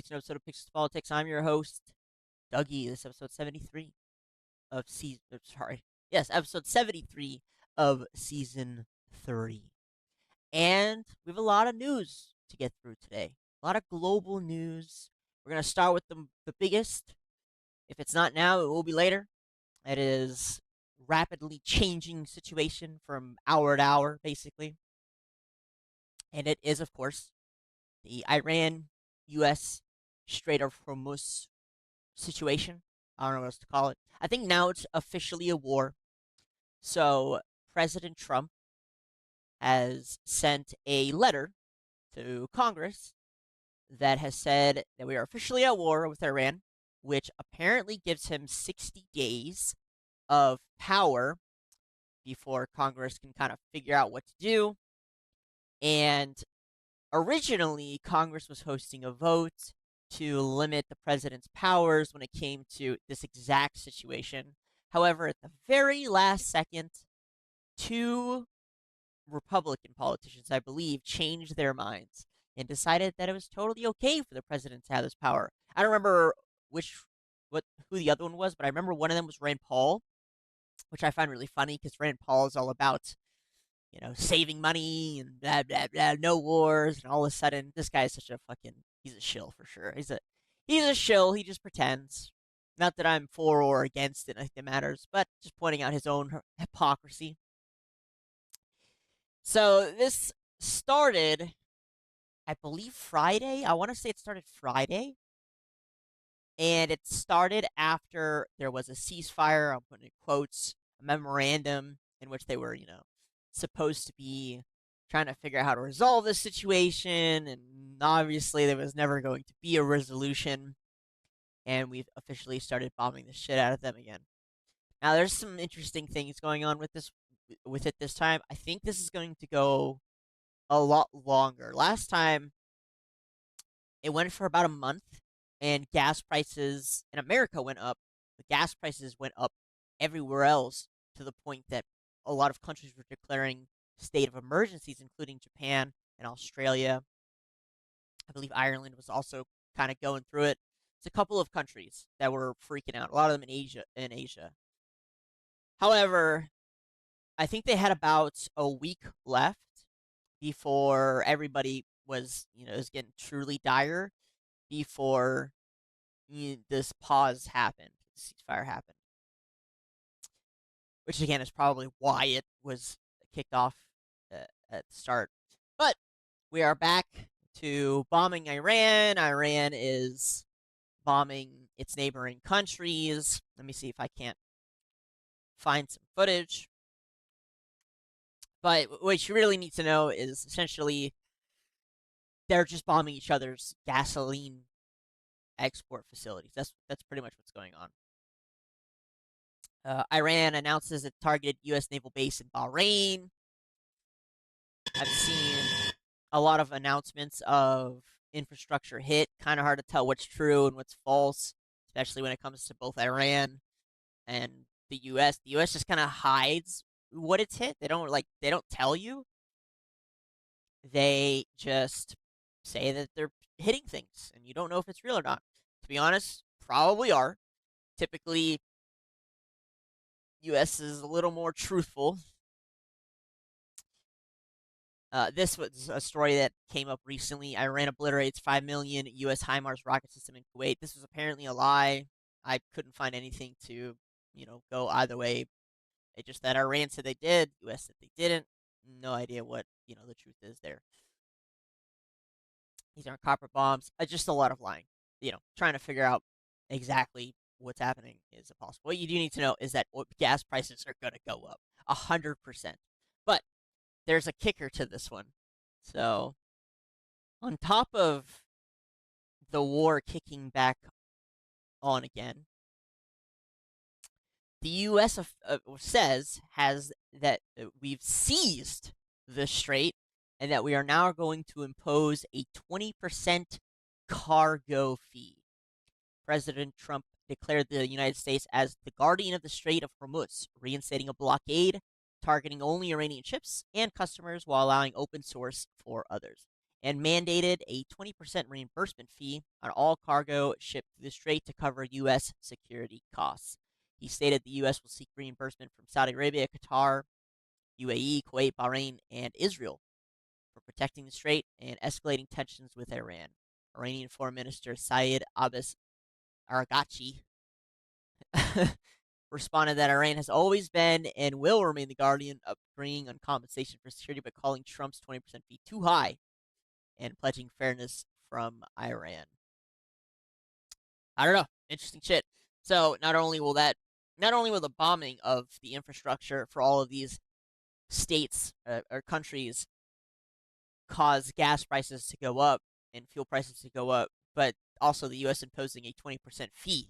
everybody, to an episode of Pixels Politics. I'm your host, Dougie. This is episode 73 of season. Sorry. Yes, episode 73 of season 3. And we have a lot of news to get through today. A lot of global news. We're going to start with the biggest. If it's not now, it will be later. It is rapidly changing situation from hour to hour, basically. And it is, of course, the Iran U.S. Strait of Hormuz situation. I don't know what else to call it. I think now it's officially a war. So President Trump has sent a letter to Congress that has said that we are officially at war with Iran, which apparently gives him 60 days of power before Congress can kind of figure out what to do. And originally, Congress was hosting a vote to limit the president's powers when it came to this exact situation. However, at the very last second, two Republican politicians, I believe, changed their minds and decided that it was totally okay for the president to have this power. I don't remember who the other one was, but I remember one of them was Rand Paul, which I find really funny because Rand Paul is all about saving money and blah blah blah, no wars, and all of a sudden this guy is such a he's a shill for sure. He's a shill. He just pretends. Not that I'm for or against it, I think it matters, but just pointing out his own hypocrisy. So this started, I believe, Friday. I want to say it started Friday. And it started after there was a ceasefire, I'm putting in quotes, a memorandum in which they were, supposed to be trying to figure out how to resolve this situation. And obviously, there was never going to be a resolution. And we've officially started bombing the shit out of them again. Now, there's some interesting things going on with it this time. I think this is going to go a lot longer. Last time, it went for about a month, and gas prices in America went up. The gas prices went up everywhere else to the point that a lot of countries were declaring state of emergencies, including Japan and Australia. I believe Ireland was also kind of going through it. It's a couple of countries that were freaking out. A lot of them in Asia. However, I think they had about a week left before everybody was getting truly dire before this pause happened, the ceasefire happened, which again is probably why it was kicked off at the start. But we are back to bombing Iran. Iran is bombing its neighboring countries. Let me see if I can't find some footage. But what you really need to know is essentially they're just bombing each other's gasoline export facilities. That's pretty much what's going on. Iran announces it targeted U.S. naval base in Bahrain. I've seen a lot of announcements of infrastructure hit. Kind of hard to tell what's true and what's false, especially when it comes to both Iran and the U.S. The U.S. just kind of hides what it's hit. They don't tell you. They just say that they're hitting things, and you don't know if it's real or not. To be honest, probably are. Typically, U.S. is a little more truthful. This was a story that came up recently. Iran obliterates 5 million U.S. HIMARS rocket system in Kuwait. This was apparently a lie. I couldn't find anything to, go either way. It just that Iran said they did, U.S. said they didn't. No idea what, the truth is there. These aren't copper bombs. Just a lot of lying. Trying to figure out exactly what's happening is impossible. What you do need to know is that gas prices are going to go up 100%. But there's a kicker to this one. So, on top of the war kicking back on again, the U.S. says that we've seized the strait and that we are now going to impose a 20% cargo fee. President Trump declared the United States as the guardian of the Strait of Hormuz, reinstating a blockade targeting only Iranian ships and customers while allowing open source for others. and mandated a 20% reimbursement fee on all cargo shipped through the strait to cover U.S. security costs. He stated the U.S. will seek reimbursement from Saudi Arabia, Qatar, UAE, Kuwait, Bahrain, and Israel for protecting the strait and escalating tensions with Iran. Iranian Foreign Minister Syed Abbas Araghchi responded that Iran has always been and will remain the guardian of agreeing on compensation for security, but calling Trump's 20% fee too high and pledging fairness from Iran. I don't know. Interesting shit. So not only will the bombing of the infrastructure for all of these states or countries cause gas prices to go up and fuel prices to go up, but also the U.S. imposing a 20% fee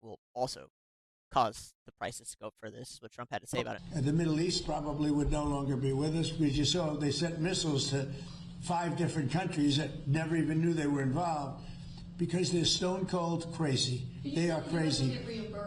will also cause the prices to go up further. This is what Trump had to say about it. The Middle East probably would no longer be with us, because you saw they sent missiles to 5 different countries that never even knew they were involved, because they're stone cold crazy. They are crazy,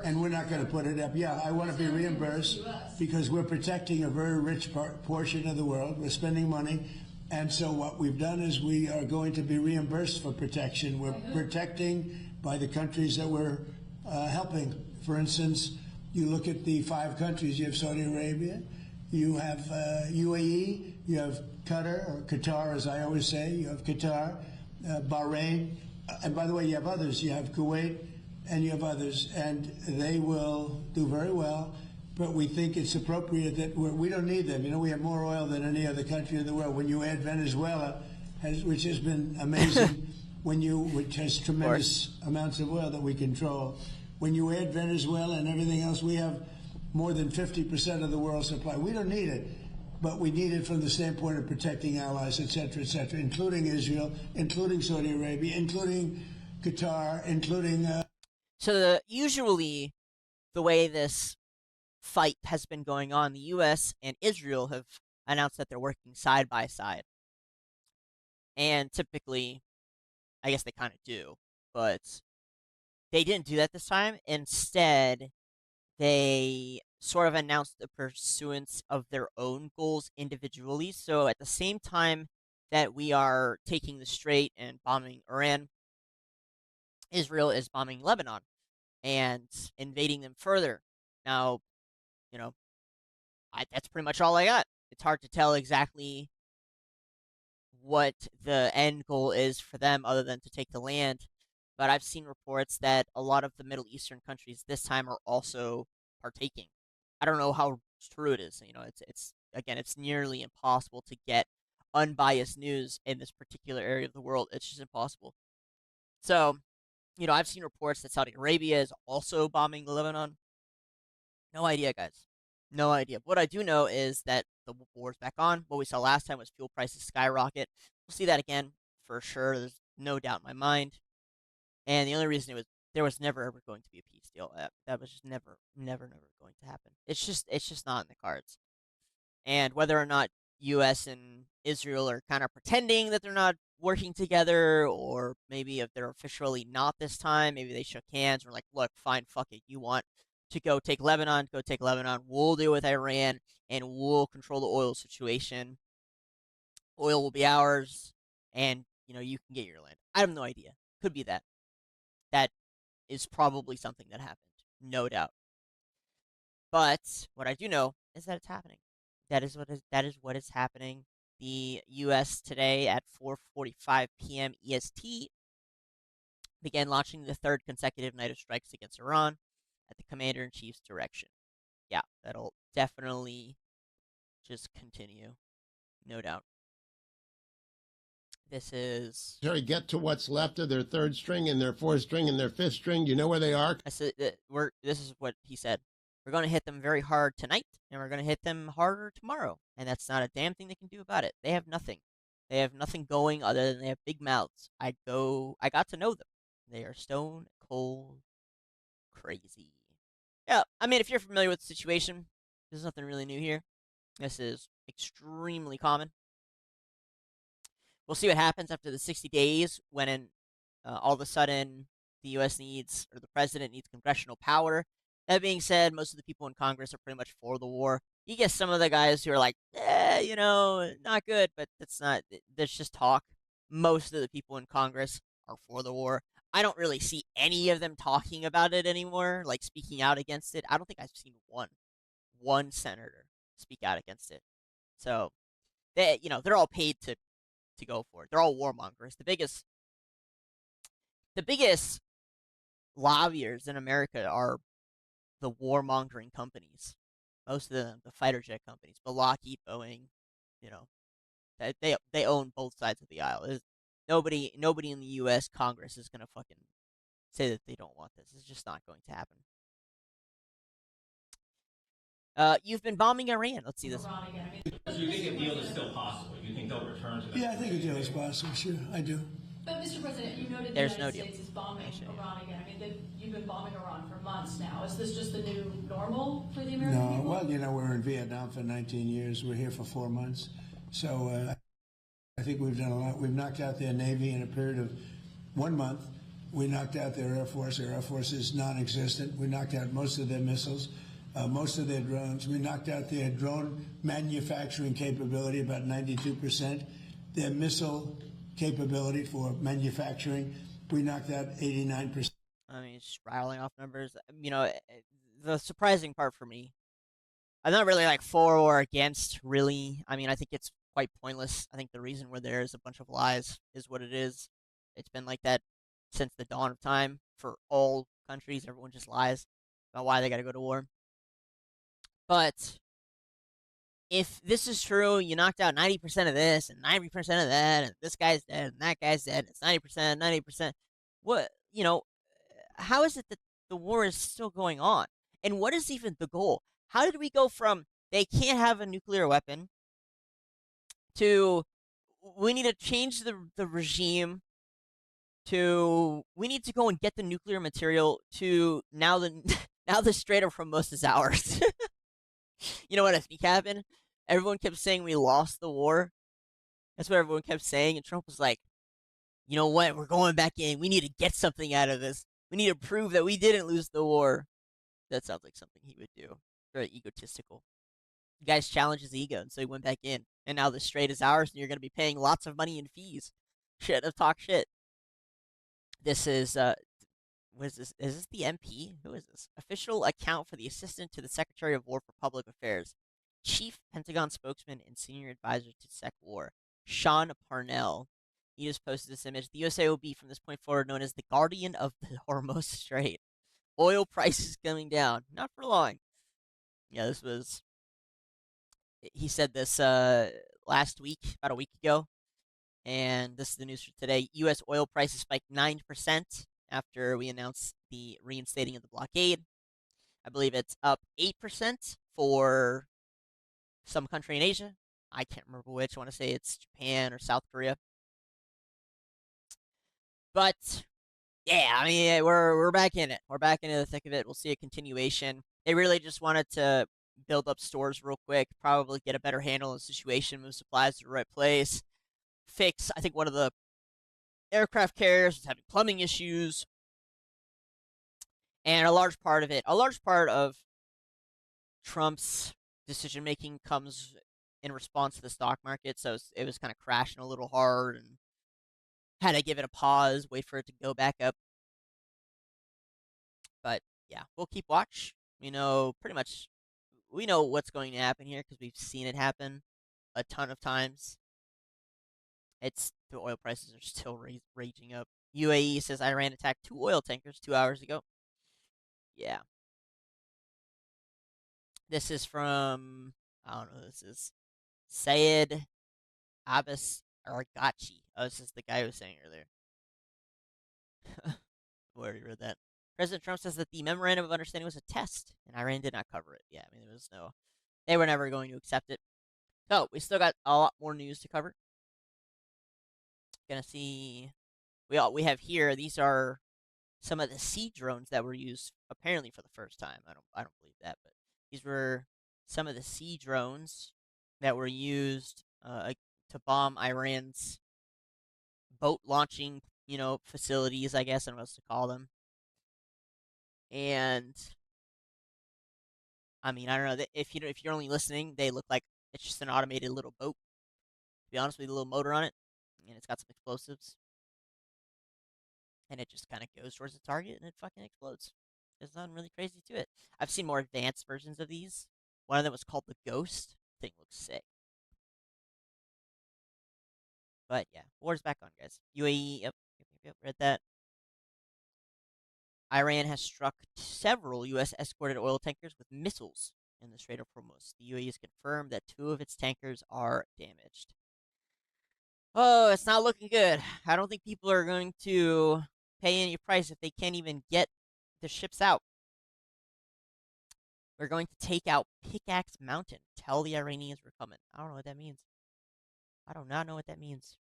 and we're not going to put it up. Yeah, I want to be reimbursed because we're protecting a very rich portion of the world. We're spending money. And so what we've done is we are going to be reimbursed for protection. We're protecting by the countries that we're helping. For instance, you look at the 5 countries. You have Saudi Arabia, you have UAE, you have Qatar, or Qatar as I always say, you have Qatar, Bahrain, and by the way, you have others. You have Kuwait, and you have others, and they will do very well. But we think it's appropriate that we don't need them. You know, we have more oil than any other country in the world. When you add Venezuela, which has been amazing, which has tremendous amounts of oil that we control. When you add Venezuela and everything else, we have more than 50% of the world's supply. We don't need it, but we need it from the standpoint of protecting allies, et cetera, including Israel, including Saudi Arabia, including Qatar, including... Usually the way this fight has been going on, the U.S. and Israel have announced that they're working side by side. And typically, I guess they kind of do, but they didn't do that this time. Instead, they sort of announced the pursuance of their own goals individually. So at the same time that we are taking the Strait and bombing Iran, Israel is bombing Lebanon and invading them further. Now, that's pretty much all I got. It's hard to tell exactly what the end goal is for them other than to take the land. But I've seen reports that a lot of the Middle Eastern countries this time are also partaking. I don't know how true it is. It's nearly impossible to get unbiased news in this particular area of the world. It's just impossible. So, I've seen reports that Saudi Arabia is also bombing Lebanon. No idea, guys. No idea. What I do know is that the war's back on. What we saw last time was fuel prices skyrocket. We'll see that again for sure. There's no doubt in my mind. And the only reason there was never ever going to be a peace deal. That was just never going to happen. It's just not in the cards. And whether or not U.S. and Israel are kind of pretending that they're not working together, or maybe if they're officially not this time, maybe they shook hands and were like, look, fine, fuck it. You want to go take Lebanon, go take Lebanon. We'll deal with Iran, and we'll control the oil situation. Oil will be ours, and, you can get your land. I have no idea. Could be that. That is probably something that happened. No doubt. But what I do know is that it's happening. That is what is happening. The U.S. today at 4:45 p.m. EST began launching the 3rd consecutive night of strikes against Iran at the Commander-in-Chief's direction. Yeah, that'll definitely just continue. No doubt. This is... Sorry, get to what's left of their 3rd string and their 4th string and their 5th string. Do you know where they are? This is what he said. We're going to hit them very hard tonight, and we're going to hit them harder tomorrow. And that's not a damn thing they can do about it. They have nothing. They have nothing going other than they have big mouths. I got to know them. They are stone cold crazy. Yeah, I mean, if you're familiar with the situation, there's nothing really new here. This is extremely common. We'll see what happens after the 60 days when all of a sudden the U.S. needs, or the president needs, congressional power. That being said, most of the people in Congress are pretty much for the war. You get some of the guys who are like, not good, but that's just talk. most of the people in Congress are for the war. I don't really see any of them talking about it anymore, like speaking out against it. I don't think I've seen one senator speak out against it. So they're all paid to go for it. They're all warmongers. The biggest lobbyers in America are the warmongering companies. Most of them, the fighter jet companies, but Lockheed, Boeing, you know, they own both sides of the aisle. Nobody in the U.S. Congress is gonna fucking say that they don't want this. It's just not going to happen. You've been bombing Iran. Let's see this. Do you think a deal is still possible? You think they'll return to that? Yeah, I think a deal is possible. Sure, I do. But, Mr. President, you noted There's the no United deal. States is bombing Iran again. I mean, you've been bombing Iran for months now. Is this just the new normal for the American people? No, well, we're in Vietnam for 19 years. We're here for 4 months. So I think we've done a lot. We've knocked out their Navy in a period of 1 month. We knocked out their Air Force. Their Air Force is non-existent. We knocked out most of their missiles, most of their drones. We knocked out their drone manufacturing capability, about 92%. Their missile capability for manufacturing, we knocked out 89%. I mean, just rattling off numbers. The surprising part for me, I'm not really like for or against, really. I mean, I think it's quite pointless. I think the reason we're there is a bunch of lies, is what it is. It's been like that since the dawn of time for all countries. Everyone just lies about why they got to go to war. But if this is true, you knocked out 90% of this and 90% of that, and this guy's dead and that guy's dead, it's 90%, 90%. What, how is it that the war is still going on? And what is even the goal? How did we go from they can't have a nuclear weapon to we need to change the regime to we need to go and get the nuclear material to now now the Strait of Hormuz is ours? You know what I think happened? Everyone kept saying we lost the war. That's what everyone kept saying. And Trump was like, you know what? We're going back in. We need to get something out of this. We need to prove that we didn't lose the war. That sounds like something he would do. Very egotistical. The guy's challenged his ego, and so he went back in. And now the Strait is ours, and you're going to be paying lots of money in fees. Shit, talk shit. This is, what is this? Is this the MP? Who is this? Official account for the Assistant to the Secretary of War for Public Affairs, Chief Pentagon Spokesman and Senior Advisor to Sec War, Sean Parnell. He just posted this image. The USA will be, from this point forward, known as the Guardian of the Hormuz Strait. Oil prices coming down. Not for long. Yeah, this was... He said this last week, about a week ago. And this is the news for today. U.S. oil prices spiked 9% after we announced the reinstating of the blockade. I believe it's up 8% for some country in Asia. I can't remember which. I want to say it's Japan or South Korea. But yeah, I mean, we're back in it. We're back into the thick of it. We'll see a continuation. They really just wanted to build up stores real quick, probably get a better handle on the situation, move supplies to the right place, fix. I think one of the aircraft carriers was having plumbing issues, and a large part of Trump's decision making comes in response to the stock market. So it was kind of crashing a little hard, and had to give it a pause, wait for it to go back up. But yeah, we'll keep watch. We know what's going to happen here because we've seen it happen a ton of times. The oil prices are still raging up. UAE says Iran attacked 2 oil tankers 2 hours ago. Yeah. This is from, I don't know, this is Sayed Abbas Argachi. Oh, this is the guy who was saying earlier. We already read that. President Trump says that the memorandum of understanding was a test, and Iran did not cover it. Yeah, I mean, they were never going to accept it. So, we still got a lot more news to cover. Gonna see, we have here, these are some of the sea drones that were used apparently for the first time. I don't believe that, but these were some of the sea drones that were used to bomb Iran's boat launching, facilities, I guess, I don't know what to call them. And I mean, I don't know, if you're only listening, they look like it's just an automated little boat. To be honest with you, a little motor on it. and it's got some explosives, and it just kind of goes towards the target and it fucking explodes. There's nothing really crazy to it. I've seen more advanced versions of these. One of them was called the Ghost. Thing looks sick. But yeah, war's back on, guys. UAE, yep, read that. Iran has struck several U.S. escorted oil tankers with missiles in the Strait of Hormuz. The UAE has confirmed that 2 of its tankers are damaged. Oh, it's not looking good. I don't think people are going to pay any price if they can't even get the ships out. We're going to take out Pickaxe Mountain. Tell the Iranians we're coming. I don't know what that means. I do not know what that means.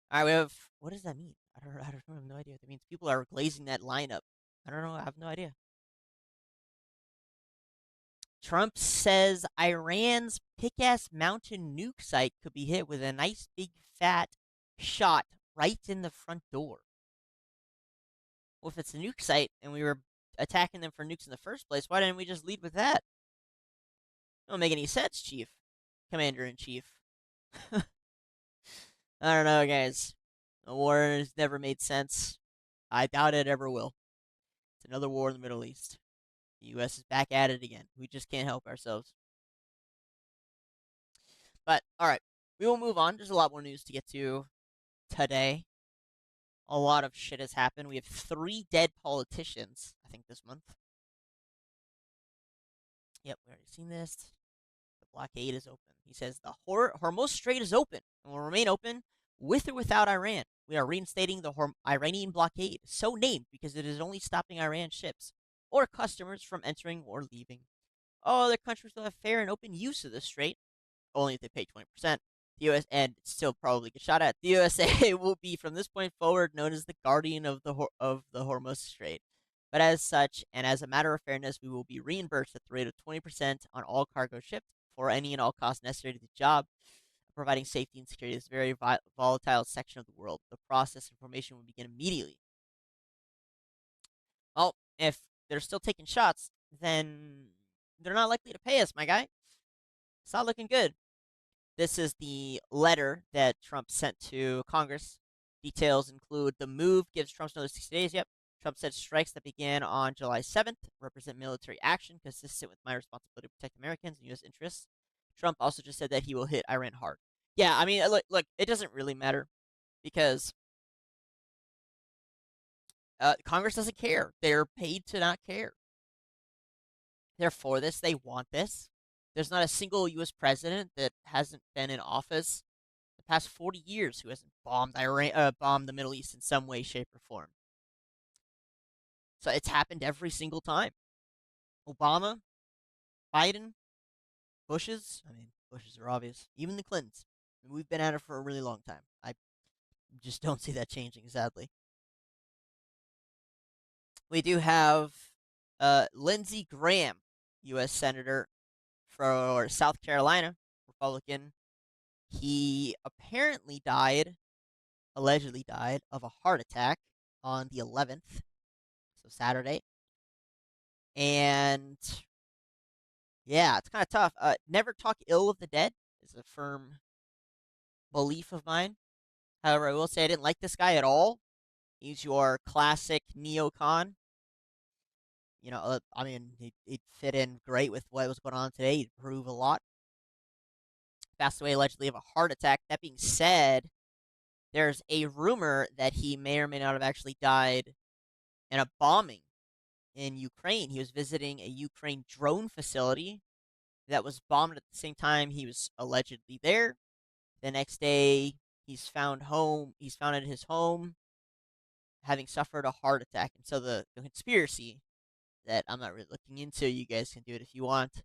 All right, we have. What does that mean? I have no idea what that means. People are glazing that lineup. I don't know. I have no idea. Trump says Iran's Pickaxe Mountain nuke site could be hit with a nice big fat shot right in the front door. Well, if it's a nuke site and we were attacking them for nukes in the first place, why didn't we just lead with that? Don't make any sense, Chief. Commander-in-Chief. I don't know, guys. The war has never made sense. I doubt it ever will. It's another war in the Middle East. The U.S. is back at it again. We just can't help ourselves. But, alright. We will move on. There's a lot more news to get to today. A lot of shit has happened. We have 3 dead politicians, I think, this month. Yep, we already seen this. The blockade is open. He says the Hormuz Strait is open and will remain open with or without Iran. We are reinstating the Iranian blockade, so named because it is only stopping Iran ships or customers from entering or leaving. All other countries will have fair and open use of the strait, only if they pay 20%. The U.S. and still probably get shot at. The USA will be from this point forward known as the guardian of the Hormuz Strait. But as such, and as a matter of fairness, we will be reimbursed at the rate of 20% on all cargo shipped for any and all costs necessary to the job, providing safety and security in this very volatile section of the world. The process information will begin immediately. Well, if they're still taking shots, then they're not likely to pay us, my guy. It's not looking good. This is the letter that Trump sent to Congress. Details include the move gives Trump another 60 days. Yep. Trump said strikes that began on July 7th represent military action consistent with my responsibility to protect Americans and U.S. interests. Trump also just said that he will hit Iran hard. Yeah, I mean, look, it doesn't really matter because Congress doesn't care. They're paid to not care. They're for this. They want this. There's not a single U.S. president that hasn't been in office the past 40 years who hasn't bombed bombed the Middle East in some way, shape, or form. So it's happened every single time. Obama, Biden, Bushes. I mean, Bushes are obvious. Even the Clintons. We've been at it for a really long time. I just don't see that changing, sadly. We do have Lindsey Graham, U.S. Senator for South Carolina, Republican. He apparently allegedly died of a heart attack on the 11th, so Saturday. And yeah, it's kind of tough. Never talk ill of the dead is a firm belief of mine. However, I will say I didn't like this guy at all. He's your classic neocon. You know, I mean, he'd fit in great with what was going on today. He'd prove a lot. Passed away allegedly of a heart attack. That being said, there's a rumor that he may or may not have actually died in a bombing in Ukraine. He was visiting a Ukraine drone facility that was bombed at the same time he was allegedly there. The next day, he's found at his home, having suffered a heart attack. And so the conspiracy that I'm not really looking into, you guys can do it if you want,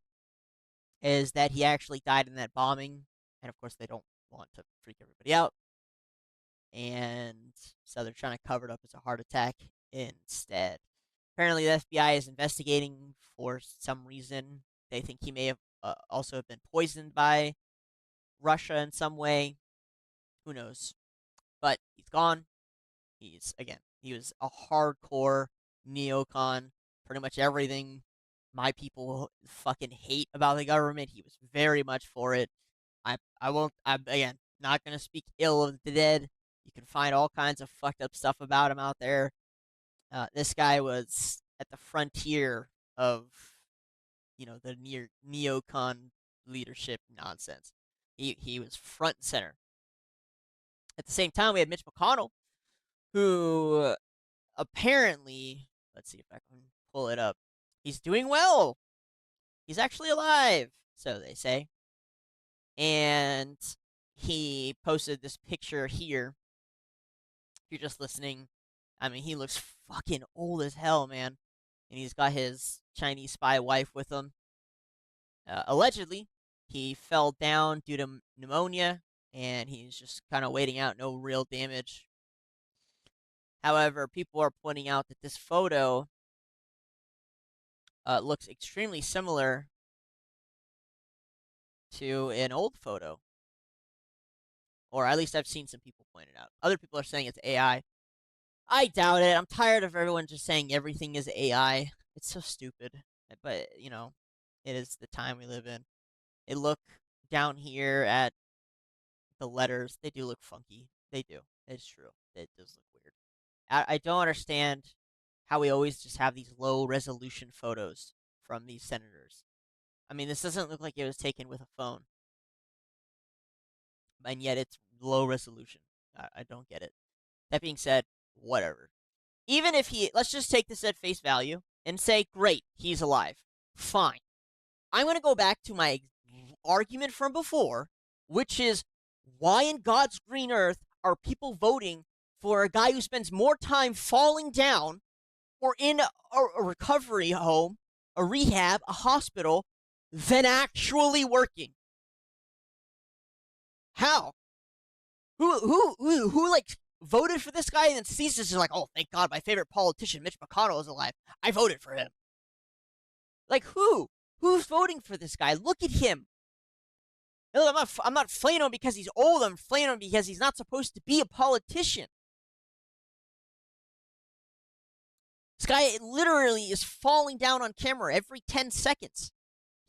is that he actually died in that bombing. And of course, they don't want to freak everybody out. And so they're trying to cover it up as a heart attack instead. Apparently, the FBI is investigating for some reason. They think he may have also have been poisoned by Russia in some way. Who knows? But he's gone. He was a hardcore neocon. Pretty much everything my people fucking hate about the government, he was very much for it. I won't. I'm again not gonna speak ill of the dead. You can find all kinds of fucked up stuff about him out there. This guy was at the frontier of the neocon leadership nonsense. He was front and center. At the same time, we had Mitch McConnell, who apparently, let's see if I can pull it up. He's doing well. He's actually alive, so they say. And he posted this picture here. If you're just listening, I mean, he looks fucking old as hell, man. And he's got his Chinese spy wife with him. Allegedly, he fell down due to pneumonia, and he's just kind of waiting out, no real damage. However, people are pointing out that this photo looks extremely similar to an old photo. Or at least I've seen some people point it out. Other people are saying it's AI. I doubt it. I'm tired of everyone just saying everything is AI. It's so stupid. But, it is the time we live in. They look down here at the letters. They do look funky. They do. It's true. It does look weird. I don't understand how we always just have these low resolution photos from these senators. I mean, this doesn't look like it was taken with a phone. And yet it's low resolution. I don't get it. That being said, whatever. Even if let's just take this at face value and say, great, he's alive. Fine. I'm going to go back to my argument from before, which is, why in God's green earth are people voting for a guy who spends more time falling down or in a recovery home, a rehab, a hospital, than actually working? How? Who like voted for this guy and then sees this and is like, oh, thank God, my favorite politician, Mitch McConnell, is alive. I voted for him. Like, who? Who's voting for this guy? Look at him. No, I'm not flaying him because he's old. I'm flaying him because he's not supposed to be a politician. This guy literally is falling down on camera every 10 seconds.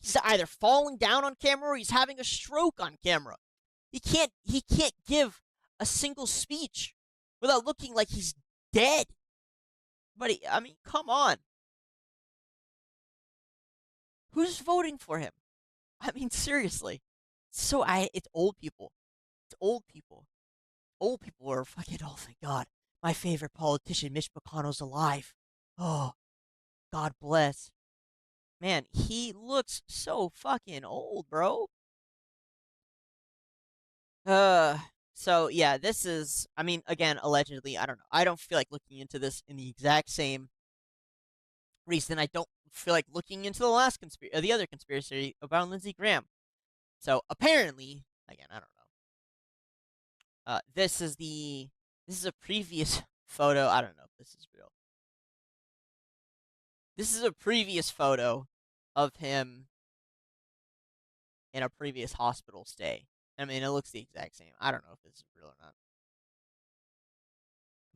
He's either falling down on camera or he's having a stroke on camera. He can't give a single speech without looking like he's dead. But I mean, come on. Who's voting for him? I mean, seriously. It's old people. It's old people. Old people are fucking, oh, thank God. My favorite politician, Mitch McConnell's alive. Oh, God bless. Man, he looks so fucking old, bro. So yeah, this is, I mean, again, allegedly, I don't know. I don't feel like looking into this in the exact same reason I don't feel like looking into the other conspiracy about Lindsey Graham. So apparently, again, I don't know. This is a previous photo. I don't know if this is real. This is a previous photo of him in a previous hospital stay. I mean, it looks the exact same. I don't know if this is real or not.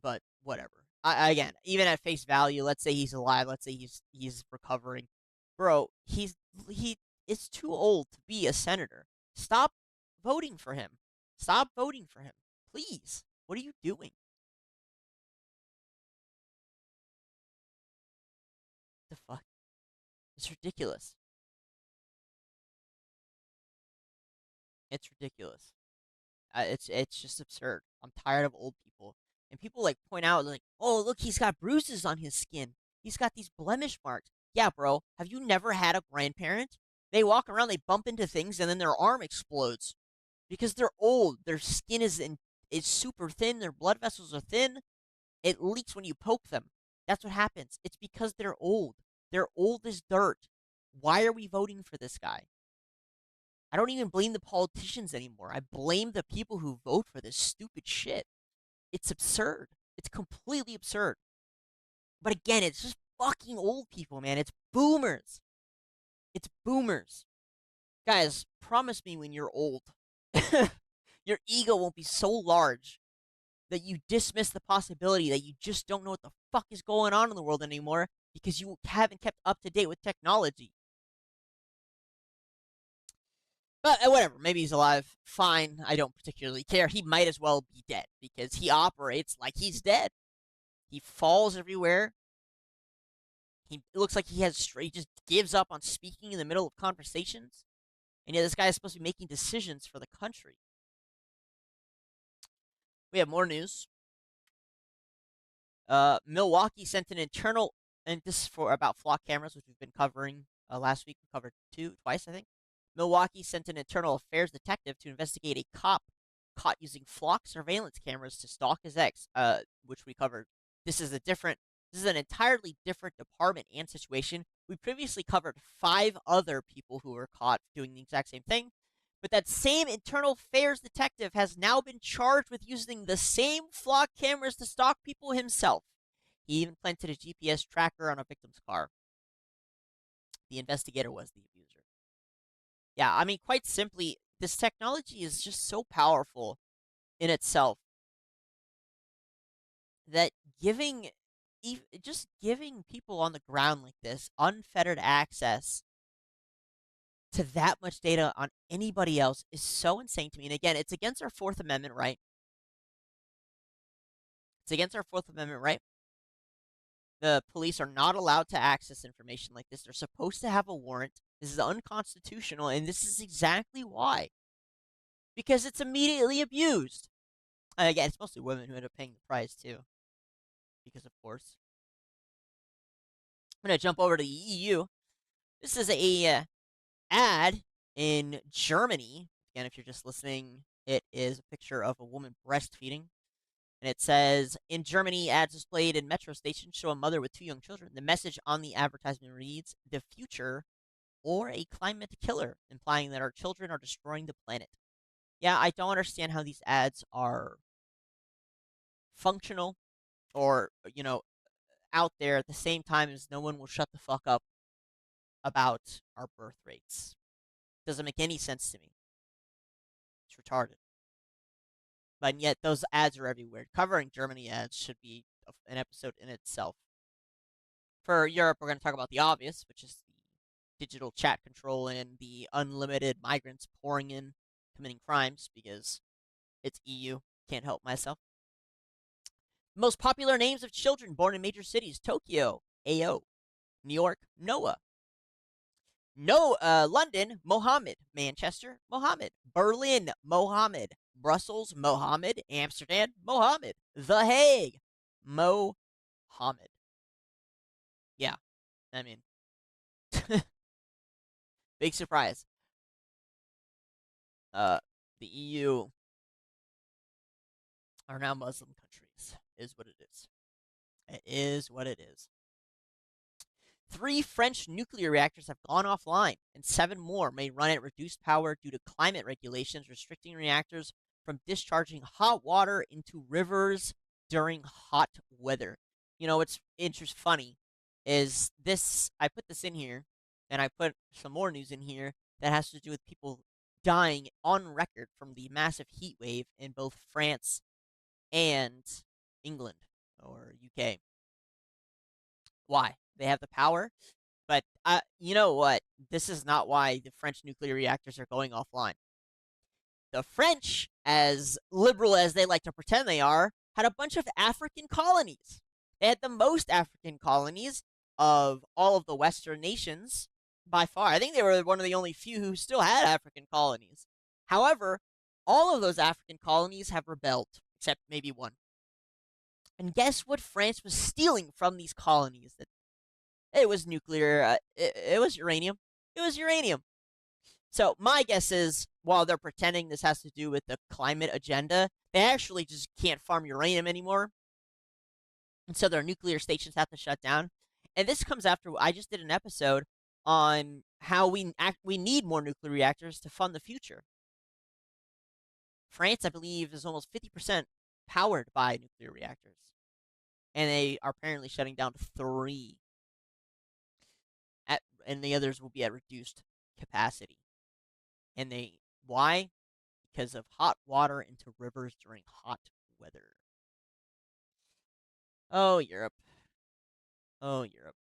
But whatever. Again, even at face value, let's say he's alive. Let's say he's recovering. Bro, he is too old to be a senator. Stop voting for him. Stop voting for him. Please. What are you doing? The fuck? It's ridiculous. It's ridiculous. It's just absurd. I'm tired of old people. And people like point out like, oh, look, he's got bruises on his skin. He's got these blemish marks. Yeah, bro. Have you never had a grandparent? They walk around, they bump into things, and then their arm explodes because they're old. Their skin is super thin. Their blood vessels are thin. It leaks when you poke them. That's what happens. It's because they're old. They're old as dirt. Why are we voting for this guy? I don't even blame the politicians anymore. I blame the people who vote for this stupid shit. It's absurd. It's completely absurd. But again, it's just fucking old people, man. It's boomers. It's boomers. Guys, promise me when you're old, your ego won't be so large that you dismiss the possibility that you just don't know what the fuck is going on in the world anymore because you haven't kept up to date with technology. But whatever, maybe he's alive. Fine, I don't particularly care. He might as well be dead because he operates like he's dead. He falls everywhere. It looks like he just gives up on speaking in the middle of conversations. And yet this guy is supposed to be making decisions for the country. We have more news. Milwaukee sent an internal, and this is for about flock cameras, which we've been covering last week. We covered twice, I think. Milwaukee sent an internal affairs detective to investigate a cop caught using flock surveillance cameras to stalk his ex, which we covered. This is an entirely different department and situation. We previously covered 5 other people who were caught doing the exact same thing. But that same internal affairs detective has now been charged with using the same flock cameras to stalk people himself. He even planted a GPS tracker on a victim's car. The investigator was the abuser. Yeah, I mean, quite simply, this technology is just so powerful in itself that just giving people on the ground like this unfettered access to that much data on anybody else is so insane to me. And again, it's against our Fourth Amendment right. It's against our Fourth Amendment right. The police are not allowed to access information like this. They're supposed to have a warrant. This is unconstitutional, and this is exactly why. Because it's immediately abused. Again, it's mostly women who end up paying the price, too. Because, of course. I'm going to jump over to the EU. This is a ad in Germany. Again, if you're just listening, it is a picture of a woman breastfeeding. And it says, in Germany, ads displayed in metro stations show a mother with 2 young children. The message on the advertisement reads, the future or a climate killer, implying that our children are destroying the planet. Yeah, I don't understand how these ads are functional or, out there at the same time as no one will shut the fuck up about our birth rates. Doesn't make any sense to me. It's retarded. But yet those ads are everywhere. Covering Germany ads should be an episode in itself. For Europe, we're going to talk about the obvious, which is the digital chat control and the unlimited migrants pouring in, committing crimes, because it's EU. Can't help myself. Most popular names of children born in major cities: Tokyo, AO. New York, Noah. London, Mohammed. Manchester, Mohammed. Berlin, Mohammed. Brussels, Mohammed. Amsterdam, Mohammed. The Hague, Mohammed. Yeah, I mean, big surprise. The EU are now Muslim countries, is what it is. It is what it is. 3 French nuclear reactors have gone offline, and 7 more may run at reduced power due to climate regulations restricting reactors from discharging hot water into rivers during hot weather. What's funny is this. I put this in here, and I put some more news in here that has to do with people dying on record from the massive heat wave in both France and England or UK. Why? They have the power. But you know what? This is not why the French nuclear reactors are going offline. The French, as liberal as they like to pretend they are, had a bunch of African colonies. They had the most African colonies of all of the Western nations by far. I think they were one of the only few who still had African colonies. However, all of those African colonies have rebelled, except maybe one. And guess what France was stealing from these colonies? It was nuclear. It was uranium. It was uranium. So my guess is, while they're pretending this has to do with the climate agenda, they actually just can't farm uranium anymore. And so their nuclear stations have to shut down. And this comes after I just did an episode on how we need more nuclear reactors to fund the future. France, I believe, is almost 50% powered by nuclear reactors. And they are apparently shutting down 3. And the others will be at reduced capacity. And why? Because of hot water into rivers during hot weather. Oh, Europe. Oh, Europe.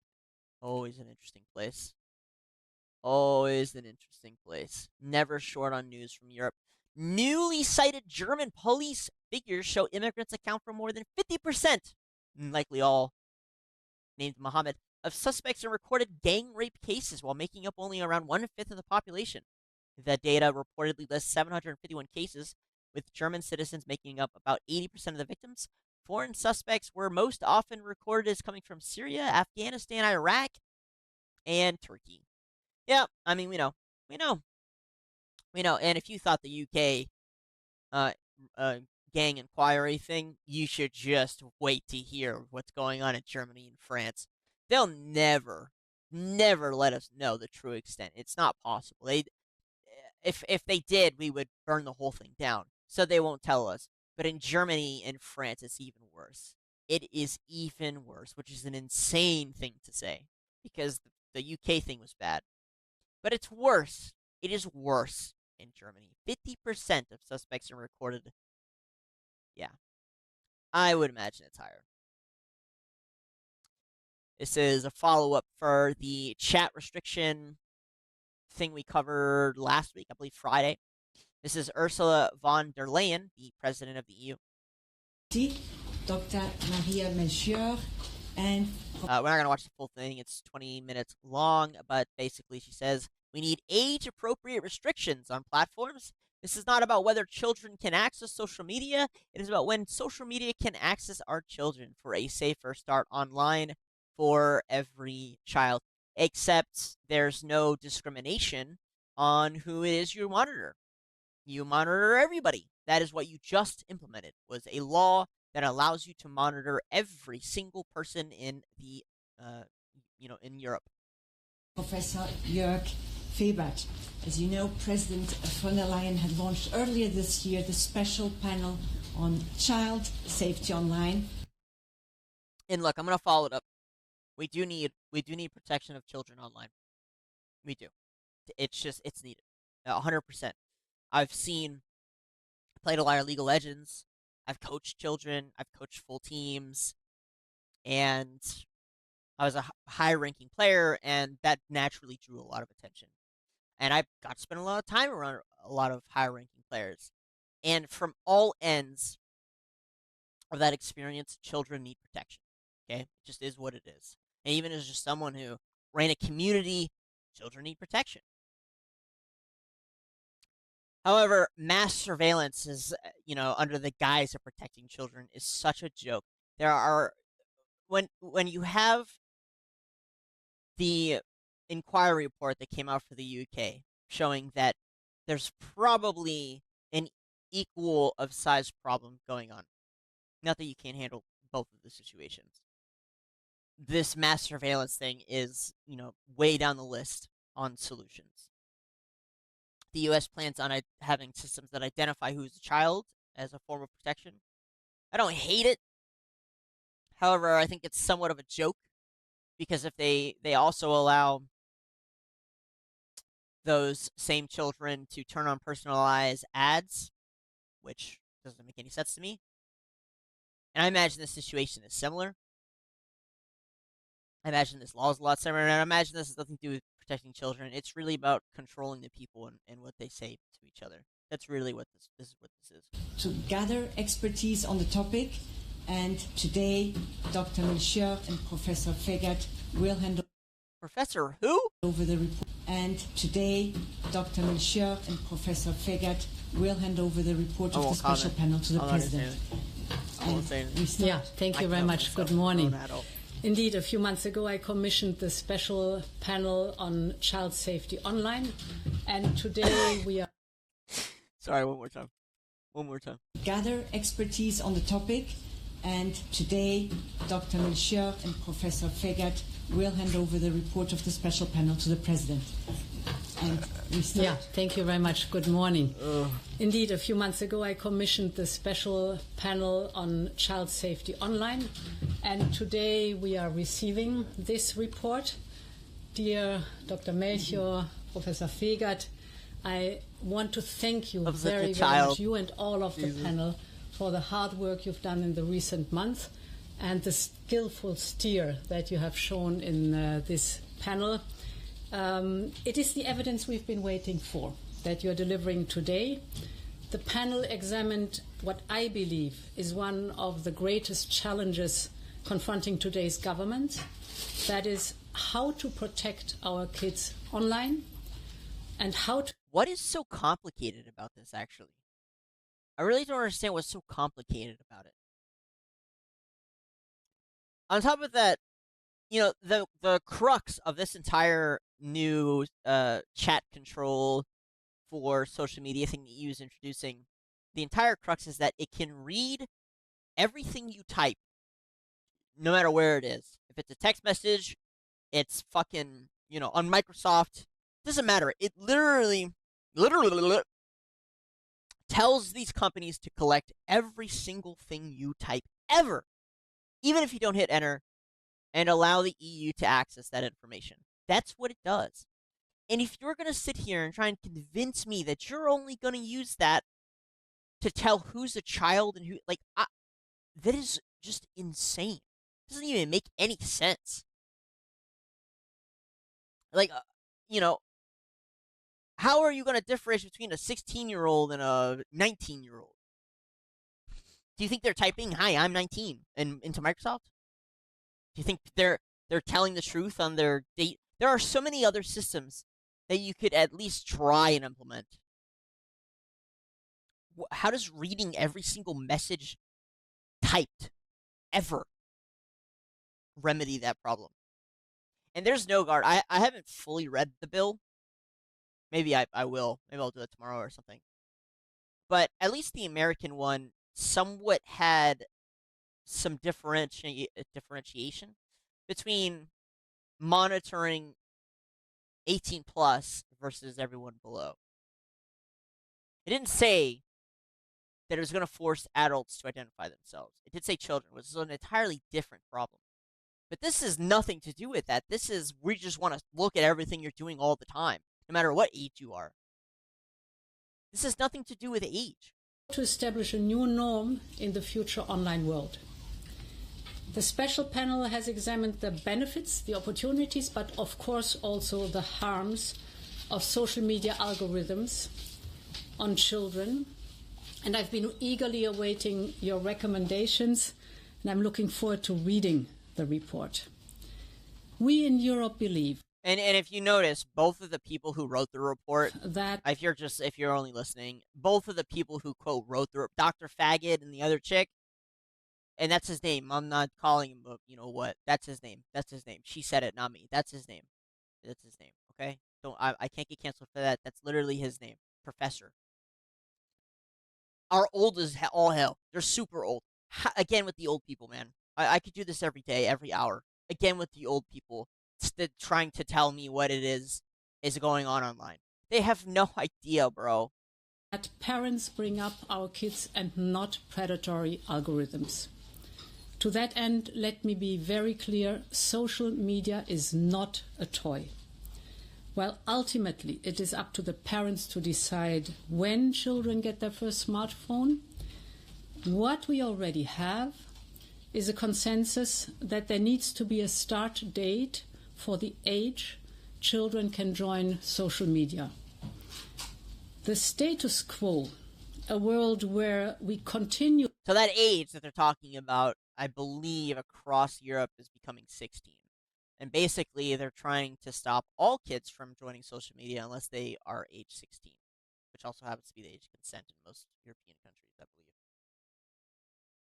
Always an interesting place. Always an interesting place. Never short on news from Europe. Newly cited German police figures show immigrants account for more than 50%, likely all named Mohammed, of suspects in recorded gang rape cases while making up only around one-fifth of the population. The data reportedly lists 751 cases, with German citizens making up about 80% of the victims. Foreign suspects were most often recorded as coming from Syria, Afghanistan, Iraq, and Turkey. Yeah, I mean, we know. And if you thought the UK uh, gang inquiry thing, you should just wait to hear what's going on in Germany and France. They'll never let us know the true extent. It's not possible. If they did, we would burn the whole thing down. So they won't tell us. But in Germany and France, it's even worse. It is even worse, which is an insane thing to say because the UK thing was bad. But it's worse. It is worse in Germany. 50% of suspects are recorded. Yeah. I would imagine it's higher. This is a follow-up for the chat restriction thing we covered last week, I believe Friday. This is Ursula von der Leyen, the president of the EU. Dr. Maria Melchior and we're not going to watch the full thing. It's 20 minutes long, but basically she says we need age-appropriate restrictions on platforms. This is not about whether children can access social media. It is about when social media can access our children for a safer start online for every child. Except there's no discrimination on who it is you monitor. You monitor everybody. That is what you just implemented, was a law that allows you to monitor every single person in the, in Europe. Professor Jörg Febert. As you know, President von der Leyen had launched earlier this year the special panel on child safety online. And look, I'm going to follow it up. We do need protection of children online. We do. It's needed. 100%. I've played a lot of League of Legends. I've coached children. I've coached full teams. And I was a high-ranking player, and that naturally drew a lot of attention. And I got to spend a lot of time around a lot of high-ranking players. And from all ends of that experience, children need protection. Okay? It just is what it is. And even as just someone who ran a community, children need protection. However, mass surveillance is, under the guise of protecting children is such a joke. There are, when you have the inquiry report that came out for the UK showing that there's probably an equal of size problem going on. Not that you can't handle both of the situations. This mass surveillance thing is, way down the list on solutions. The U.S. plans on having systems that identify who's a child as a form of protection. I don't hate it. However, I think it's somewhat of a joke because if they also allow those same children to turn on personalized ads, which doesn't make any sense to me, and I imagine the situation is similar. I imagine this law is a lot similar, and I imagine this has nothing to do with protecting children. It's really about controlling the people and what they say to each other. That's really what this is. To gather expertise on the topic, and today Dr. Melchior and Professor Fegert will hand Professor who? over the report. And today Dr. Melchior and Professor Fegert will hand over the report of the special panel to the President. Yeah, thank you very much. Good morning. Indeed, a few months ago, I commissioned the special panel on child safety online, and today we are... Sorry, one more time. Gather expertise on the topic, and today Dr. Melchior and Professor Fegert will hand over the report of the special panel to the President. And we start. Yeah, thank you very much. Good morning. Indeed, a few months ago, I commissioned the special panel on child safety online, and today we are receiving this report. Dear Dr. Melchior, Professor Fegert, I want to thank you very much, you and all of the panel, for the hard work you've done in the recent months and the skillful steer that you have shown in this panel. It is the evidence we've been waiting for that you're delivering today. The panel examined what I believe is one of the greatest challenges confronting today's government. That is how to protect our kids online and how to... What is so complicated about this, actually? I really don't understand what's so complicated about it. On top of that, the crux of this entire new chat control for social media thing that you is introducing, the entire crux is that it can read everything you type, no matter where it is. If it's a text message, it's fucking, on Microsoft, doesn't matter. It literally tells these companies to collect every single thing you type ever, even if you don't hit enter, and allow the EU to access that information. That's what it does. And if you're going to sit here and try and convince me that you're only going to use that to tell who's a child and who, that is just insane. It doesn't even make any sense. How are you going to differentiate between a 16-year-old and a 19-year-old? Do you think they're typing, "Hi, I'm 19," and into Microsoft? Do you think they're telling the truth on their date? There are so many other systems that you could at least try and implement. How does reading every single message typed ever remedy that problem? And there's no guard. I haven't fully read the bill. Maybe I will. Maybe I'll do it tomorrow or something. But at least the American one somewhat had some differentiation between monitoring 18 plus versus everyone below. It didn't say that it was going to force adults to identify themselves. It did say children, which is an entirely different problem. But this has nothing to do with that. This is, we just want to look at everything you're doing all the time, no matter what age you are. This has nothing to do with age. To establish a new norm in the future online world. The special panel has examined the benefits, the opportunities, but of course also the harms of social media algorithms on children. And I've been eagerly awaiting your recommendations, and I'm looking forward to reading the report. We in Europe believe. And if you notice, both of the people who wrote the report, that if you're only listening, both of the people who quote wrote the Dr. Faggot and the other chick, and that's his name. I'm not calling him, what? That's his name. That's his name. She said it, not me. That's his name. That's his name. Okay? I can't get canceled for that. That's literally his name. Professor. Are old as all hell. They're super old. Again with the old people, man. I could do this every day, every hour. Again with the old people. Trying to tell me what it is going on online. They have no idea, bro. That parents bring up our kids and not predatory algorithms. To that end, let me be very clear, social media is not a toy. Well, ultimately, it is up to the parents to decide when children get their first smartphone. What we already have is a consensus that there needs to be a start date for the age children can join social media. The status quo, a world where we continue... So that age that they're talking about, I believe, across Europe is becoming 16. And basically, they're trying to stop all kids from joining social media unless they are age 16, which also happens to be the age of consent in most European countries, I believe.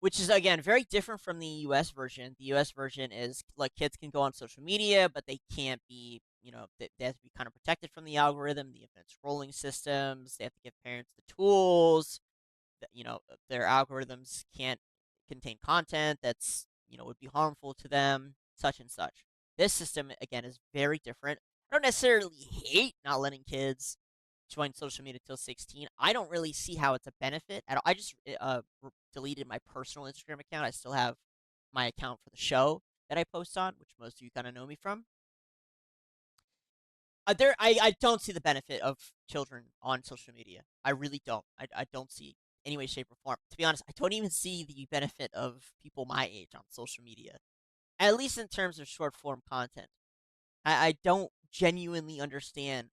Which is, again, very different from the U.S. version. The U.S. version is, kids can go on social media, but they can't be, they have to be kind of protected from the algorithm, the event scrolling systems. They have to give parents the tools. Their algorithms can't contain content that's, would be harmful to them, such and such. This system, again, is very different. I don't necessarily hate not letting kids join social media till 16. I don't really see how it's a benefit at all. I just deleted my personal Instagram account. I still have my account for the show that I post on, which most of you kind of know me from. I don't see the benefit of children on social media. I really don't. I don't see any way, shape, or form. To be honest, I don't even see the benefit of people my age on social media, at least in terms of short form content. I don't genuinely understand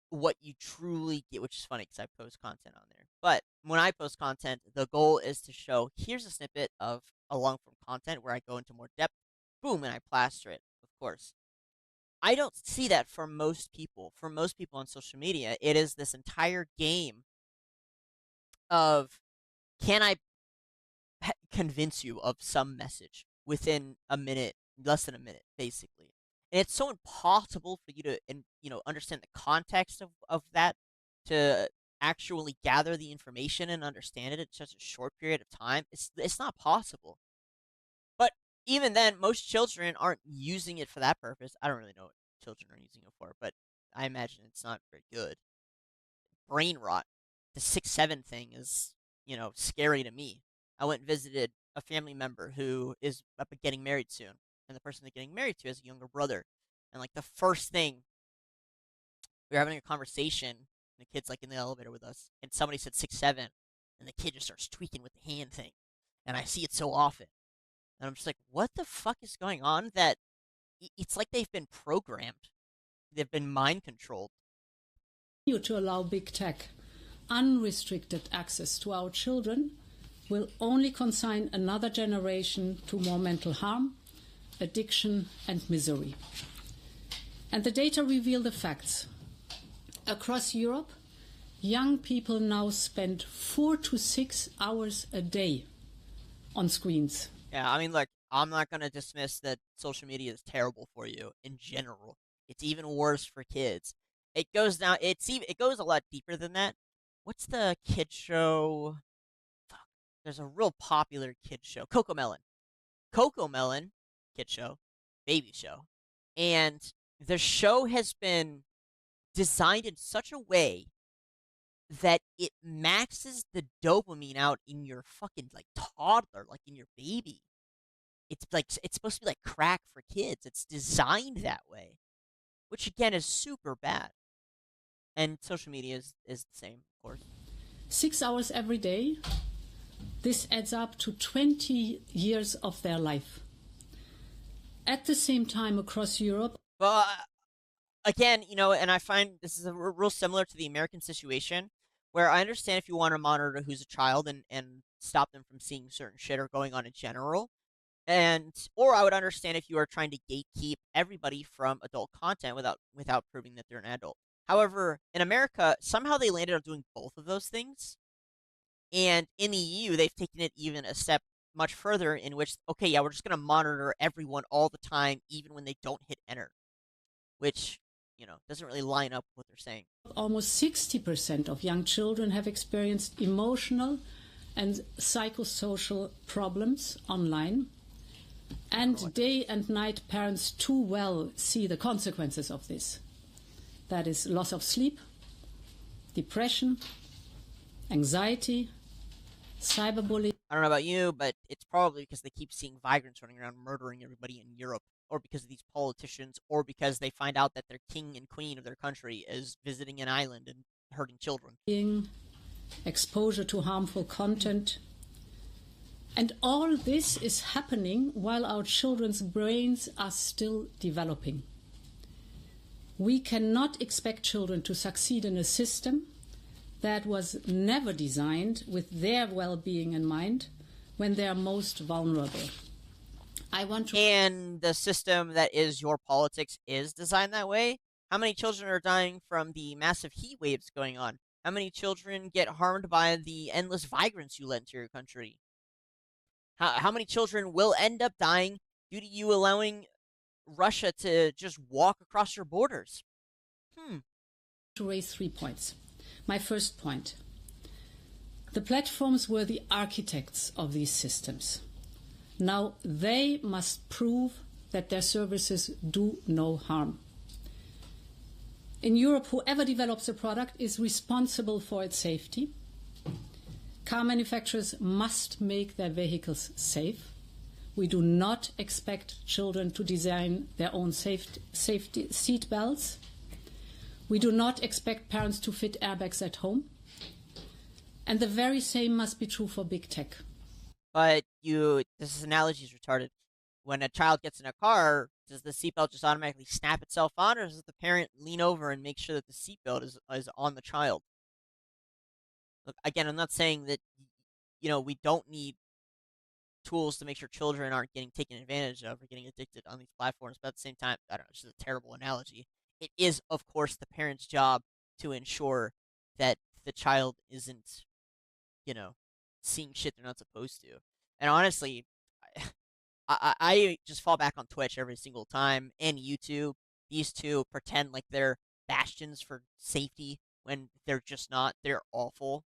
what you truly get, which is funny because I post content on there. But when I post content, the goal is to show here's a snippet of a long form content where I go into more depth, boom, and I plaster it, of course. I don't see that for most people. For most people on social media, it is this entire game of can I convince you of some message within a minute, less than a minute, basically. And it's so impossible for you to, understand the context of that to actually gather the information and understand it in such a short period of time. It's not possible. But even then, most children aren't using it for that purpose. I don't really know what children are using it for, but I imagine it's not very good. Brain rot. The 6'7" thing is, scary to me. I went and visited a family member who is up at getting married soon, and the person they're getting married to has a younger brother. And like the first thing, we were having a conversation, and the kid's like in the elevator with us, and somebody said 6'7", and the kid just starts tweaking with the hand thing, and I see it so often, and I'm just like, what the fuck is going on? That it's like they've been programmed, they've been mind controlled. To allow big tech unrestricted access to our children will only consign another generation to more mental harm, addiction, and misery. And the data reveal the facts. Across Europe, young people now spend 4 to 6 hours a day on screens. Yeah, I mean, look, I'm not going to dismiss that social media is terrible for you in general. It's even worse for kids. It goes down. It goes a lot deeper than that. What's the kid show? Fuck. There's a real popular kid show, Cocomelon. Cocomelon, kid show, baby show, and the show has been designed in such a way that it maxes the dopamine out in your fucking like toddler, like in your baby. It's supposed to be like crack for kids. It's designed that way, which again is super bad. And social media is the same, of course. 6 hours every day. This adds up to 20 years of their life. At the same time, across Europe. Well, again, and I find this is real similar to the American situation, where I understand if you want to monitor who's a child and stop them from seeing certain shit or going on in general, or I would understand if you are trying to gatekeep everybody from adult content without proving that they're an adult. However, in America, somehow they landed up doing both of those things. And in the EU, they've taken it even a step much further in which, okay, yeah, we're just going to monitor everyone all the time, even when they don't hit enter. Which, doesn't really line up with what they're saying. Almost 60% of young children have experienced emotional and psychosocial problems online. And day and night, parents too well see the consequences of this. That is loss of sleep, depression, anxiety, cyberbullying. I don't know about you, but it's probably because they keep seeing migrants running around murdering everybody in Europe, or because of these politicians, or because they find out that their king and queen of their country is visiting an island and hurting children. Exposure to harmful content. And all this is happening while our children's brains are still developing. We cannot expect children to succeed in a system that was never designed with their well-being in mind when they are most vulnerable. And the system that is your politics is designed that way. How many children are dying from the massive heat waves going on? How many children get harmed by the endless migrants you let into your country? How many children will end up dying due to you allowing Russia to just walk across your borders? To raise 3 points. My first point. The platforms were the architects of these systems. Now they must prove that their services do no harm. In Europe, whoever develops a product is responsible for its safety. Car manufacturers must make their vehicles safe. We do not expect children to design their own safety seat belts. We do not expect parents to fit airbags at home. And the very same must be true for big tech. But this analogy is retarded. When a child gets in a car, Does the seatbelt just automatically snap itself on, or does the parent lean over and make sure that the seatbelt is on the child? Look, again, I'm not saying that we don't need tools to make sure children aren't getting taken advantage of or getting addicted on these platforms, but at the same time, I don't know, it's just a terrible analogy. It is, of course, the parent's job to ensure that the child isn't, seeing shit they're not supposed to. And honestly, I just fall back on Twitch every single time and YouTube. These two pretend like they're bastions for safety when they're just not. They're awful.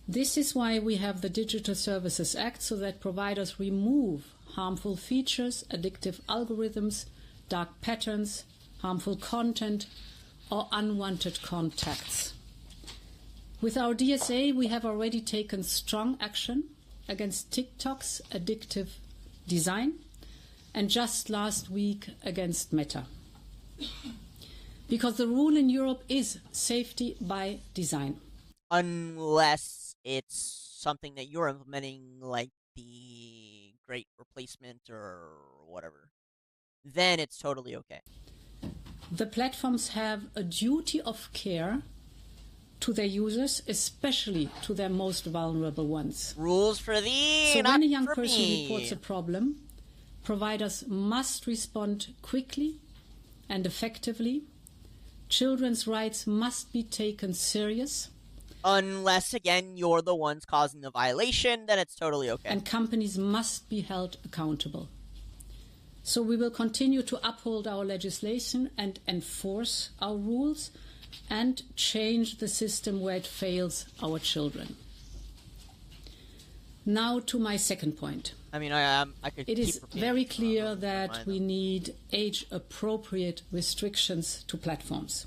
This is why we have the Digital Services Act, so that providers remove harmful features, addictive algorithms, dark patterns, harmful content, or unwanted contacts. With our DSA, we have already taken strong action against TikTok's addictive design, and just last week against Meta. Because the rule in Europe is safety by design. Unless it's something that you're implementing, like the Great Replacement or whatever, then it's totally okay. The platforms have a duty of care to their users, especially to their most vulnerable ones. Rules for thee, so not when a young for person me. reports a problem, providers must respond quickly and effectively. Children's rights must be taken serious. Unless, again, you're the ones causing the violation, then it's totally okay. And companies must be held accountable. So we will continue to uphold our legislation and enforce our rules and change the system where it fails our children. Now to my second point. I mean, I could. It is repeating very it, so clear that mind we them. need age-appropriate restrictions to platforms.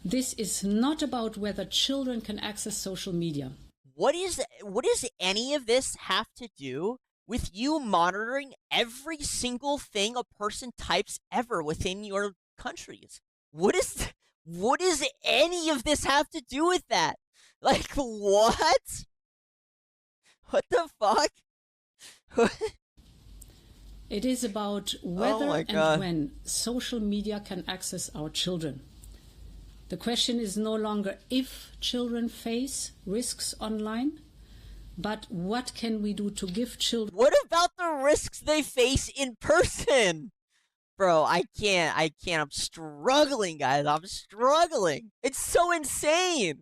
This is not about whether children can access social media. What does any of this have to do with you monitoring every single thing a person types ever within your countries? What does any of this have to do with that? Like, what? What the fuck? It is about whether my and God. when social media can access our children. The question is no longer if children face risks online, but what can we do to give children... What about the risks they face in person? Bro, I can't. I'm struggling, guys. I'm struggling. It's so insane.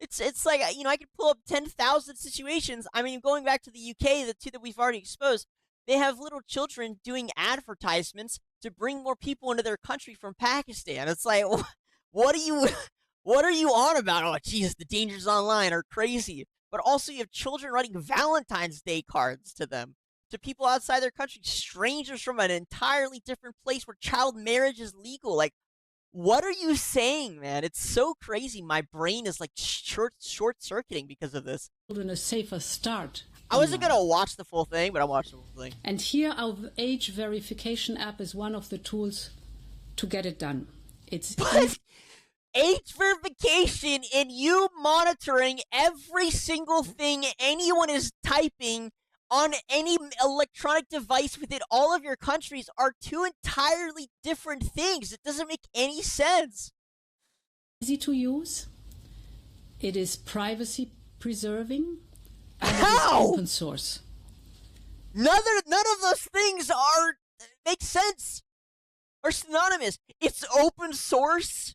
It's like, I could pull up 10,000 situations. I mean, going back to the UK, the two that we've already exposed, they have little children doing advertisements to bring more people into their country from Pakistan. It's like, what are you on about? Oh, Jesus, the dangers online are crazy. But also you have children writing Valentine's Day cards to them, to people outside their country, strangers from an entirely different place where child marriage is legal. Like, what are you saying, man? It's so crazy. My brain is like short-circuiting because of this. children a safer start. I wasn't online. going to watch the full thing, but I watched the full thing. And here our age verification app is one of the tools to get it done. It's But age verification and you monitoring every single thing anyone is typing on any electronic device within all of your countries are two entirely different things. It doesn't make any sense. easy to use. It is privacy preserving. And it is How? open source. None of those things make sense or synonymous. It's open source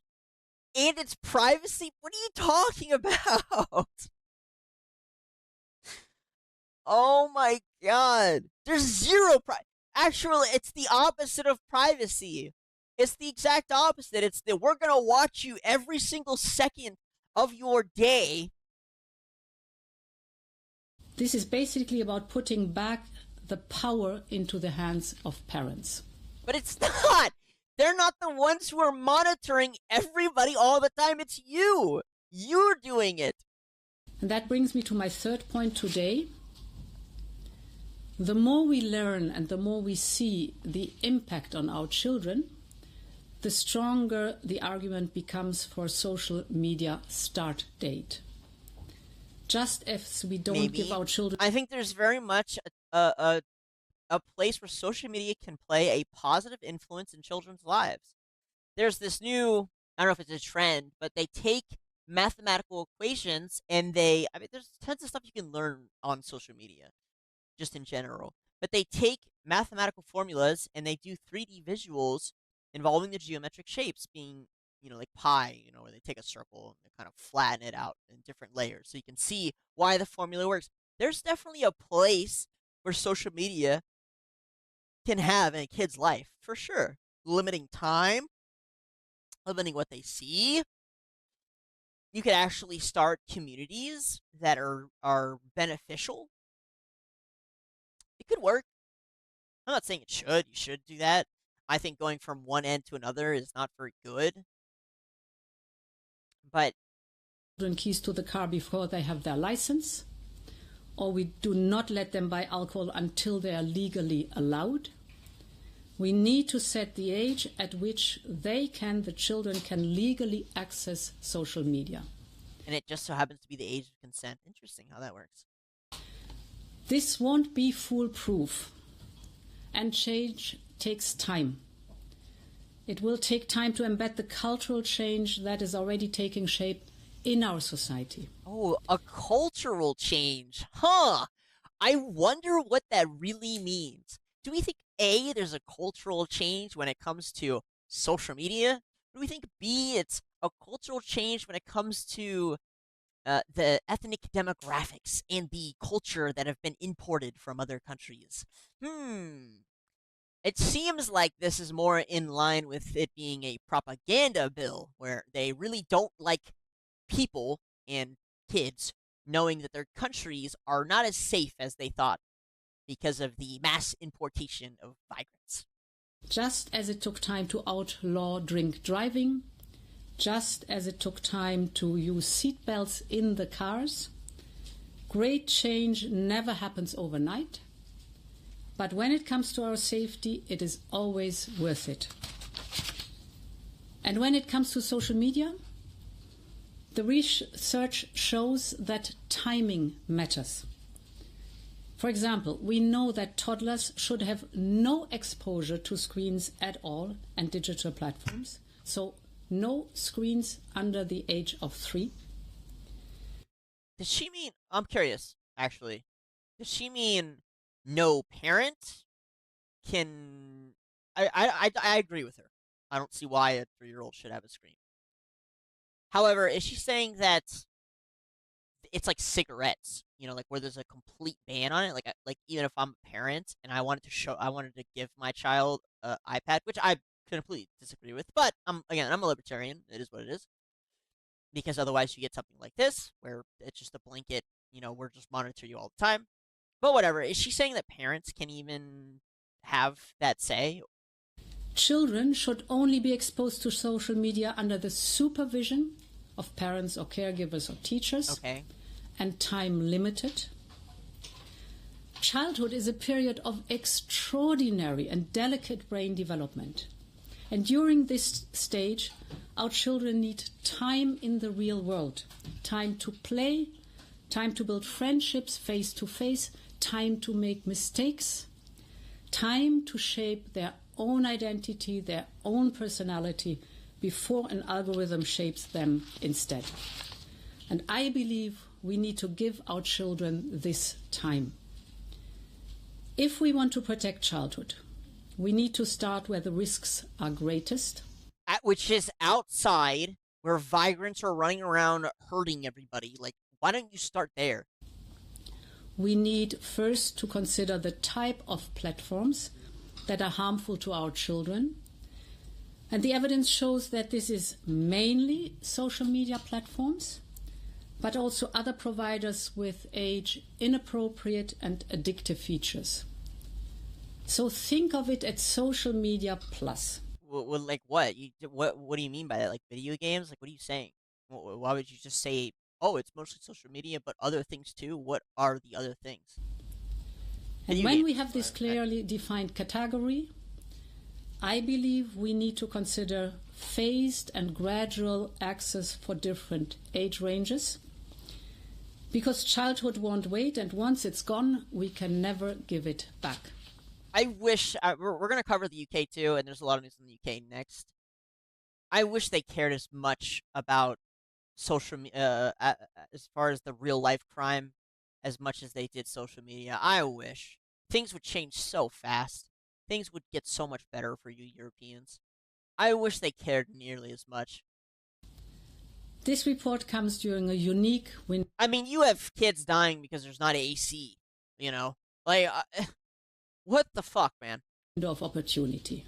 and it's privacy. What are you talking about? Oh my god. There's zero Actually, it's the opposite of privacy. It's the exact opposite. It's that we're going to watch you every single second of your day. This is basically about putting back the power into the hands of parents. But it's not. They're not the ones who are monitoring everybody all the time. It's you. You're doing it. And that brings me to my third point today. The more we learn and the more we see the impact on our children, the stronger the argument becomes for social media start date. Just as we don't Maybe. give our children... I think there's very much a place where social media can play a positive influence in children's lives. There's this new, I don't know if it's a trend, but they take mathematical equations and I mean, there's tons of stuff you can learn on social media, just in general. But they take mathematical formulas and they do 3D visuals involving the geometric shapes, being, like pi, where they take a circle and they kind of flatten it out in different layers so you can see why the formula works. There's definitely a place where social media can have in a kid's life, for sure. Limiting time, limiting what they see. You could actually start communities that are beneficial. It could work. I'm not saying it should. You should do that. I think going from one end to another is not very good. But children keys to the car before they have their license, or we do not let them buy alcohol until they are legally allowed. We need to set the age at which the children can legally access social media. And it just so happens to be the age of consent. Interesting how that works. This won't be foolproof, and change takes time. It will take time to embed the cultural change that is already taking shape in our society. Oh, a cultural change. Huh. I wonder what that really means. Do we think, A, there's a cultural change when it comes to social media? Do we think, B, it's a cultural change when it comes to the ethnic demographics and the culture that have been imported from other countries? It seems like this is more in line with it being a propaganda bill where they really don't like people and kids knowing that their countries are not as safe as they thought because of the mass importation of migrants. Just as it took time to outlaw drink driving, just as it took time to use seatbelts in the cars, great change never happens overnight. But when it comes to our safety, it is always worth it. And when it comes to social media, the research shows that timing matters. For example, we know that toddlers should have no exposure to screens at all and digital platforms, so no screens under the age of 3. Does she mean, I'm curious, actually, does she mean no parent can, I agree with her. I don't see why a 3-year-old should have a screen. However, is she saying that it's like cigarettes, like where there's a complete ban on it? Like even if I'm a parent and I wanted to give my child an iPad, which I completely disagree with, but I'm a libertarian. It is what it is. Because otherwise you get something like this, where it's just a blanket, we're just monitor you all the time. But whatever, is she saying that parents can even have that say? Children should only be exposed to social media under the supervision of parents or caregivers or teachers. Okay. And time limited. Childhood is a period of extraordinary and delicate brain development. And during this stage, our children need time in the real world, time to play, time to build friendships face to face, time to make mistakes, time to shape their own identity, their own personality, before an algorithm shapes them instead. And I believe we need to give our children this time. If we want to protect childhood, we need to start where the risks are greatest. Which is outside, where vagrants are running around hurting everybody. Like, why don't you start there? We need first to consider the type of platforms that are harmful to our children. And the evidence shows that this is mainly social media platforms, but also other providers with age inappropriate and addictive features. So think of it as social media plus. Well, like what? What do you mean by that? Like video games? Like, what are you saying? Why would you just say, oh, it's mostly social media, but other things too? What are the other things? And when we have this clearly defined category, I believe we need to consider phased and gradual access for different age ranges. Because childhood won't wait, and once it's gone, we can never give it back. I wish we're going to cover the UK too, and there's a lot of news in the UK next. I wish they cared as much about social media as far as the real life crime as much as they did social media. I wish things would change so fast. Things would get so much better for you Europeans. I wish they cared nearly as much. This report comes during a unique window. I mean, you have kids dying because there's not AC, you know? Like, what the fuck, man? Of opportunity.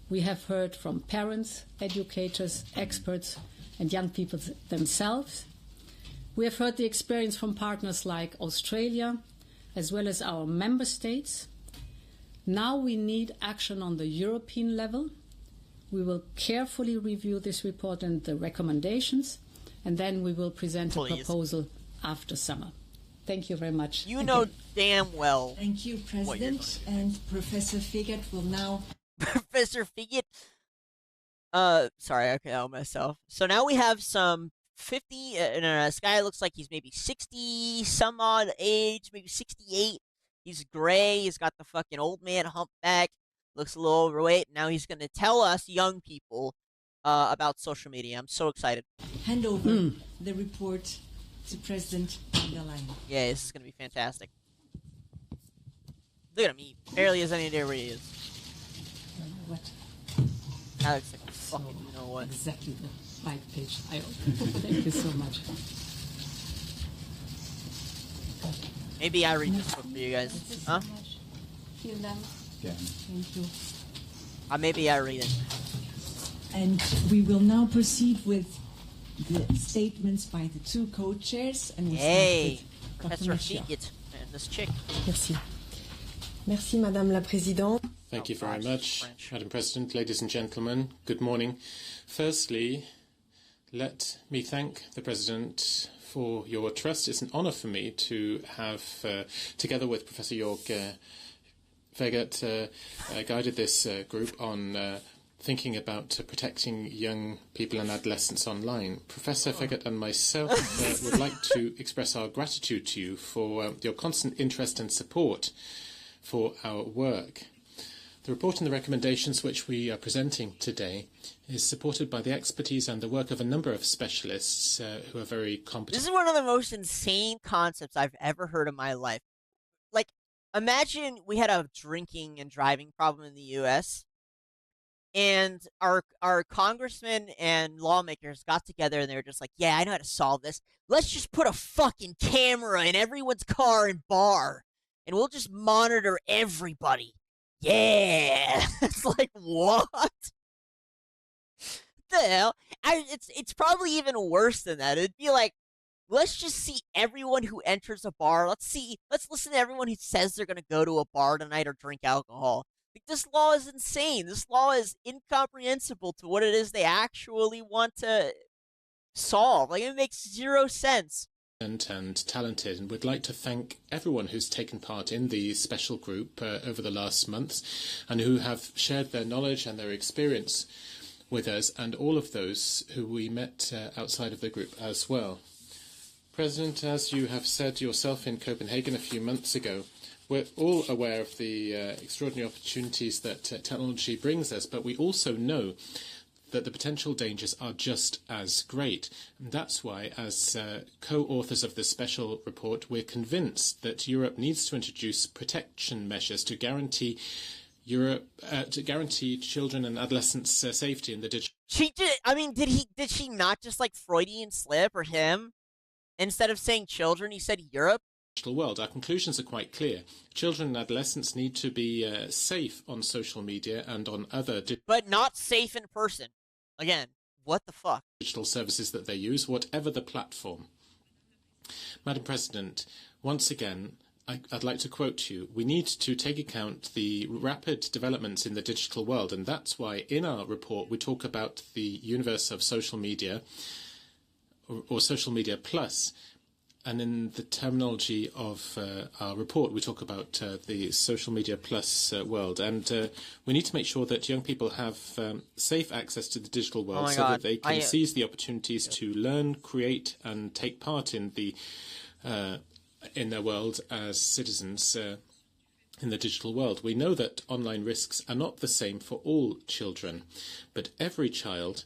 We have heard from parents, educators, experts, and young people themselves. We have heard the experience from partners like Australia, as well as our member states. Now we need action on the European level. We will carefully review this report and the recommendations, and then we will present a proposal after summer. Thank you very much. You know damn well. Thank you, President. And Professor Figert will now... Professor Figert? Sorry, okay, I'll myself. So now we have some 50, this guy looks like he's maybe 60 some odd age, maybe 68. He's gray, he's got the fucking old man humpback, looks a little overweight. Now he's going to tell us young people about social media. I'm so excited. Hand over the report to President von der Leyen. Yeah, this is going to be fantastic. Look at him, he barely has any idea where he is. What? That looks like a fucking you know what. Exactly the right page I opened. Thank you so much. Maybe I read this book for you guys. Huh? Vielen Dank. Yeah. Thank you. Maybe I read it. And we will now proceed with the statements by the two co-chairs. And we'll Hey, start with Professor Dr. Figert, and this chick. Merci. Merci, Madame la Présidente. Thank you very much, French. Madam President, ladies and gentlemen. Good morning. Firstly, let me thank the President for your trust. It's an honour for me to have, together with Professor Jörg Fegert, guided this group on thinking about protecting young people and adolescents online. Professor Fegert and myself would like to express our gratitude to you for your constant interest and support for our work. The report and the recommendations which we are presenting today is supported by the expertise and the work of a number of specialists who are very competent. This is one of the most insane concepts I've ever heard in my life. Like, imagine we had a drinking and driving problem in the U.S., and our congressmen and lawmakers got together and they were just like, yeah, I know how to solve this. Let's just put a fucking camera in everyone's car and bar, and we'll just monitor everybody. Yeah. It's like, what? The hell? It's probably even worse than that. It'd be like, let's just see everyone who enters a bar. Let's listen to everyone who says they're going to go to a bar tonight or drink alcohol. Like, this law is insane. This law is incomprehensible to what it is they actually want to solve. Like, it makes zero sense. And talented, and would like to thank everyone who's taken part in the special group over the last months and who have shared their knowledge and their experience with us, and all of those who we met outside of the group as well. President, as you have said yourself in Copenhagen a few months ago, we're all aware of the extraordinary opportunities that technology brings us, but we also know that the potential dangers are just as great. And that's why, as co-authors of this special report, we're convinced that Europe needs to introduce protection measures to guarantee children and adolescents' safety in the digital. She did. I mean, did she not just like Freudian slip, or him? Instead of saying children, he said Europe. World. Our conclusions are quite clear. Children and adolescents need to be safe on social media and on other but not safe in person. Again, what the fuck? Digital services that they use, whatever the platform. Madam President, once again, I'd like to quote you. We need to take account the rapid developments in the digital world, and that's why in our report we talk about the universe of social media, or social media plus. And in the terminology of our report, we talk about the social media plus world. And we need to make sure that young people have safe access to the digital world that they can seize the opportunities to learn, create, and take part in the in their world as citizens in the digital world. We know that online risks are not the same for all children, but every child,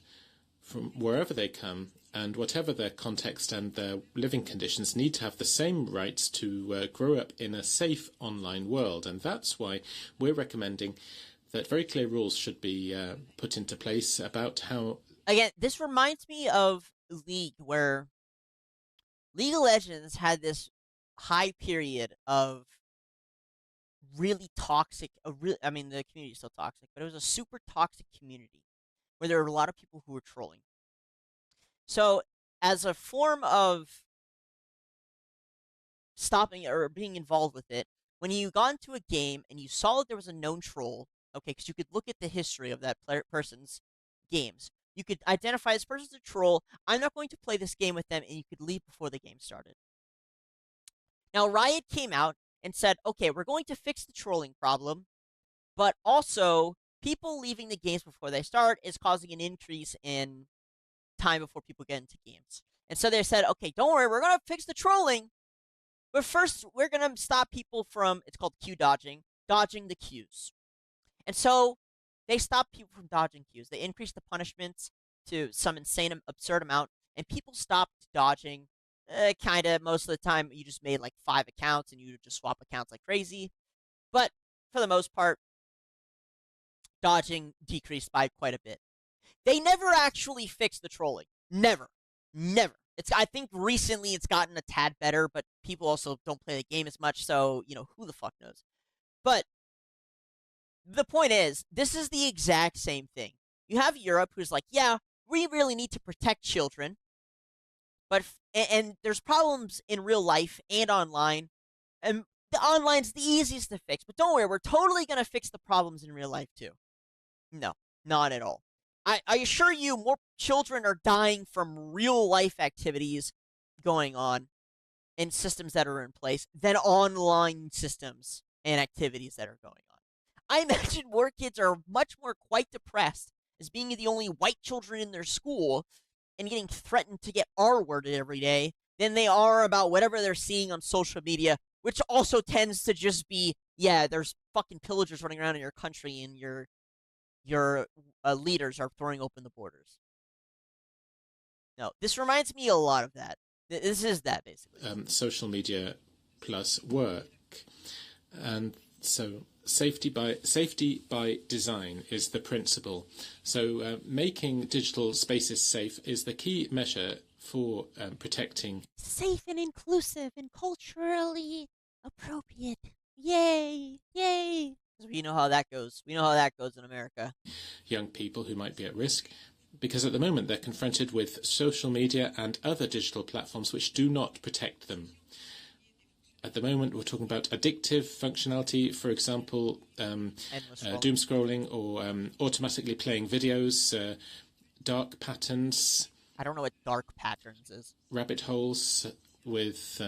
from wherever they come and whatever their context and their living conditions, need to have the same rights to grow up in a safe online world. And that's why we're recommending that very clear rules should be put into place about how... Again, this reminds me of League, where League of Legends had this high period of really toxic, I mean, the community is still toxic, but it was a super toxic community where there were a lot of people who were trolling. So, as a form of stopping or being involved with it, when you got into a game and you saw that there was a known troll, okay, because you could look at the history of that person's games, you could identify this person's a troll. I'm not going to play this game with them, and you could leave before the game started. Now, Riot came out and said, okay, we're going to fix the trolling problem, but also people leaving the games before they start is causing an increase in time before people get into games. And so they said, okay, don't worry, we're going to fix the trolling, but first we're going to stop people from, it's called queue dodging the queues. And so they stopped people from dodging queues. They increased the punishments to some insane, absurd amount, and people stopped dodging. Kind of most of the time, you just made like 5 accounts and you would just swap accounts like crazy. But for the most part, dodging decreased by quite a bit. They never actually fixed the trolling. Never. I think recently it's gotten a tad better, but people also don't play the game as much, so, who the fuck knows. But the point is, this is the exact same thing. You have Europe who's like, yeah, we really need to protect children, and there's problems in real life and online, and the online's the easiest to fix, but don't worry, we're totally going to fix the problems in real life too. No, not at all. I assure you, more children are dying from real life activities going on in systems that are in place than online systems and activities that are going on. I imagine more kids are much more quite depressed as being the only white children in their school and getting threatened to get R-worded every day than they are about whatever they're seeing on social media, which also tends to just be, yeah, there's fucking pillagers running around in your country and your leaders are throwing open the borders. No, this reminds me a lot of that. This is that, basically. Social media plus work. And so safety by design is the principle. So making digital spaces safe is the key measure for protecting. Safe and inclusive and culturally appropriate. Yay! Yay! We know how that goes. We know how that goes in America. Young people who might be at risk, because at the moment they're confronted with social media and other digital platforms which do not protect them. At the moment, we're talking about addictive functionality, for example, doom scrolling or automatically playing videos, dark patterns. I don't know what dark patterns is. Rabbit holes with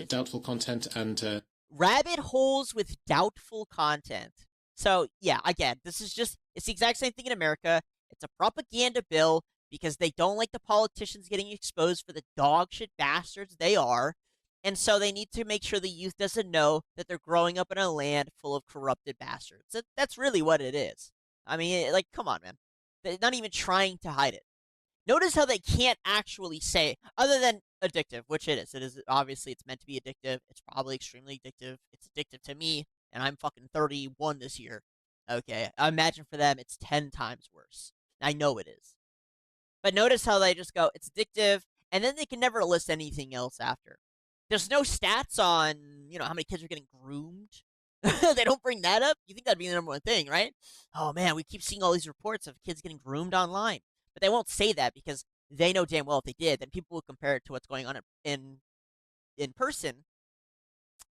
doubtful content and... rabbit holes with doubtful content. So, yeah, again, it's the exact same thing in America. It's a propaganda bill because they don't like the politicians getting exposed for the dog shit bastards they are. And so they need to make sure the youth doesn't know that they're growing up in a land full of corrupted bastards. That's really what it is. I mean, like, come on, man. They're not even trying to hide it. Notice how they can't actually say, other than addictive, which it is. It is obviously, it's meant to be addictive. It's probably extremely addictive. It's addictive to me, and I'm fucking 31 this year. Okay, I imagine for them it's 10 times worse. I know it is. But notice how they just go, it's addictive, and then they can never list anything else after. There's no stats on, how many kids are getting groomed. They don't bring that up. You think that'd be the number one thing, right? Oh man, we keep seeing all these reports of kids getting groomed online. But they won't say that because they know damn well if they did, then people will compare it to what's going on in person,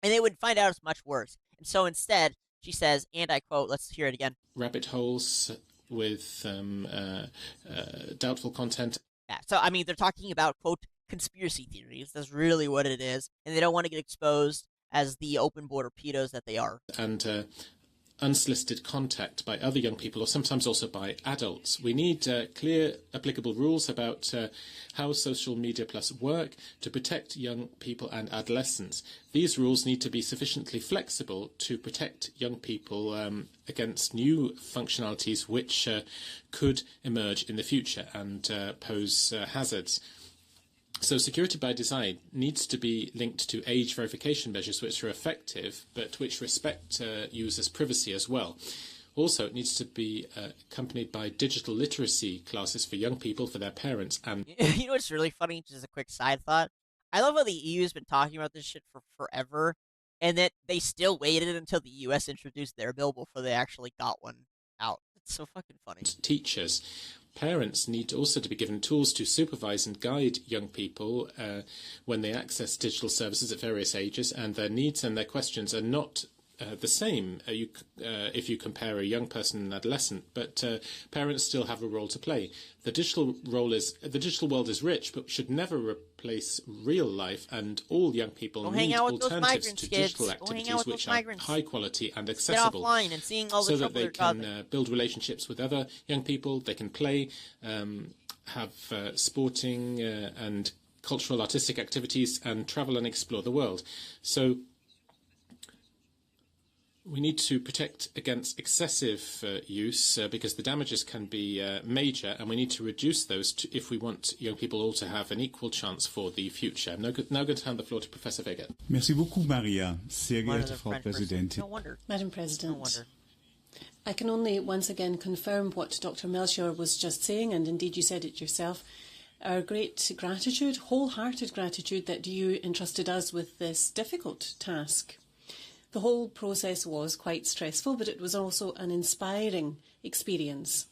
and they would find out it's much worse. And so instead, she says, and I quote, let's hear it again. Rabbit holes with doubtful content. Yeah, so, I mean, they're talking about, quote, conspiracy theories. That's really what it is. And they don't want to get exposed as the open border pedos that they are. And unsolicited contact by other young people, or sometimes also by adults. We need clear applicable rules about how social media plus work to protect young people and adolescents. These rules need to be sufficiently flexible to protect young people against new functionalities which could emerge in the future and pose hazards. So security by design needs to be linked to age verification measures which are effective but which respect users' privacy as well. Also, it needs to be accompanied by digital literacy classes for young people, for their parents. And you know what's really funny? Just a quick side thought. I love how the EU has been talking about this shit for forever, and that they still waited until the US introduced their bill before they actually got one out. It's so fucking funny. Teachers. Parents need also to be given tools to supervise and guide young people when they access digital services at various ages, and their needs and their questions are not the same if you compare a young person and an adolescent, but parents still have a role to play. The digital world is rich, but should never replace real life, and all young people need alternatives to digital activities which are high quality and accessible. Get offline and seeing all the so that they can build relationships with other young people. They can play, have sporting and cultural artistic activities, and travel and explore the world. So we need to protect against excessive use because the damages can be major, and we need to reduce those if we want young people all to have an equal chance for the future. I'm now going to hand the floor to Professor Vega. Merci beaucoup, Maria. Sehr geehrte Frau Präsidentin. No wonder. Madam President, no wonder. I can only once again confirm what Dr. Melchior was just saying, and indeed you said it yourself. Our great gratitude, wholehearted gratitude, that you entrusted us with this difficult task. The whole process was quite stressful, but it was also an inspiring experience.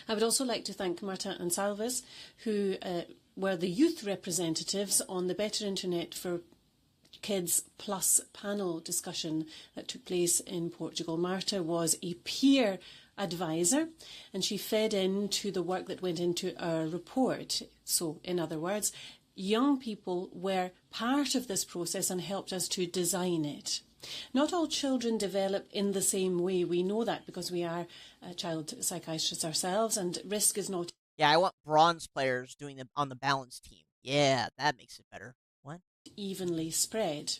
I would also like to thank Marta and Salves, who were the youth representatives on the Better Internet for Kids Plus panel discussion that took place in Portugal. Marta was a peer advisor, and she fed into the work that went into our report. So, in other words, young people were part of this process and helped us to design it. Not all children develop in the same way. We know that because we are child psychiatrists ourselves, and risk is not... Yeah, I want bronze players doing them on the balance team. Yeah, that makes it better. What? Evenly spread.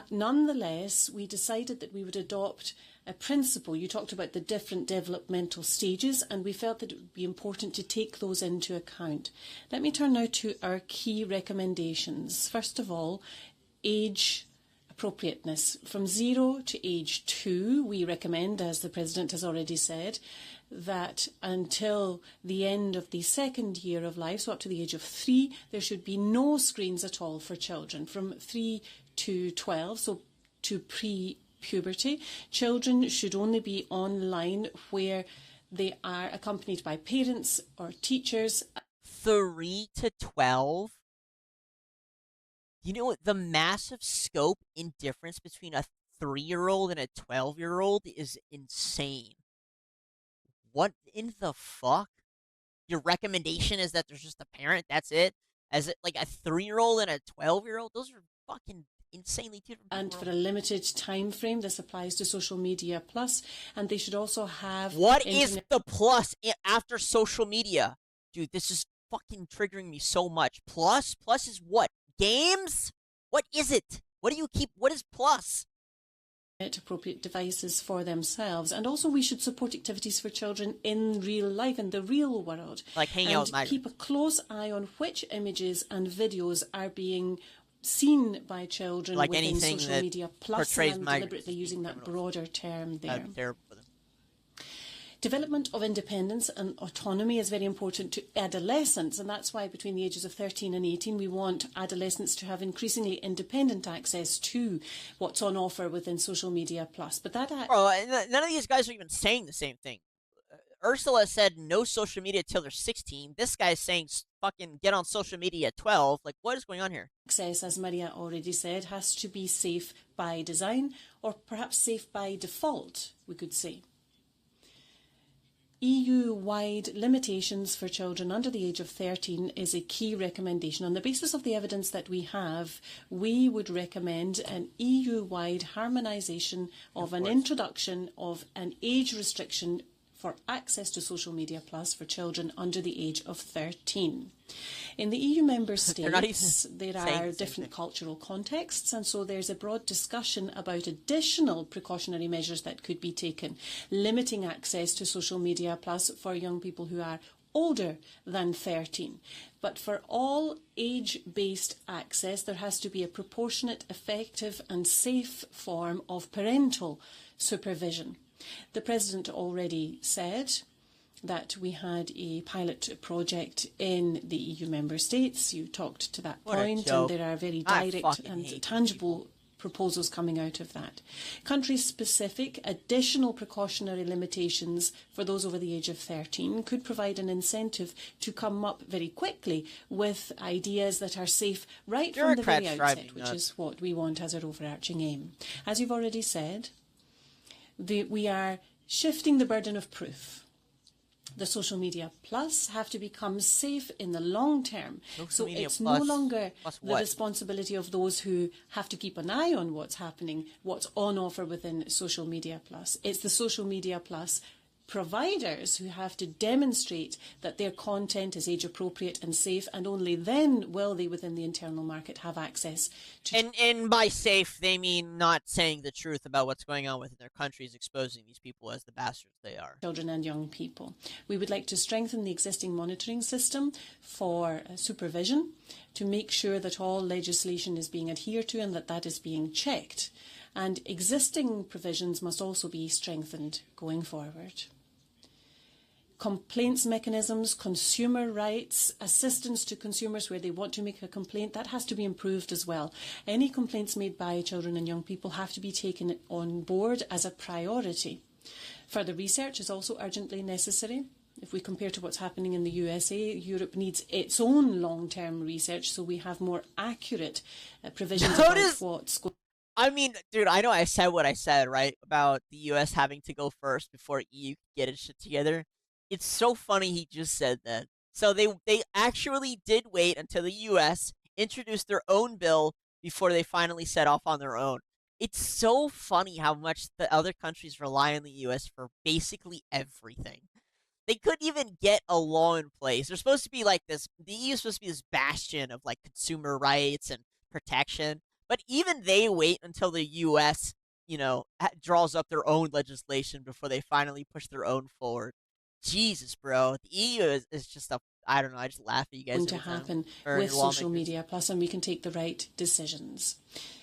Nonetheless, we decided that we would adopt a principle. You talked about the different developmental stages, and we felt that it would be important to take those into account. Let me turn now to our key recommendations. First of all, age appropriateness. From 0 to age 2, we recommend, as the President has already said, that until the end of the second year of life, so up to the age of 3, there should be no screens at all for children. From 3 to 12, so to pre-puberty, children should only be online where they are accompanied by parents or teachers. 3 to 12? You know what? The massive scope in difference between a 3-year-old and a 12-year-old is insane. What in the fuck? Your recommendation is that there's just a parent, that's it? As it like a 3-year-old and a 12-year-old? Those are fucking insanely different. And for a limited time frame, this applies to Social Media Plus, and they should also have... What is the plus after social media? Dude, this is fucking triggering me so much. Plus? Plus is what? Games? What is it? What is plus? Appropriate devices for themselves, and also we should support activities for children in real life, in the real world, like hanging out with my... keep a close eye on which images and videos are being seen by children like within anything Social Media Plus, and I'm deliberately using that broader term there. Development of independence and autonomy is very important to adolescents, and that's why between the ages of 13 and 18 we want adolescents to have increasingly independent access to what's on offer within Social Media Plus. But that... none of these guys are even saying the same thing. Ursula said no social media till they're 16. This guy's saying fucking get on social media at 12. Like, what is going on here? Access, as Maria already said, has to be safe by design, or perhaps safe by default, we could say. EU-wide limitations for children under the age of 13 is a key recommendation. On the basis of the evidence that we have, we would recommend an EU-wide harmonisation of an introduction of an age restriction for access to social media plus for children under the age of 13. In the EU member states, there are different cultural contexts, and so there's a broad discussion about additional precautionary measures that could be taken, limiting access to social media plus for young people who are older than 13. But for all age-based access, there has to be a proportionate, effective and safe form of parental supervision. The President already said that we had a pilot project in the EU member states. You talked to that point, and there are very direct and tangible proposals coming out of that. Country-specific additional precautionary limitations for those over the age of 13 could provide an incentive to come up very quickly with ideas that are safe right from the very outset, which is what we want as our overarching aim. As you've already said, we are shifting the burden of proof. The social media plus have to become safe in the long term. So it's no longer the responsibility of those who have to keep an eye on what's happening, what's on offer within social media plus. It's the social media plus providers who have to demonstrate that their content is age appropriate and safe, and only then will they within the internal market have access to. And by safe, they mean not saying the truth about what's going on within their countries, exposing these people as the bastards they are. Children and young people. We would like to strengthen the existing monitoring system for supervision to make sure that all legislation is being adhered to and that that is being checked. And existing provisions must also be strengthened going forward. Complaints mechanisms, consumer rights, assistance to consumers where they want to make a complaint, that has to be improved as well. Any complaints made by children and young people have to be taken on board as a priority. Further research is also urgently necessary. If we compare to what's happening in the USA, Europe needs its own long-term research so we have more accurate provisions about what's going on. I mean, dude, I know I said what I said, right, about the U.S. having to go first before EU could get its shit together. It's so funny he just said that. So they actually did wait until the U.S. introduced their own bill before they finally set off on their own. It's so funny how much the other countries rely on the U.S. for basically everything. They couldn't even get a law in place. They're supposed to be like this. The EU is supposed to be this bastion of like consumer rights and protection. But even they wait until the U.S., draws up their own legislation before they finally push their own forward. Jesus, bro. The EU is just I don't know, I just laugh at you guys. Going to happen with social media plus, and we can take the right decisions.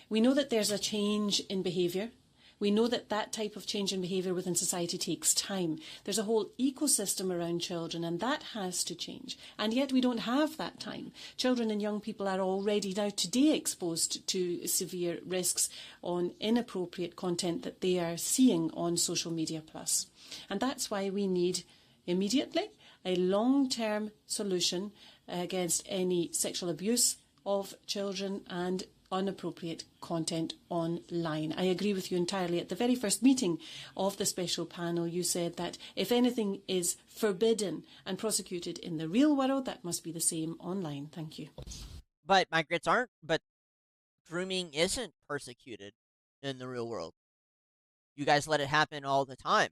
We know that there's a change in behaviour. We know that that type of change in behaviour within society takes time. There's a whole ecosystem around children, and that has to change. And yet we don't have that time. Children and young people are already now today exposed to severe risks on inappropriate content that they are seeing on social media plus. And that's why we need immediately a long-term solution against any sexual abuse of children and inappropriate content online. I agree with you entirely. At the very first meeting of the special panel, you said that if anything is forbidden and prosecuted in the real world, that must be the same online. Thank you. But migrants aren't, but grooming isn't persecuted in the real world. You guys let it happen all the time.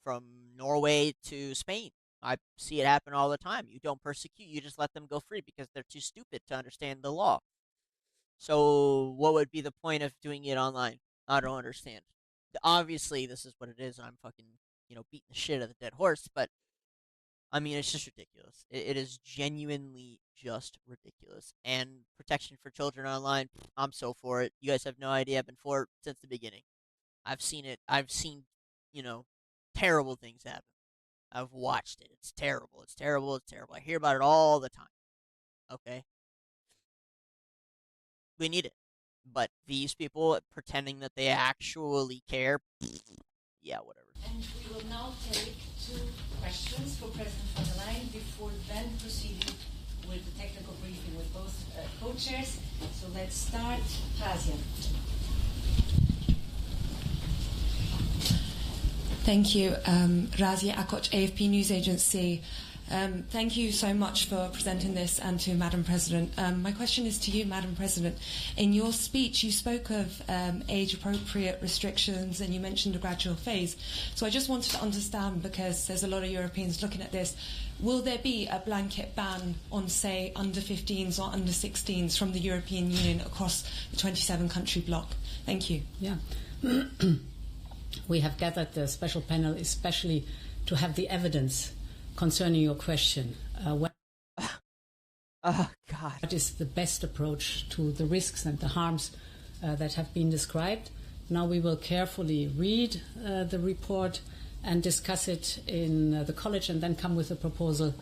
From Norway to Spain. I see it happen all the time. You don't persecute, you just let them go free because they're too stupid to understand the law. So what would be the point of doing it online? I don't understand. Obviously, this is what it is. I'm fucking, beating the shit out of the dead horse, but I mean, it's just ridiculous. It is genuinely just ridiculous. And protection for children online, I'm so for it. You guys have no idea. I've been for it since the beginning. I've seen it. I've seen, terrible things happen. I've watched it. It's terrible. It's terrible. It's terrible. I hear about it all the time. Okay? We need it. But these people pretending that they actually care, yeah, whatever. And we will now take 2 questions for President von der Leyen before then proceeding with the technical briefing with both co-chairs. So let's start. Razia. Thank you. Razia Akot, AFP News Agency. Thank you so much for presenting this, and to Madam President. My question is to you, Madam President. In your speech, you spoke of age-appropriate restrictions, and you mentioned a gradual phase. So I just wanted to understand, because there's a lot of Europeans looking at this, will there be a blanket ban on, say, under 15s or under 16s from the European Union across the 27-country bloc? Thank you. Yeah. We have gathered the special panel especially to have the evidence concerning your question. Oh, God. What is the best approach to the risks and the harms that have been described? Now we will carefully read the report and discuss it in the college, and then come with a proposal.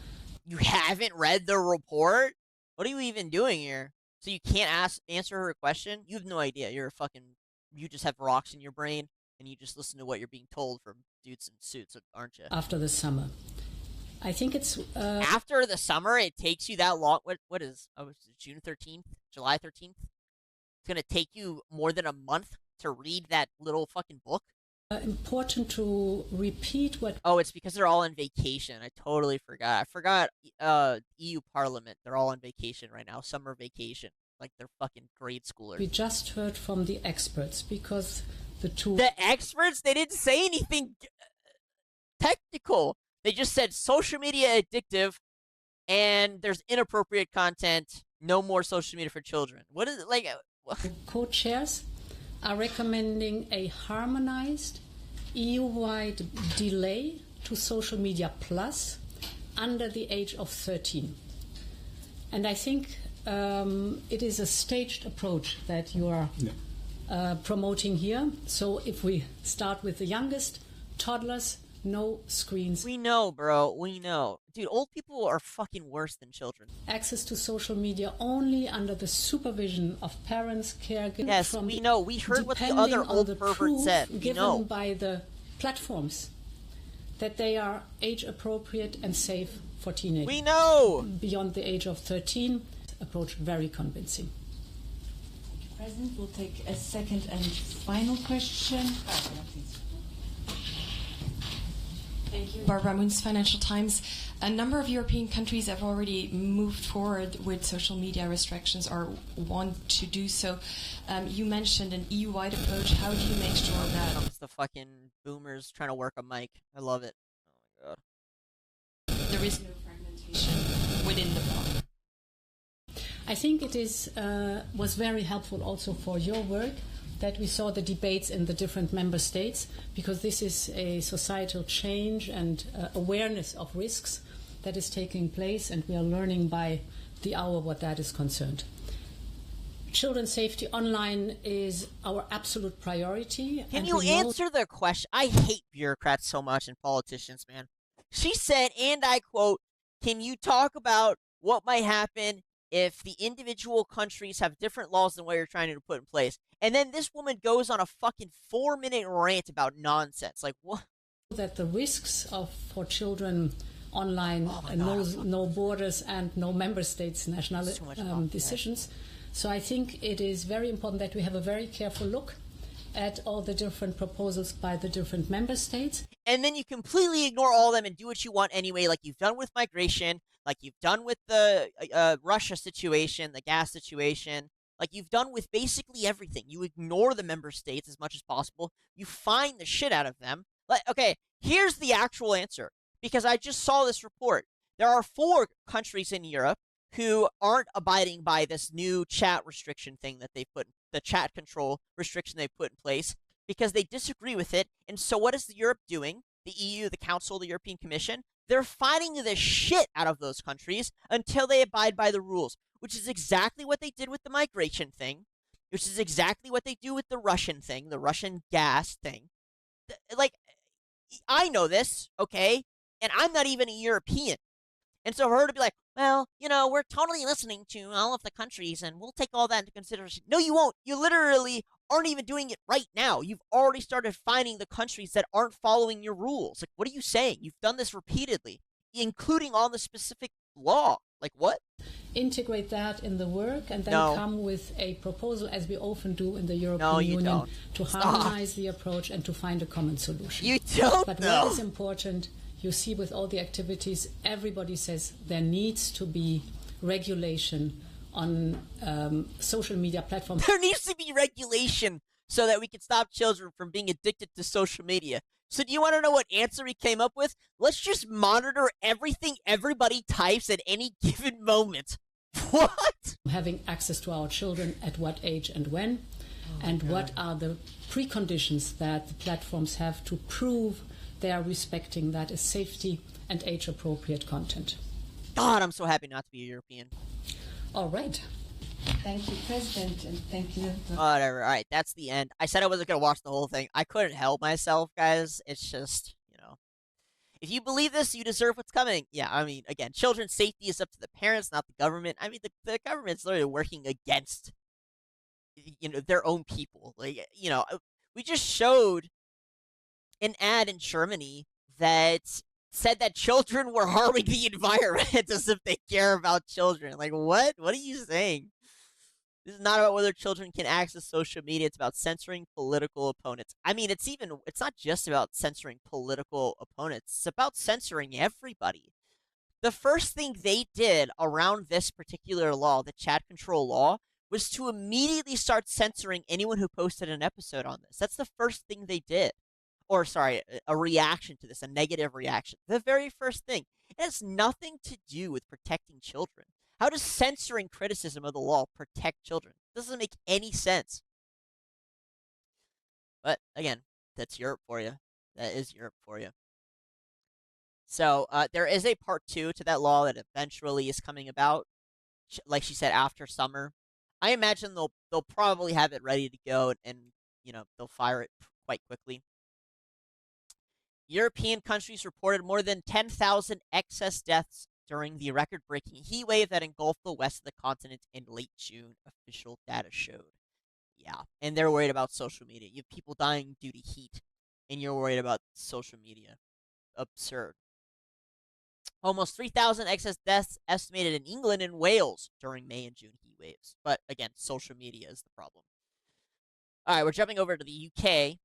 You haven't read the report? What are you even doing here? So you can't answer her question? You have no idea. You just have rocks in your brain, and you just listen to what you're being told from dudes in suits, aren't you? After the summer. I think it's... After the summer, it takes you that long? What is... Oh, June 13th? July 13th? It's going to take you more than a month to read that little fucking book? Important to repeat what... Oh, it's because they're all on vacation. I totally forgot. I forgot EU Parliament. They're all on vacation right now. Summer vacation. Like they're fucking grade schoolers. We just heard from the experts, because the experts? They didn't say anything technical. They just said social media addictive, and there's inappropriate content. No more social media for children. What is it like? Co-chairs are recommending a harmonized EU-wide delay to social media plus under the age of 13. And I think it is a staged approach that you are promoting here. So if we start with the youngest, toddlers, no screens. We know, bro. We know. Dude, old people are fucking worse than children. Access to social media only under the supervision of parents, caregivers. Yes, we know. We heard what the other old pervert said. We given know. by the platforms that they are age appropriate and safe for teenagers. We know. Beyond the age of 13, approach very convincing. President, we'll take a second and final question. Thank you. Barbara Moons, Financial Times. A number of European countries have already moved forward with social media restrictions or want to do so. You mentioned an EU-wide approach. How do you make sure that... It's the fucking boomers trying to work a mic. I love it. Oh, my God. There is no fragmentation within the bloc. I think it was very helpful also for your work that we saw the debates in the different member states, because this is a societal change and awareness of risks that is taking place, and we are learning by the hour what that is concerned. Children's safety online is our absolute priority. Can you answer the question? I hate bureaucrats so much and politicians, man. She said, and I quote, can you talk about what might happen if the individual countries have different laws than what you're trying to put in place? And then this woman goes on a fucking 4-minute rant about nonsense. Like, what? That the risks for children online, no borders and no member states' national decisions. So I think it is very important that we have a very careful look at all the different proposals by the different member states. And then you completely ignore all of them and do what you want anyway, like you've done with migration, like you've done with the Russia situation, the gas situation, like you've done with basically everything. You ignore the member states as much as possible. You fine the shit out of them. Like, okay, here's the actual answer, because I just saw this report. There are 4 countries in Europe who aren't abiding by this new chat restriction thing that they put, the chat control restriction they put in place, because they disagree with it. And so what is Europe doing? The EU, the Council, the European Commission, they're fighting the shit out of those countries until they abide by the rules, which is exactly what they did with the migration thing, which is exactly what they do with the Russian thing, the Russian gas thing. Like, I know this, okay? And I'm not even a European. And so for her to be like, well, you know, we're totally listening to all of the countries and we'll take all that into consideration. No, you won't. You literally aren't even doing it right now. You've already started finding the countries that aren't following your rules. Like, what are you saying? You've done this repeatedly, including on the specific law. Like, what? integrate that in the work and then come with a proposal, as we often do in the European Union, to harmonize the approach and to find a common solution. You don't But know. what is important, you see with all the activities, everybody says there needs to be regulation on social media platforms. There needs to be regulation so that we can stop children from being addicted to social media. So do you want to know what answer we came up with? Let's just monitor everything everybody types at any given moment. What? Having access to our children at what age and when, and what are the preconditions that the platforms have to prove they are respecting that as safety and age-appropriate content. God, I'm so happy not to be a European. All right. Thank you, President, and thank you. Whatever. All right, that's the end. I said I wasn't going to watch the whole thing. I couldn't help myself, guys. It's just, if you believe this, you deserve what's coming. Yeah, I mean, again, children's safety is up to the parents, not the government. I mean, the government's literally working against, their own people. Like, we just showed an ad in Germany that said that children were harming the environment as if they care about children. Like, what? What are you saying? This is not about whether children can access social media. It's about censoring political opponents. I mean, it's not just about censoring political opponents. It's about censoring everybody. The first thing they did around this particular law, the chat control law, was to immediately start censoring anyone who posted an episode on this. That's the first thing they did. Or, sorry, a reaction to this, a negative reaction. The very first thing. It has nothing to do with protecting children. How does censoring criticism of the law protect children? It doesn't make any sense. But, again, that's Europe for you. That is Europe for you. So, there is a part 2 to that law that eventually is coming about. Like she said, after summer. I imagine they'll probably have it ready to go and they'll fire it quite quickly. European countries reported more than 10,000 excess deaths during the record-breaking heat wave that engulfed the west of the continent in late June, official data showed. Yeah, and they're worried about social media. You have people dying due to heat, and you're worried about social media. Absurd. Almost 3,000 excess deaths estimated in England and Wales during May and June heat waves. But, again, social media is the problem. All right, we're jumping over to the UK.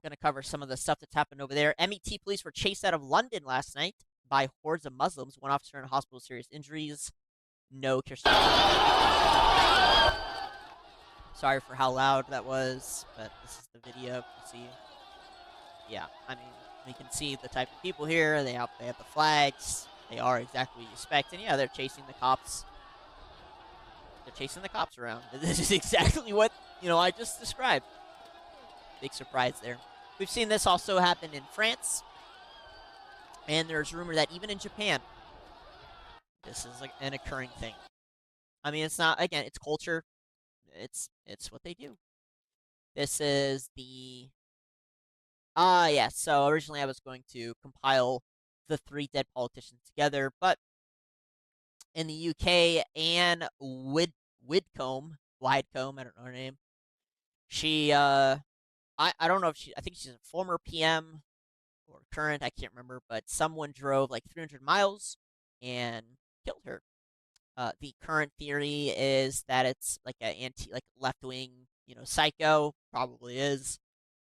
Going to cover some of the stuff that's happened over there. MET police were chased out of London last night by hordes of Muslims. One officer in a hospital with serious injuries. No, Kirsten. Sorry for how loud that was, but this is the video. You see, yeah, I mean, we can see the type of people here. They have the flags. They are exactly what you expect, and yeah, they're chasing the cops. They're chasing the cops around. This is exactly what I just described. Big surprise there. We've seen this also happen in France, and there's rumor that even in Japan, this is like an occurring thing. I mean, it's not, again, it's culture. It's what they do. This is the yeah. So originally I was going to compile the 3 dead politicians together, but in the UK, Anne Widdecombe, I don't know her name. She I don't know if I think she's a former PM or current, I can't remember, but someone drove like 300 miles and killed her. The current theory is that it's like left-wing, psycho, probably is.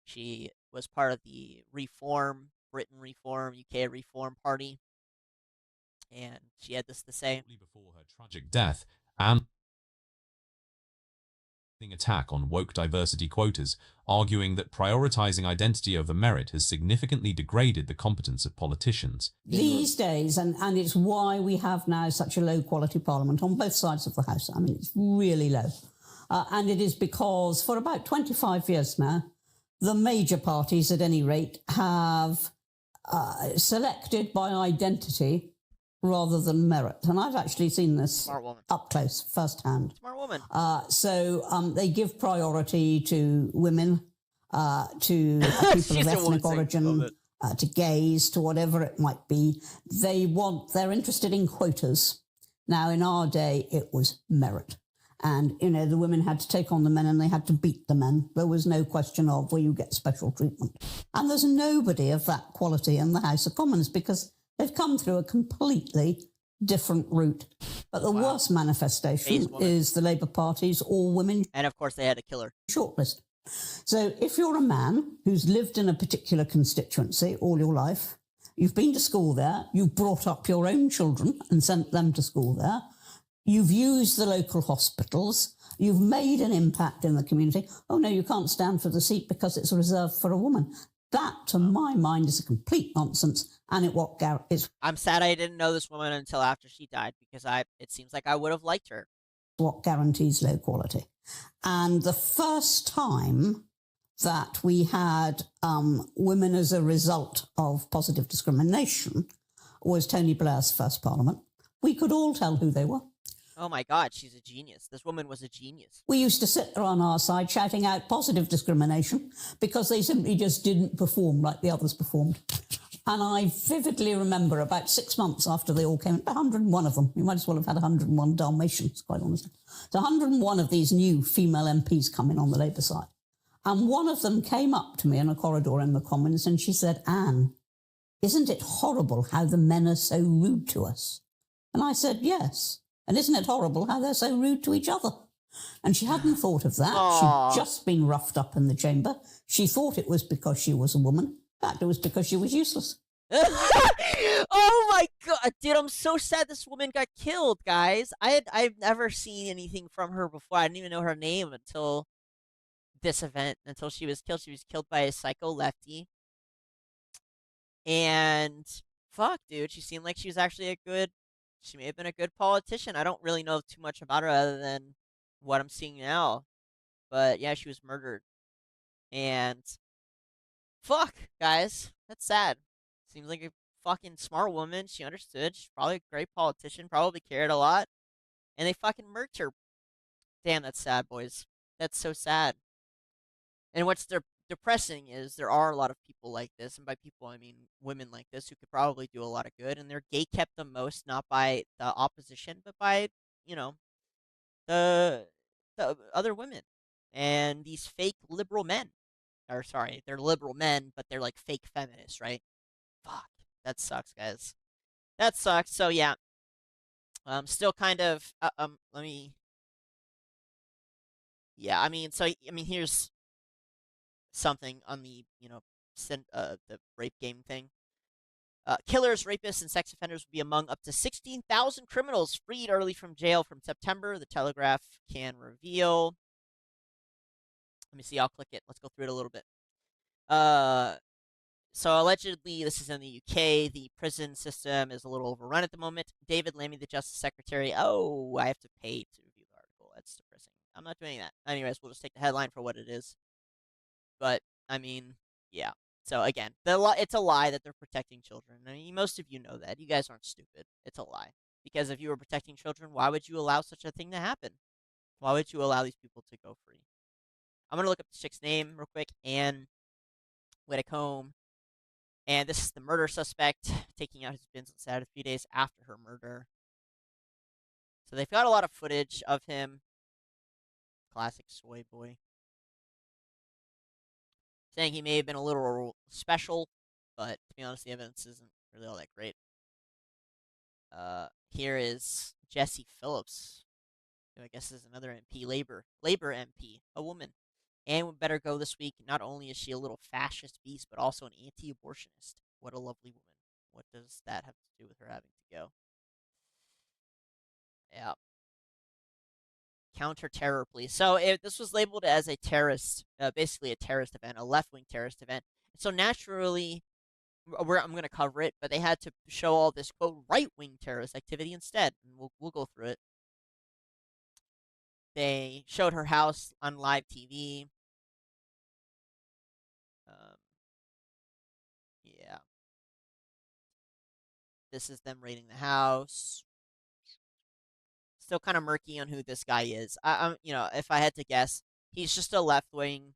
She was part of the Britain Reform, UK Reform Party, and she had this to say. Before her tragic death, and attack on woke diversity quotas, arguing that prioritizing identity over merit has significantly degraded the competence of politicians. These days, and it's why we have now such a low quality parliament on both sides of the House. I mean, it's really low. And it is because for about 25 years now, the major parties at any rate have selected by identity rather than merit. And I've actually seen this up close, firsthand. Smart woman. So they give priority to women, to people of ethnic origin, to gays, to whatever it might be. They're interested in quotas. Now, in our day, it was merit. And, the women had to take on the men and they had to beat the men. There was no question of, well, you get special treatment. And there's nobody of that quality in the House of Commons because they've come through a completely different route. But the worst manifestation is the Labour Party's all-women... And, of course, they had a killer. ...shortlist. So if you're a man who's lived in a particular constituency all your life, you've been to school there, you've brought up your own children and sent them to school there, you've used the local hospitals, you've made an impact in the community, oh no, you can't stand for the seat because it's reserved for a woman. That, to my mind, is a complete nonsense, and I'm sad I didn't know this woman until after she died, because it seems like I would have liked her. What guarantees low quality. And the first time that we had women as a result of positive discrimination was Tony Blair's first parliament. We could all tell who they were. Oh my God, she's a genius. This woman was a genius. We used to sit there on our side shouting out positive discrimination because they simply just didn't perform like the others performed. And I vividly remember about 6 months after they all came, 101 of them, you might as well have had 101 Dalmatians, quite honestly. So 101 of these new female MPs coming on the Labour side. And one of them came up to me in a corridor in the Commons and she said, Anne, isn't it horrible how the men are so rude to us? And I said, yes. And isn't it horrible how they're so rude to each other? And she hadn't thought of that. Aww. She'd just been roughed up in the chamber. She thought it was because she was a woman. In fact, it was because she was useless. Oh my God, dude, I'm so sad this woman got killed, guys. I've never seen anything from her before. I didn't even know her name until this event, until she was killed. She was killed by a psycho lefty. And fuck, dude, she seemed like she was actually she may have been a good politician. I don't really know too much about her other than what I'm seeing now. But yeah, she was murdered. And fuck, guys, that's sad. Seems like a fucking smart woman. She understood. She's probably a great politician. Probably cared a lot. And they fucking murked her. Damn, that's sad, boys. That's so sad. And what's depressing is there are a lot of people like this. And by people, I mean women like this who could probably do a lot of good. And they're gay-kept the most, not by the opposition, but by, the other women. And these fake liberal men. Or, sorry, they're liberal men, but they're like fake feminists, right? Fuck, that sucks, guys. That sucks. So yeah, still kind of. Let me. Yeah, I mean, here's something on the the rape game thing. Killers, rapists, and sex offenders will be among up to 16,000 criminals freed early from jail from September. The Telegraph can reveal. Let me see. I'll click it. Let's go through it a little bit. So allegedly, this is in the UK. The prison system is a little overrun at the moment. David Lammy, the Justice Secretary. Oh, I have to pay to review the article. That's depressing. I'm not doing that. Anyways, we'll just take the headline for what it is. But I mean, yeah. So again, it's a lie that they're protecting children. I mean, most of you know that. You guys aren't stupid. It's a lie. Because if you were protecting children, why would you allow such a thing to happen? Why would you allow these people to go free? I'm gonna look up the chick's name real quick. Anne Whitcomb. And this is the murder suspect taking out his bins on Saturday 3 days after her murder. So they've got a lot of footage of him. Classic soy boy. Saying he may have been a little special, but to be honest, the evidence isn't really all that great. Here is Jesse Phillips, who I guess is another MP, Labor MP, a woman. And would better go this week. Not only is she a little fascist beast, but also an anti-abortionist. What a lovely woman. What does that have to do with her having to go? Yeah. Counter-terror police. So this was labeled as a terrorist, basically a terrorist event, a left-wing terrorist event. So naturally, I'm going to cover it, but they had to show all this, quote, right-wing terrorist activity instead. And we'll go through it. They showed her house on live TV. Yeah. This is them raiding the house. Still kind of murky on who this guy is. If I had to guess, he's just a left-wing,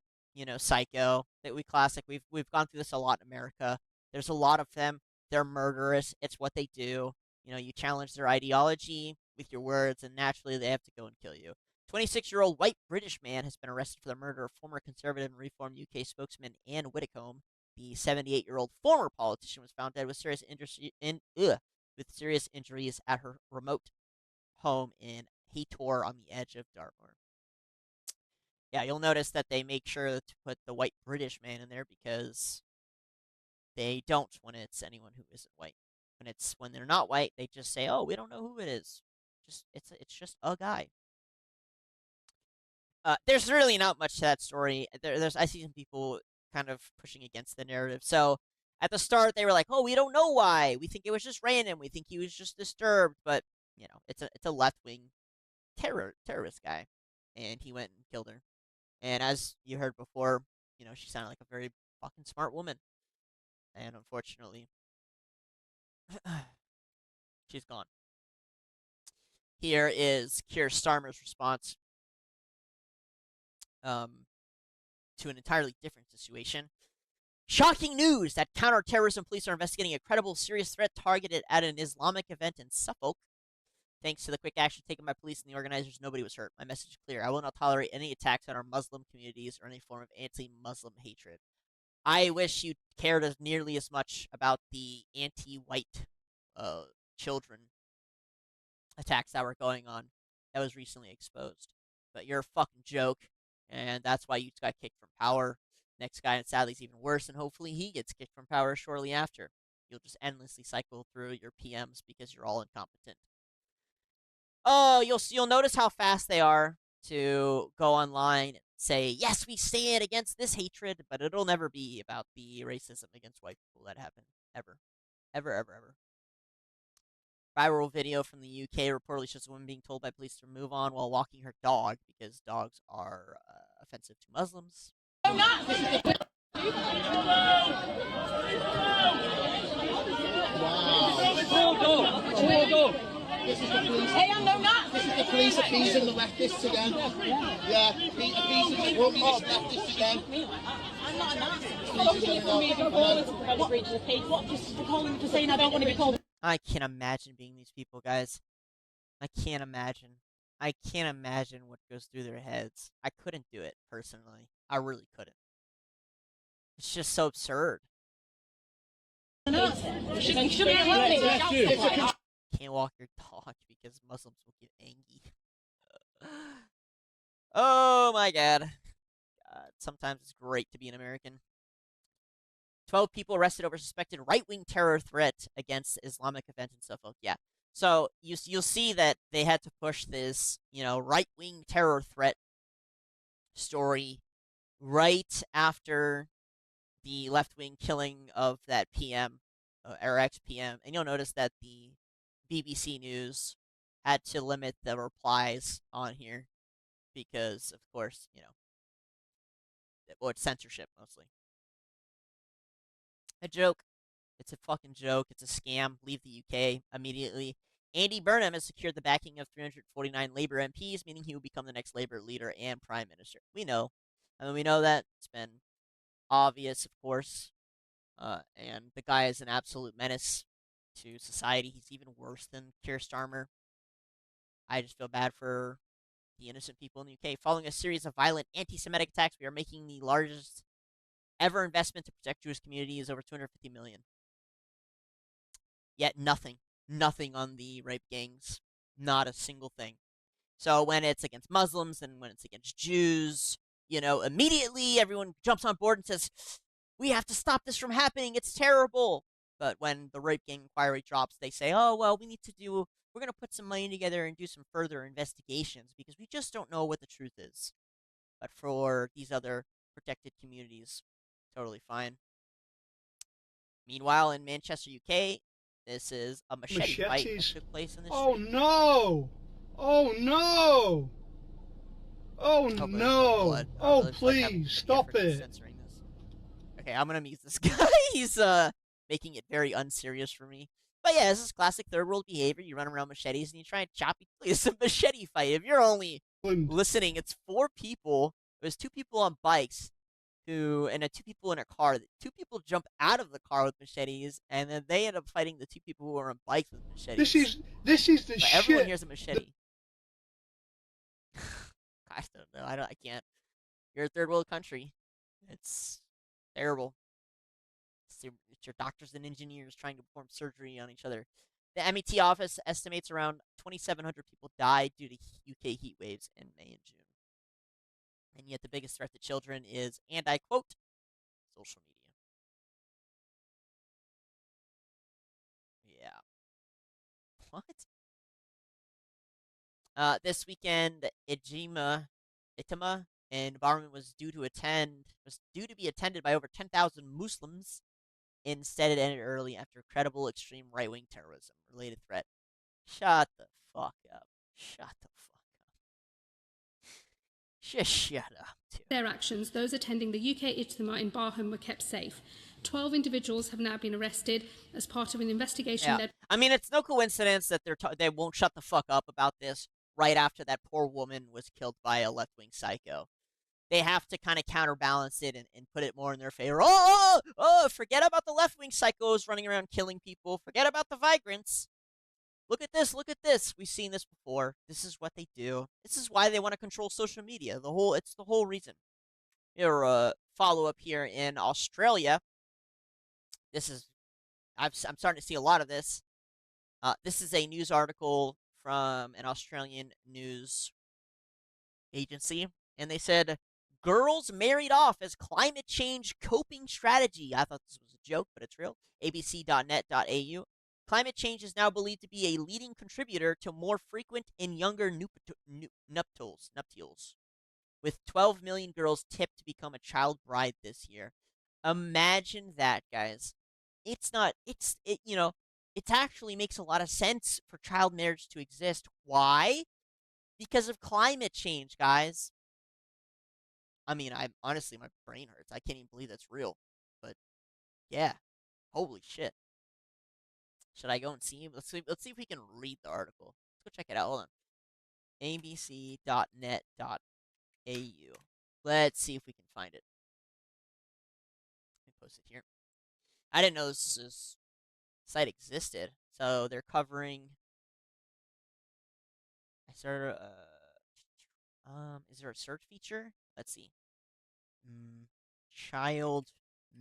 psycho that we've gone through this a lot in America. There's a lot of them. They're murderous. It's what they do. You challenge their ideology with your words, and naturally they have to go and kill you. 26-year-old white British man has been arrested for the murder of former Conservative and Reform UK spokesman Anne Whitcomb. The 78-year-old former politician was found dead with serious with serious injuries at her remote home in Hator on the edge of Dartmoor. Yeah, you'll notice that they make sure to put the white British man in there because they don't when it's anyone who isn't white. When they're not white, they just say, "Oh, we don't know who it is." It's just a guy. There's really not much to that story. I see some people kind of pushing against the narrative. So at the start, they were like, "Oh, we don't know why. We think it was just random. We think he was just disturbed." But it's a left wing terrorist guy, and he went and killed her. And as you heard before, she sounded like a very fucking smart woman. And unfortunately, she's gone. Here is Keir Starmer's response to an entirely different situation. Shocking news that counterterrorism police are investigating a credible serious threat targeted at an Islamic event in Suffolk. Thanks to the quick action taken by police and the organizers, nobody was hurt. My message is clear. I will not tolerate any attacks on our Muslim communities or any form of anti-Muslim hatred. I wish you cared as nearly as much about the anti-white children attacks that were going on that was recently exposed. But you're a fucking joke, and that's why you got kicked from power. Next guy, and sadly, is even worse, and hopefully he gets kicked from power shortly after. You'll just endlessly cycle through your PMs because you're all incompetent. Oh, you'll notice how fast they are to go online and say, yes, we stand against this hatred, but it'll never be about the racism against white people that happened. Ever. Ever, ever, ever. Viral video from the UK reportedly shows a woman being told by police to move on while walking her dog because dogs are offensive to Muslims. This is the police. Hey, I'm no not. This is the police appeasing the leftists again. Yeah, appeasing the leftists again. I'm not a Nazi. Looking for me to call it to prevent the breach of the peace. What? Just for calling me for saying I don't want to be called. I can't imagine being these people, guys. I can't imagine. I can't imagine what goes through their heads. I couldn't do it, personally. I really couldn't. It's just so absurd. You should be happy. Can't walk your dog because Muslims will get angry. Oh my god. Sometimes it's great to be an American. 12 people arrested over suspected right-wing terror threat against Islamic event in Suffolk. Yeah. So you'll see that they had to push this, right-wing terror threat story right after the left-wing killing of that PM, or ex-PM. And you'll notice that the BBC News had to limit the replies on here because, of course, it's censorship mostly. A joke. It's a fucking joke. It's a scam. Leave the UK immediately. Andy Burnham has secured the backing of 349 Labour MPs, meaning he will become the next Labour leader and Prime Minister. We know. We know that. It's been obvious, of course. And the guy is an absolute menace to society. He's even worse than Keir Starmer. I just feel bad for the innocent people in the UK. Following a series of violent anti-Semitic attacks, we are making the largest ever investment to protect Jewish communities, over $250 million. Yet nothing on the rape gangs. Not a single thing. So when it's against Muslims and when it's against Jews, immediately everyone jumps on board and says, we have to stop this from happening. It's terrible. But when the rape gang inquiry drops, they say, oh, well, we're going to put some money together and do some further investigations because we just don't know what the truth is. But for these other protected communities, totally fine. Meanwhile, in Manchester, UK, this is a machete fight that took place in the street. Oh no! Oh no! Oh no! Oh please, stop it! Okay, I'm gonna mute this guy. He's making it very unserious for me. But yeah, this is classic third world behavior. You run around machetes and you try and chop each other. It's a machete fight. If you're only listening, it's 4 people. There's 2 people on bikes and 2 people in a car. 2 people jump out of the car with machetes, and then they end up fighting the 2 people who are on bikes with machetes. This is the shit. Everyone here's a machete. I don't know. I can't. You're a third world country. It's terrible. It's your doctors and engineers trying to perform surgery on each other. The MET office estimates around 2,700 people died due to UK heat waves in May and June. And yet the biggest threat to children is, and I quote, social media. Yeah. What? This weekend, Itima environment was due to be attended by over 10,000 Muslims. Instead, it ended early after a credible extreme right-wing terrorism related threat. Shut the fuck up. Shut the fuck up. Just shut up. Their actions, those attending the UK Ijtima in Barham were kept safe. 12 individuals have now been arrested as part of an investigation. Yeah. I mean, it's no coincidence that they won't shut the fuck up about this right after that poor woman was killed by a left-wing psycho. They have to kind of counterbalance it and put it more in their favor. Forget about the left-wing psychos running around killing people. Forget about the migrants. Look at this. Look at this. We've seen this before. This is what they do. This is why they want to control social media. It's the whole reason. Here, follow-up here in Australia. I'm starting to see a lot of this. This is a news article from an Australian news agency, and they said, girls married off as climate change coping strategy. I thought this was a joke, but it's real. abc.net.au. Climate change is now believed to be a leading contributor to more frequent and younger nuptials, with 12 million girls tipped to become a child bride this year. Imagine that, guys. It actually makes a lot of sense for child marriage to exist. Why? Because of climate change, guys. I mean, honestly, my brain hurts. I can't even believe that's real. But yeah, holy shit. Should I go and see? Let's see if we can read the article. Let's go check it out. Hold on. abc.net.au. Let's see if we can find it. Let me post it here. I didn't know this site existed. So they're covering. Is there a search feature? Let's see. Child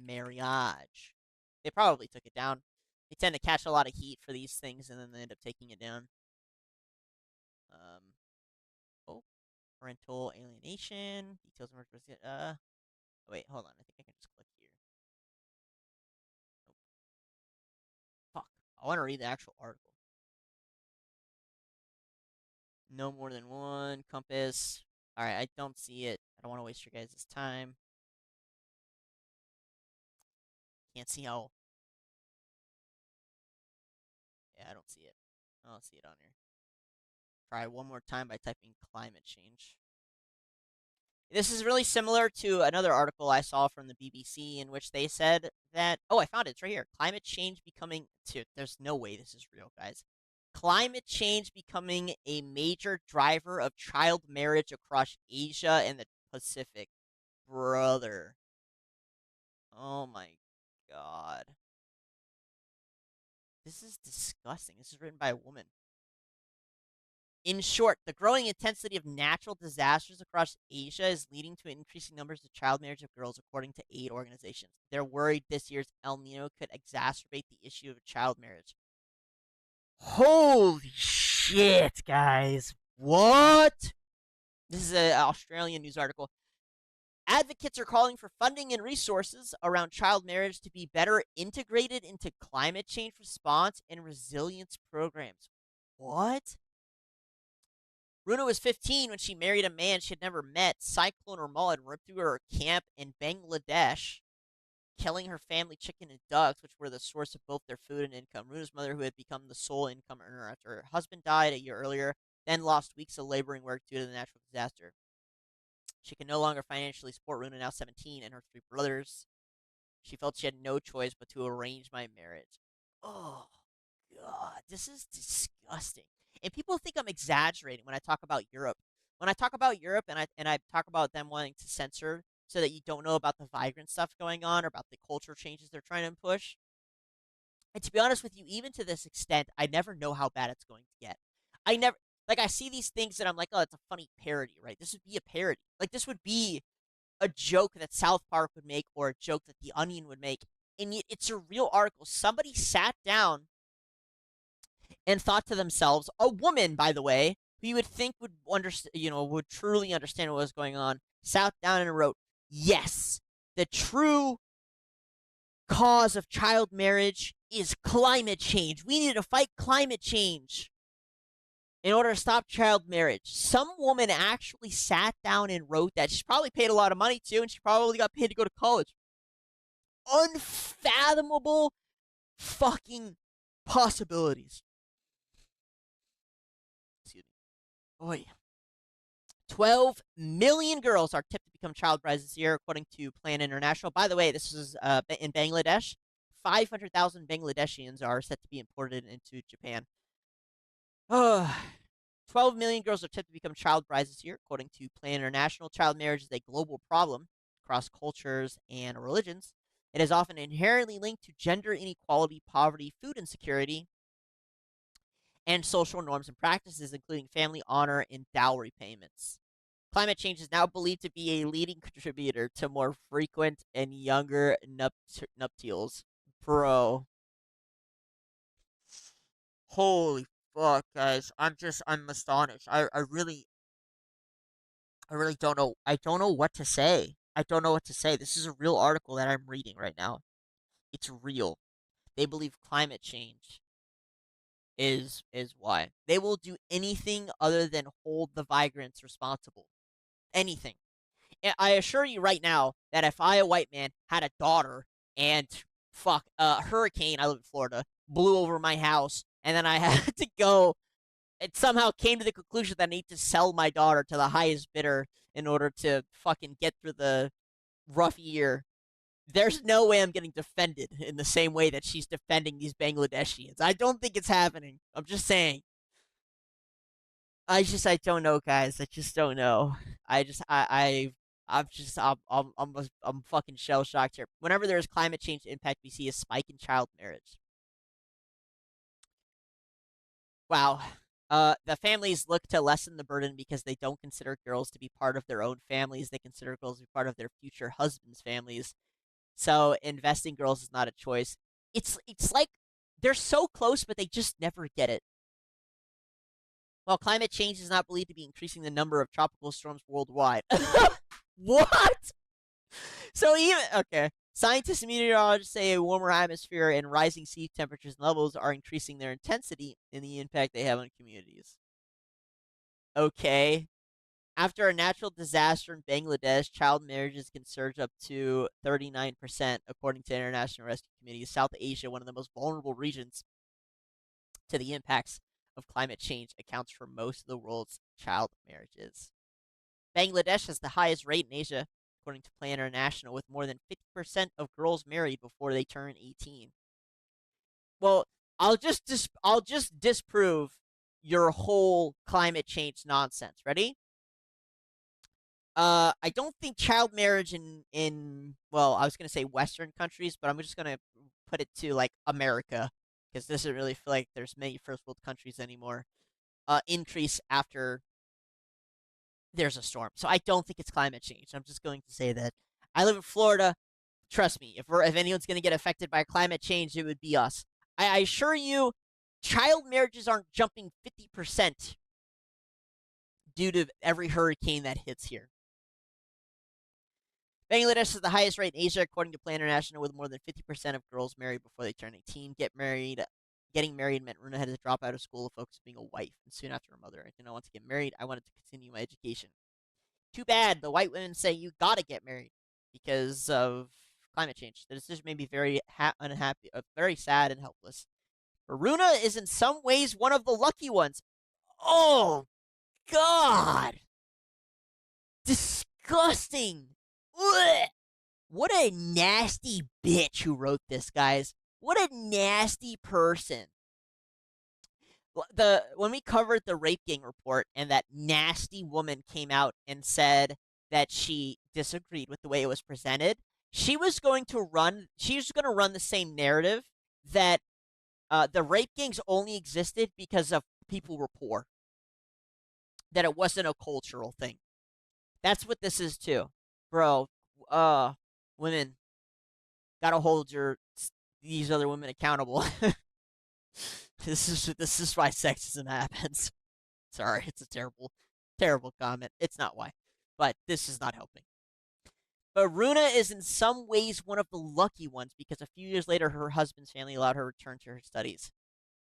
marriage. They probably took it down. They tend to catch a lot of heat for these things, and then they end up taking it down. Parental alienation details. Wait, hold on. I think I can just click here. Fuck. I want to read the actual article. No more than one compass. All right, I don't see it. I don't want to waste your guys' time. Can't see how. Yeah, I don't see it. I don't see it on here. Try one more time by typing climate change. This is really similar to another article I saw from the BBC in which they said that. Oh, I found it. It's right here. Climate change becoming. There's no way this is real, guys. Climate change becoming a major driver of child marriage across Asia and the Pacific. Brother. Oh my god. This is disgusting. This is written by a woman. In short, the growing intensity of natural disasters across Asia is leading to increasing numbers of child marriage of girls, according to aid organizations. They're worried this year's El Nino could exacerbate the issue of child marriage. Holy shit, guys. What? This is an Australian news article. Advocates are calling for funding and resources around child marriage to be better integrated into climate change response and resilience programs. What? Runa was 15 when she married a man she had never met. Cyclone Ramal ripped through her camp in Bangladesh, killing her family chicken and ducks, which were the source of both their food and income. Runa's mother, who had become the sole income earner after her husband died a year earlier, then lost weeks of laboring work due to the natural disaster. She could no longer financially support Runa, now 17, and her 3 brothers. She felt she had no choice but to arrange my marriage. Oh, God. This is disgusting. And people think I'm exaggerating when I talk about Europe. When I talk about Europe and I talk about them wanting to censor so that you don't know about the migrant stuff going on or about the cultural changes they're trying to push. And to be honest with you, even to this extent, I never know how bad it's going to get. I see these things and I'm like, oh, it's a funny parody, right? This would be a parody. Like, this would be a joke that South Park would make or a joke that The Onion would make. And yet it's a real article. Somebody sat down and thought to themselves, a woman, by the way, who you would think would would truly understand what was going on, sat down and wrote, yes, the true cause of child marriage is climate change. We need to fight climate change in order to stop child marriage. Some woman actually sat down and wrote that. She's probably paid a lot of money too, and she probably got paid to go to college. Unfathomable fucking possibilities. Excuse me. Boy. 12 million girls are tipped to become child brides this year, according to Plan International. By the way, this is in Bangladesh. 500,000 Bangladeshians are set to be imported into Japan. 12 million girls are tipped to become child brides this year, according to Plan International. Child marriage is a global problem across cultures and religions. It is often inherently linked to gender inequality, poverty, food insecurity, and social norms and practices, including family honor and dowry payments. Climate change is now believed to be a leading contributor to more frequent and younger nuptials. Bro. Holy fuck, guys. I'm astonished. I really don't know. I don't know what to say. I don't know what to say. This is a real article that I'm reading right now. It's real. They believe climate change is why. They will do anything other than hold the migrants responsible. Anything. And I assure you right now that if I, a white man, had a daughter and a hurricane, I live in Florida, blew over my house, and then I had to go, it somehow came to the conclusion that I need to sell my daughter to the highest bidder in order to fucking get through the rough year. There's no way I'm getting defended in the same way that she's defending these Bangladeshians. I don't think it's happening. I'm just saying. I don't know, guys. I just don't know. I'm fucking shell shocked here. Whenever there's climate change impact, we see a spike in child marriage. Wow. The families look to lessen the burden because they don't consider girls to be part of their own families. They consider girls to be part of their future husbands' families. So investing girls is not a choice. It's like they're so close, but they just never get it. While climate change is not believed to be increasing the number of tropical storms worldwide. What? Okay. Scientists and meteorologists say a warmer atmosphere and rising sea temperatures and levels are increasing their intensity and the impact they have on communities. Okay. After a natural disaster in Bangladesh, child marriages can surge up to 39%, according to International Rescue Committee. South Asia, one of the most vulnerable regions to the impacts of climate change, accounts for most of the world's child marriages. Bangladesh has the highest rate in Asia, according to Plan International, with more than 50% of girls married before they turn 18. Well, I'll just disprove your whole climate change nonsense. Ready? I don't think child marriage in I was gonna say Western countries, but I'm just gonna put it to like America, because this doesn't really feel like there's many first world countries anymore. Increase after there's a storm. So I don't think it's climate change. I'm just going to say that. I live in Florida. Trust me, if anyone's gonna get affected by climate change, it would be us. I assure you, child marriages aren't jumping 50% due to every hurricane that hits here. Bangladesh is the highest rate in Asia, according to Plan International, with more than 50% of girls married before they turn 18. Getting married meant Runa had to drop out of school to focus on being a wife, and soon after her mother. I did not want to get married. I wanted to continue my education. Too bad. The white women say you gotta get married because of climate change. The decision made me very unhappy, very sad and helpless. But Runa is in some ways one of the lucky ones. Oh, God. Disgusting. Ugh. What a nasty bitch who wrote this, guys. What a nasty person. When we covered the rape gang report and that nasty woman came out and said that she disagreed with the way it was presented, she was going to run the same narrative that the rape gangs only existed because of people were poor. That it wasn't a cultural thing. That's what this is too. Bro, women gotta hold these other women accountable. This is why sexism happens. Sorry, it's a terrible comment. It's not why, but this is not helping. But Runa is in some ways one of the lucky ones because a few years later, her husband's family allowed her to return to her studies.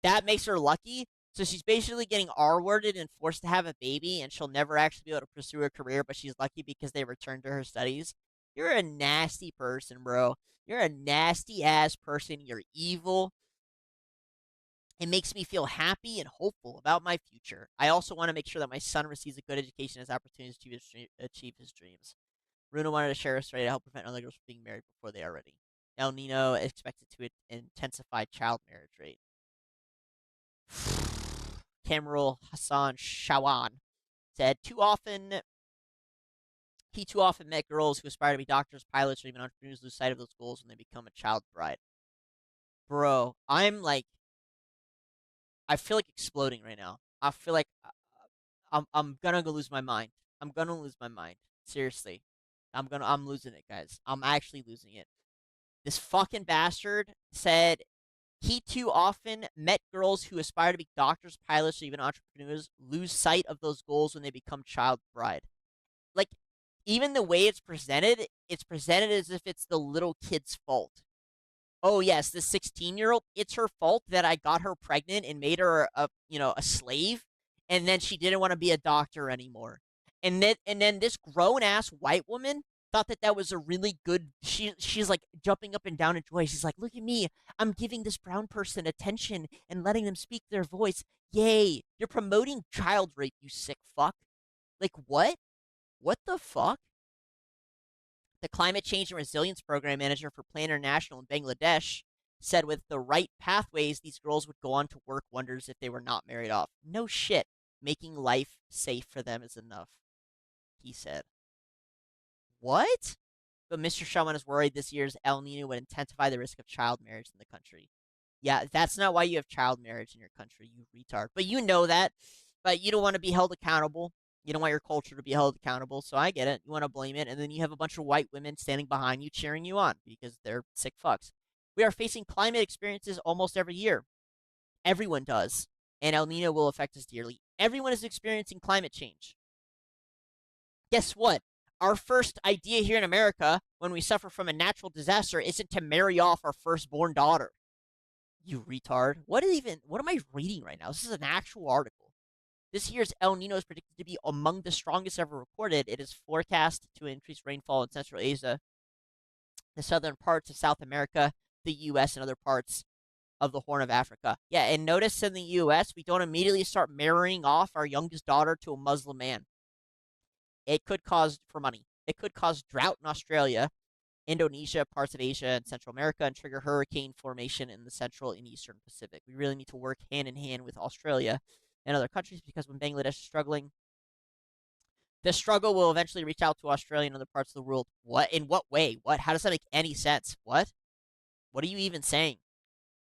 That makes her lucky. So she's basically getting R-worded and forced to have a baby, and she'll never actually be able to pursue a career, but she's lucky because they returned to her studies. You're a nasty person, bro. You're a nasty-ass person. You're evil. It makes me feel happy and hopeful about my future. I also want to make sure that my son receives a good education and has opportunities to achieve his dreams. Runa wanted to share a story to help prevent other girls from being married before they are ready. El Nino is expected to intensify child marriage rate. Cameral Hassan Shawan said, he too often met girls who aspire to be doctors, pilots, or even entrepreneurs lose sight of those goals when they become a child bride. Bro, I feel like exploding right now. I feel like I'm gonna go lose my mind. I'm gonna lose my mind. Seriously. I'm losing it, guys. I'm actually losing it. This fucking bastard said he too often met girls who aspire to be doctors, pilots, or even entrepreneurs lose sight of those goals when they become child bride. Like, even the way it's presented as if it's the little kid's fault. Oh yes, this 16-year-old, it's her fault that I got her pregnant and made her a slave, and then she didn't want to be a doctor anymore. And then this grown-ass white woman thought that was a really good. She's like jumping up and down in joy. She's like, "Look at me! I'm giving this brown person attention and letting them speak their voice. Yay! You're promoting child rape, you sick fuck! Like what? What the fuck?" The Climate Change and Resilience Program Manager for Plan International in Bangladesh said with the right pathways, these girls would go on to work wonders if they were not married off. No shit. Making life safe for them is enough, he said. What? But Mr. Shaman is worried this year's El Nino would intensify the risk of child marriage in the country. Yeah, that's not why you have child marriage in your country, you retard. But you know that. But you don't want to be held accountable. You don't want your culture to be held accountable, so I get it. You want to blame it, and then you have a bunch of white women standing behind you cheering you on because they're sick fucks. We are facing climate experiences almost every year. Everyone does, and El Nino will affect us dearly. Everyone is experiencing climate change. Guess what? Our first idea here in America when we suffer from a natural disaster isn't to marry off our firstborn daughter. You retard. What am I reading right now? This is an actual article. This year's El Nino is predicted to be among the strongest ever recorded. It is forecast to increase rainfall in Central Asia, the southern parts of South America, the U.S., and other parts of the Horn of Africa. Yeah, and notice in the U.S., we don't immediately start marrying off our youngest daughter to a Muslim man. It could cause, for money, it could cause drought in Australia, Indonesia, parts of Asia, and Central America, and trigger hurricane formation in the Central and Eastern Pacific. We really need to work hand in hand with Australia and other countries because when Bangladesh is struggling, the struggle will eventually reach out to Australia and other parts of the world. What? In what way? What? How does that make any sense? What? What are you even saying?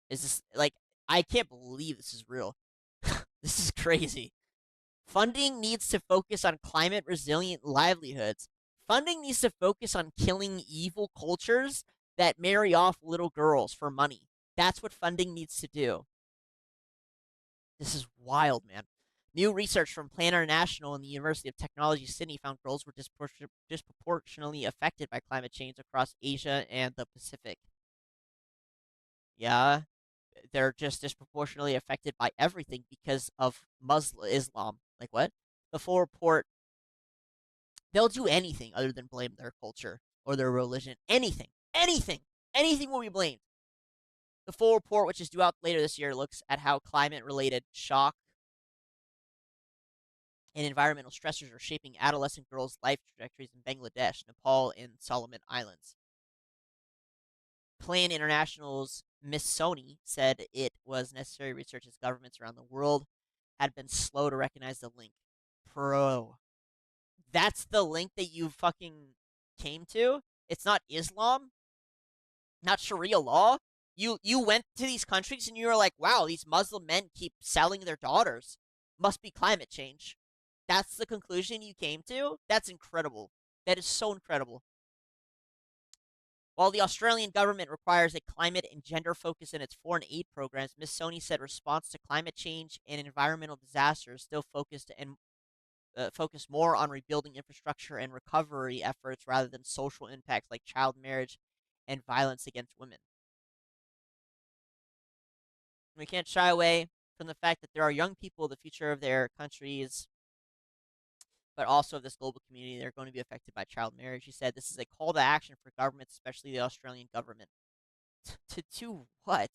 Is this like, I can't believe this is real. This is crazy. Funding needs to focus on climate resilient livelihoods. Funding needs to focus on killing evil cultures that marry off little girls for money. That's what funding needs to do. This is wild, man. New research from Plan International and the University of Technology Sydney found girls were disproportionately affected by climate change across Asia and the Pacific. Yeah, they're just disproportionately affected by everything because of Islam. Like what? The full report, they'll do anything other than blame their culture or their religion. Anything will be blamed. The full report, which is due out later this year, looks at how climate-related shock and environmental stressors are shaping adolescent girls' life trajectories in Bangladesh, Nepal, and Solomon Islands. Plan International's Miss Sony said it was necessary research as governments around the world had been slow to recognize the link. Bro, that's the link that you fucking came to? It's not Islam? Not Sharia law? You went to these countries and you were like, wow, these Muslim men keep selling their daughters. Must be climate change. That's the conclusion you came to? That's incredible. That is so incredible. While the Australian government requires a climate and gender focus in its foreign aid programs, Ms. Soni said response to climate change and environmental disasters still focused more on rebuilding infrastructure and recovery efforts rather than social impacts like child marriage and violence against women. We can't shy away from the fact that there are young people, the future of their countries, but also of this global community, they're going to be affected by child marriage. She said this is a call to action for governments, especially the Australian government. To do what?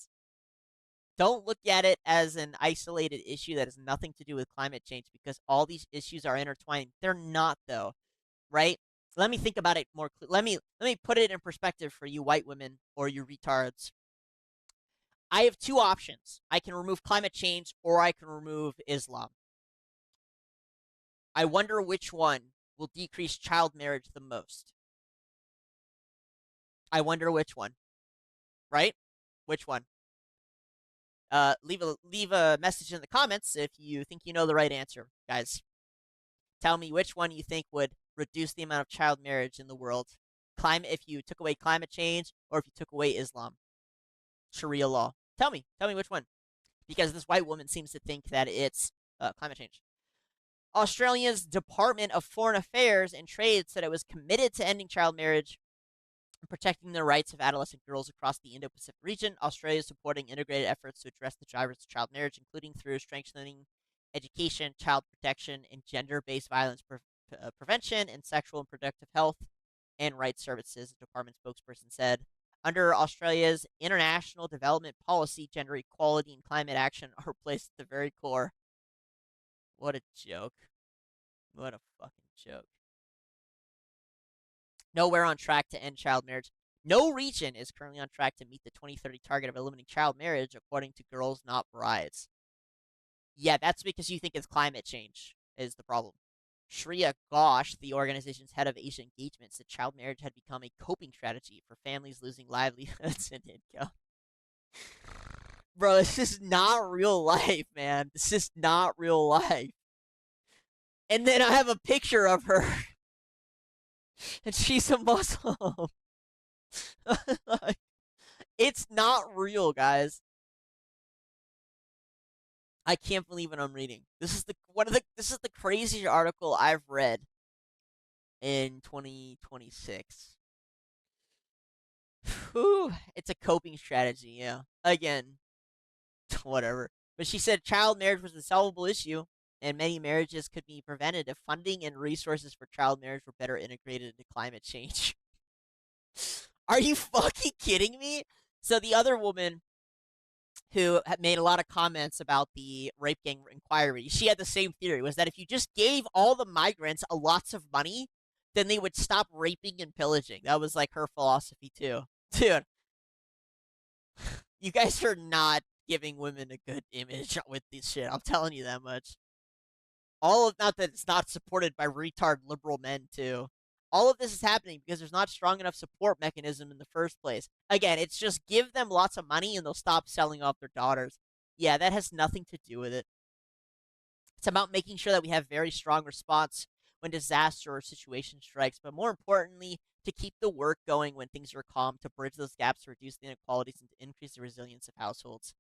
Don't look at it as an isolated issue that has nothing to do with climate change, because all these issues are intertwined. They're not, though, right? Let me think about it more. Let me put it in perspective for you white women or you retards. I have two options. I can remove climate change or I can remove Islam. I wonder which one will decrease child marriage the most. I wonder which one. Right? Which one? Leave a message in the comments if you think you know the right answer, guys. Tell me which one you think would reduce the amount of child marriage in the world. If you took away climate change or if you took away Islam. Sharia law. Tell me which one. Because this white woman seems to think that it's climate change. Australia's Department of Foreign Affairs and Trade said it was committed to ending child marriage and protecting the rights of adolescent girls across the Indo-Pacific region. Australia is supporting integrated efforts to address the drivers of child marriage, including through strengthening education, child protection, and gender-based violence prevention and sexual and reproductive health and rights services, the department spokesperson said. Under Australia's international development policy, gender equality and climate action are placed at the very core. What a joke. What a fucking joke. Nowhere on track to end child marriage. No region is currently on track to meet the 2030 target of eliminating child marriage, according to Girls Not Brides. Yeah, that's because you think it's climate change is the problem. Shreya Ghosh, the organization's head of Asian engagement, said child marriage had become a coping strategy for families losing livelihoods and income. Bro, this is not real life, man. This is not real life. And then I have a picture of her. And she's a Muslim. It's not real, guys. I can't believe what I'm reading. This is the craziest article I've read in 2026. Whew, it's a coping strategy, yeah. Again, whatever. But she said child marriage was a solvable issue, and many marriages could be prevented if funding and resources for child marriage were better integrated into climate change. Are you fucking kidding me? So the other woman who had made a lot of comments about the rape gang inquiry, she had the same theory, was that if you just gave all the migrants lots of money, then they would stop raping and pillaging. That was like her philosophy too. Dude, you guys are not giving women a good image with this shit. I'm telling you that much. Not that it's not supported by retard liberal men too. All of this is happening because there's not strong enough support mechanism in the first place. Again, it's just give them lots of money and they'll stop selling off their daughters. Yeah, that has nothing to do with it. It's about making sure that we have very strong response when disaster or situation strikes, but more importantly, to keep the work going when things are calm, to bridge those gaps, to reduce the inequalities, and to increase the resilience of households.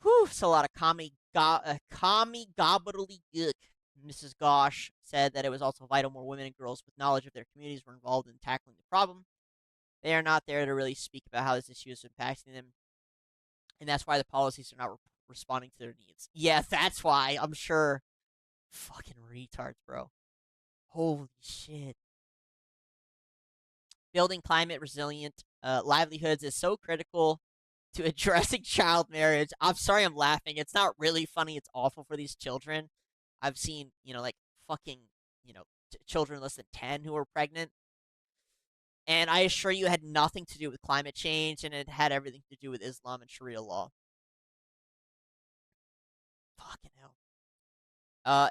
Whew, it's a lot of commie gobbledygook. Mrs. Ghosh said that it was also vital more women and girls with knowledge of their communities were involved in tackling the problem. They are not there to really speak about how this issue is impacting them, and that's why the policies are not responding to their needs. Yeah, that's why, I'm sure. Fucking retards, bro. Holy shit. Building climate resilient livelihoods is so critical to addressing child marriage. I'm sorry I'm laughing. It's not really funny. It's awful for these children. I've seen, like fucking, children less than 10 who are pregnant. And I assure you it had nothing to do with climate change, and it had everything to do with Islam and Sharia law. Fucking hell.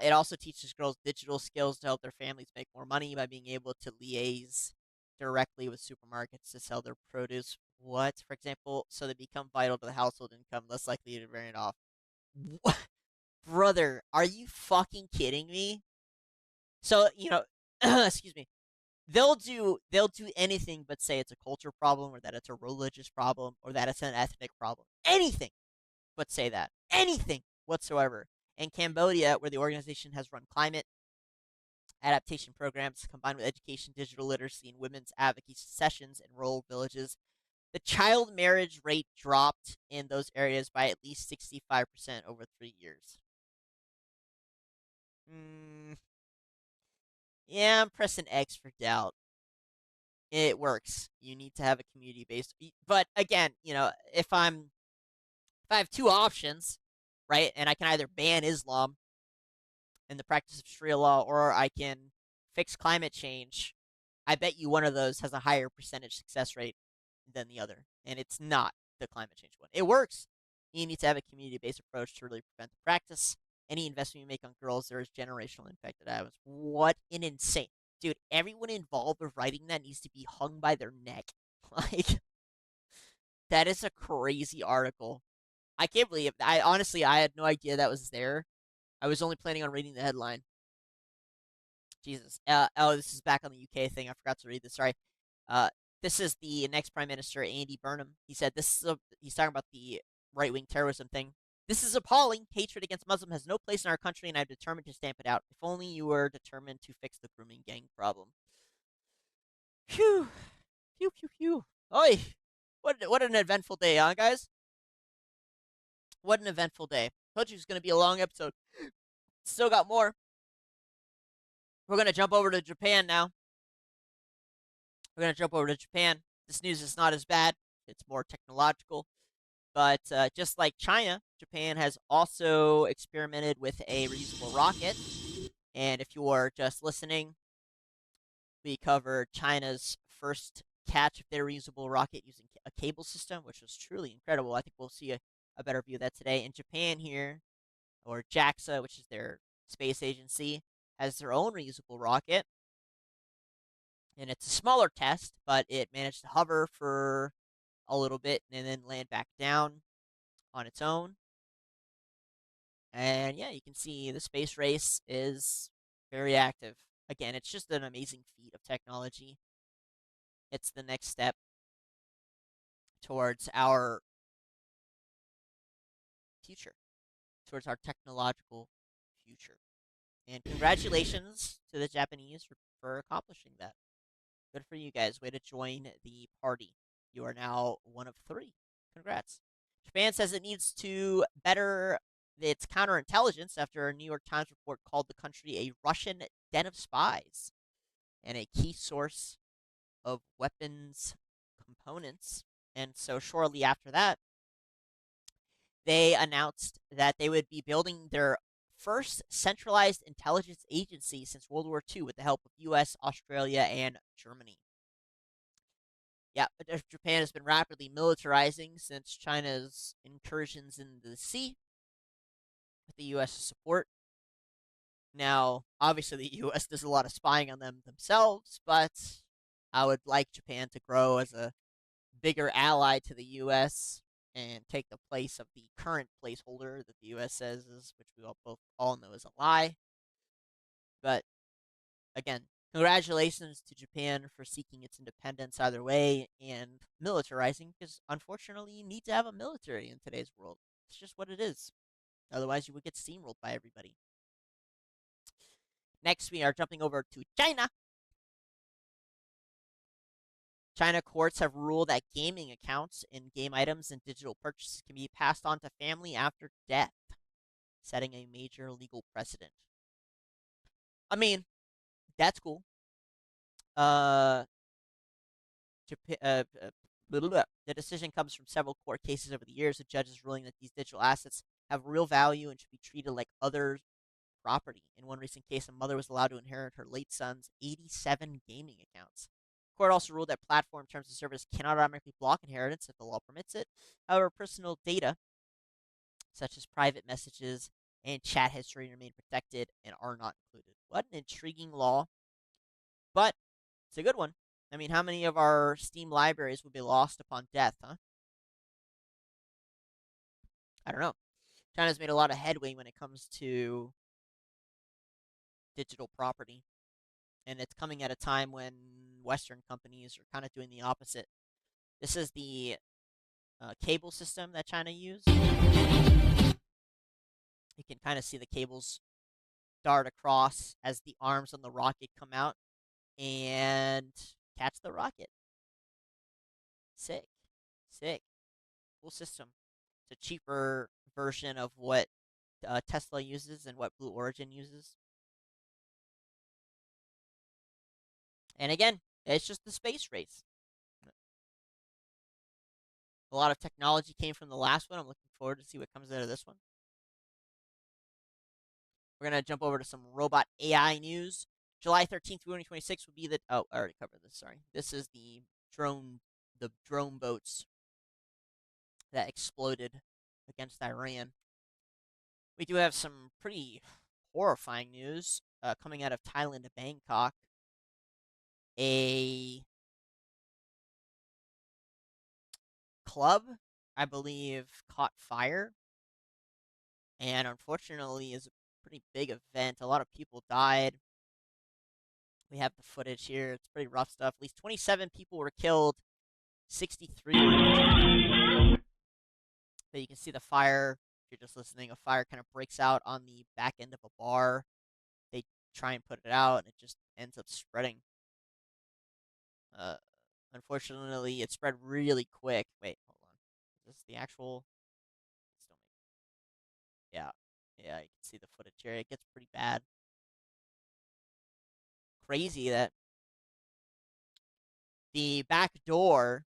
It also teaches girls digital skills to help their families make more money by being able to liaise directly with supermarkets to sell their produce. What? For example, so they become vital to the household income, less likely to vary it off. What? Brother, are you fucking kidding me? So, excuse me. they'll do anything but say it's a culture problem or that it's a religious problem or that it's an ethnic problem. Anything but say that. Anything whatsoever. In Cambodia, where the organization has run climate adaptation programs combined with education, digital literacy, and women's advocacy sessions in rural villages, the child marriage rate dropped in those areas by at least 65% over 3 years. Yeah, I'm pressing X for doubt. It works. You need to have a community based. But again, if I have two options, right, and I can either ban Islam and the practice of Sharia law, or I can fix climate change, I bet you one of those has a higher percentage success rate than the other, and it's not the climate change one. It works. You need to have a community-based approach to really prevent the practice. Any investment you make on girls, there is generational impact that happens. What an insane dude! Everyone involved with writing that needs to be hung by their neck. Like, that is a crazy article. I can't believe it. I had no idea that was there. I was only planning on reading the headline. Jesus. This is back on the UK thing. I forgot to read this. Sorry. This is the next Prime Minister, Andy Burnham. He said he's talking about the right-wing terrorism thing. This is appalling. Hatred against Muslims has no place in our country, and I'm determined to stamp it out. If only you were determined to fix the grooming gang problem. Phew. Phew, phew, phew. Oi. What an eventful day, huh, guys? What an eventful day. Told you it was going to be a long episode. Still got more. We're going to jump over to Japan now. This news is not as bad. It's more technological. But just like China, Japan has also experimented with a reusable rocket. And if you're just listening, we covered China's first catch of their reusable rocket using a cable system, which was truly incredible. I think we'll see a better view of that today. In Japan here, or JAXA, which is their space agency, has their own reusable rocket. And it's a smaller test, but it managed to hover for a little bit and then land back down on its own. And yeah, you can see the space race is very active. Again, it's just an amazing feat of technology. It's the next step towards our future, towards our technological future. And congratulations to the Japanese for accomplishing that. Good for you guys. Way to join the party. You are now one of 3. Congrats. Japan says it needs to better its counterintelligence after a New York Times report called the country a Russian den of spies and a key source of weapons components. And so shortly after that, they announced that they would be building their first centralized intelligence agency since World War II with the help of US, Australia, and Germany. Yeah, Japan has been rapidly militarizing since China's incursions in the sea with the U.S. support. Now, obviously, the U.S. does a lot of spying on them themselves, but I would like Japan to grow as a bigger ally to the U.S. and take the place of the current placeholder that the U.S. says is, which we all know is a lie. But again, congratulations to Japan for seeking its independence either way and militarizing, because unfortunately you need to have a military in today's world. It's just what it is. Otherwise you would get steamrolled by everybody. Next, we are jumping over to China. China courts have ruled that gaming accounts in game items and digital purchases can be passed on to family after death, setting a major legal precedent. I mean, that's cool. The decision comes from several court cases over the years of judges ruling that these digital assets have real value and should be treated like other property. In one recent case, a mother was allowed to inherit her late son's 87 gaming accounts. The court also ruled that platform terms of service cannot automatically block inheritance if the law permits it. However, personal data, such as private messages and chat history, remain protected and are not included. What an intriguing law. But it's a good one. I mean, how many of our Steam libraries would be lost upon death, huh? I don't know. China's made a lot of headway when it comes to digital property. And it's coming at a time when Western companies are kind of doing the opposite. This is the cable system that China used. You can kind of see the cables dart across as the arms on the rocket come out and catch the rocket. Sick. Sick. Cool system. It's a cheaper version of what Tesla uses and what Blue Origin uses. And again, it's just the space race. A lot of technology came from the last one. I'm looking forward to see what comes out of this one. We're going to jump over to some robot AI news. July 13th, 2026 will be the... Oh, I already covered this, sorry. This is the drone boats that exploded against Iran. We do have some pretty horrifying news coming out of Thailand to Bangkok. A club, I believe, caught fire. And unfortunately is a pretty big event. A lot of people died. We have the footage here. It's pretty rough stuff. At least 27 people were killed. 63 were injured. But you can see the fire. If you're just listening, a fire kind of breaks out on the back end of a bar. They try and put it out, and it just ends up spreading. Unfortunately, it spread really quick. Wait, hold on. Is this the actual? Yeah, you can see the footage here. It gets pretty bad. Crazy that the back door,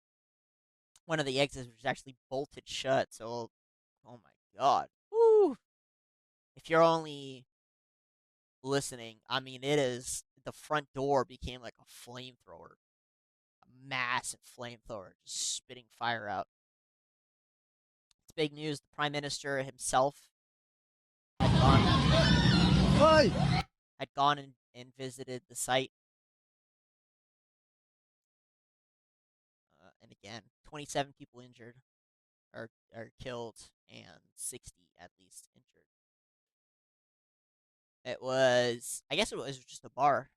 one of the exits was actually bolted shut. So, oh my god. Woo! If you're only listening, I mean, it is, the front door became like a flamethrower. A massive flamethrower, just spitting fire out. It's big news. The Prime Minister himself had gone and visited the site. And again, 27 people injured, or killed, and 60 at least injured. It was, I guess it was just a bar.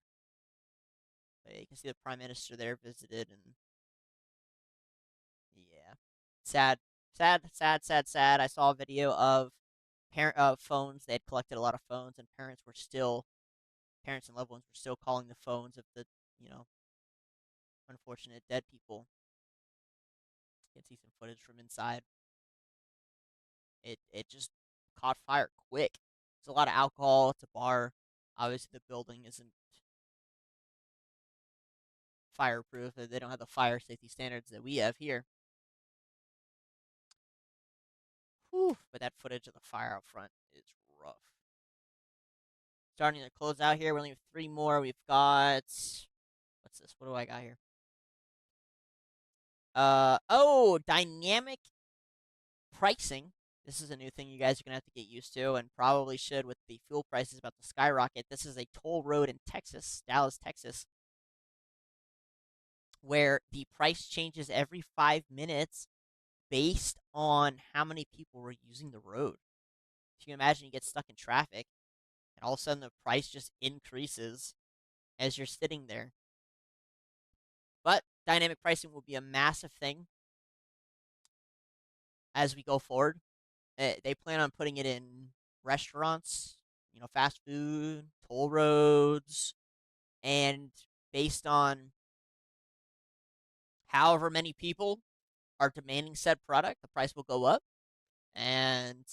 But you can see the Prime Minister there visited, and yeah, sad. I saw a video of phones. They had collected a lot of phones, and parents and loved ones were still calling the phones of the, unfortunate dead people. You can see some footage from inside. It just caught fire quick. There's a lot of alcohol. It's a bar. Obviously, the building isn't fireproof. They don't have the fire safety standards that we have here. Whew, but that footage of the fire out front is rough. Starting to close out here. We only have 3 more. We've got... What's this? What do I got here? Dynamic pricing. This is a new thing you guys are going to have to get used to, and probably should with the fuel prices about to skyrocket. This is a toll road in Texas, Dallas, Texas, where the price changes every 5 minutes based on how many people were using the road. So you can imagine you get stuck in traffic, and all of a sudden the price just increases as you're sitting there. But dynamic pricing will be a massive thing as we go forward. They plan on putting it in restaurants, fast food, toll roads, and based on however many people are demanding said product, the price will go up. And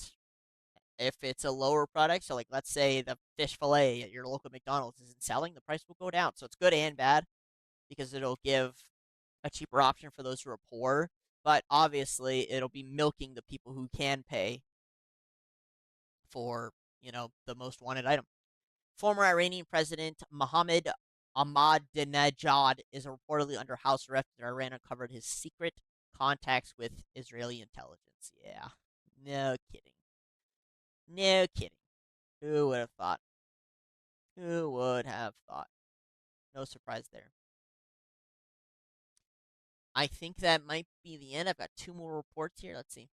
if it's a lower product, so like let's say the fish fillet at your local McDonald's isn't selling, the price will go down. So it's good and bad because it'll give a cheaper option for those who are poor. But obviously, it'll be milking the people who can pay for, the most wanted item. Former Iranian President Mohammed Ahmadinejad is reportedly under house arrest after Iran uncovered his secret contacts with Israeli intelligence. Yeah, no kidding. No kidding. Who would have thought? Who would have thought? No surprise there. I think that might be the end. I've got 2 more reports here. Let's see.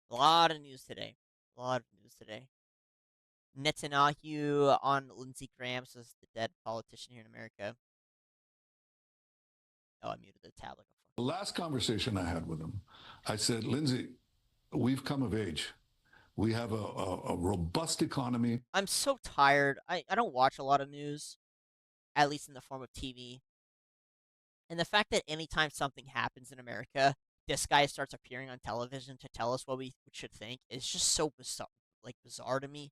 A lot of news today. Netanyahu on Lindsey Graham, says the dead politician here in America. Oh, I muted the tab. The last conversation I had with him, I said, Lindsey, we've come of age. We have a robust economy. I'm so tired. I don't watch a lot of news, at least in the form of TV. And the fact that anytime something happens in America, this guy starts appearing on television to tell us what we should think is just so bizarre to me.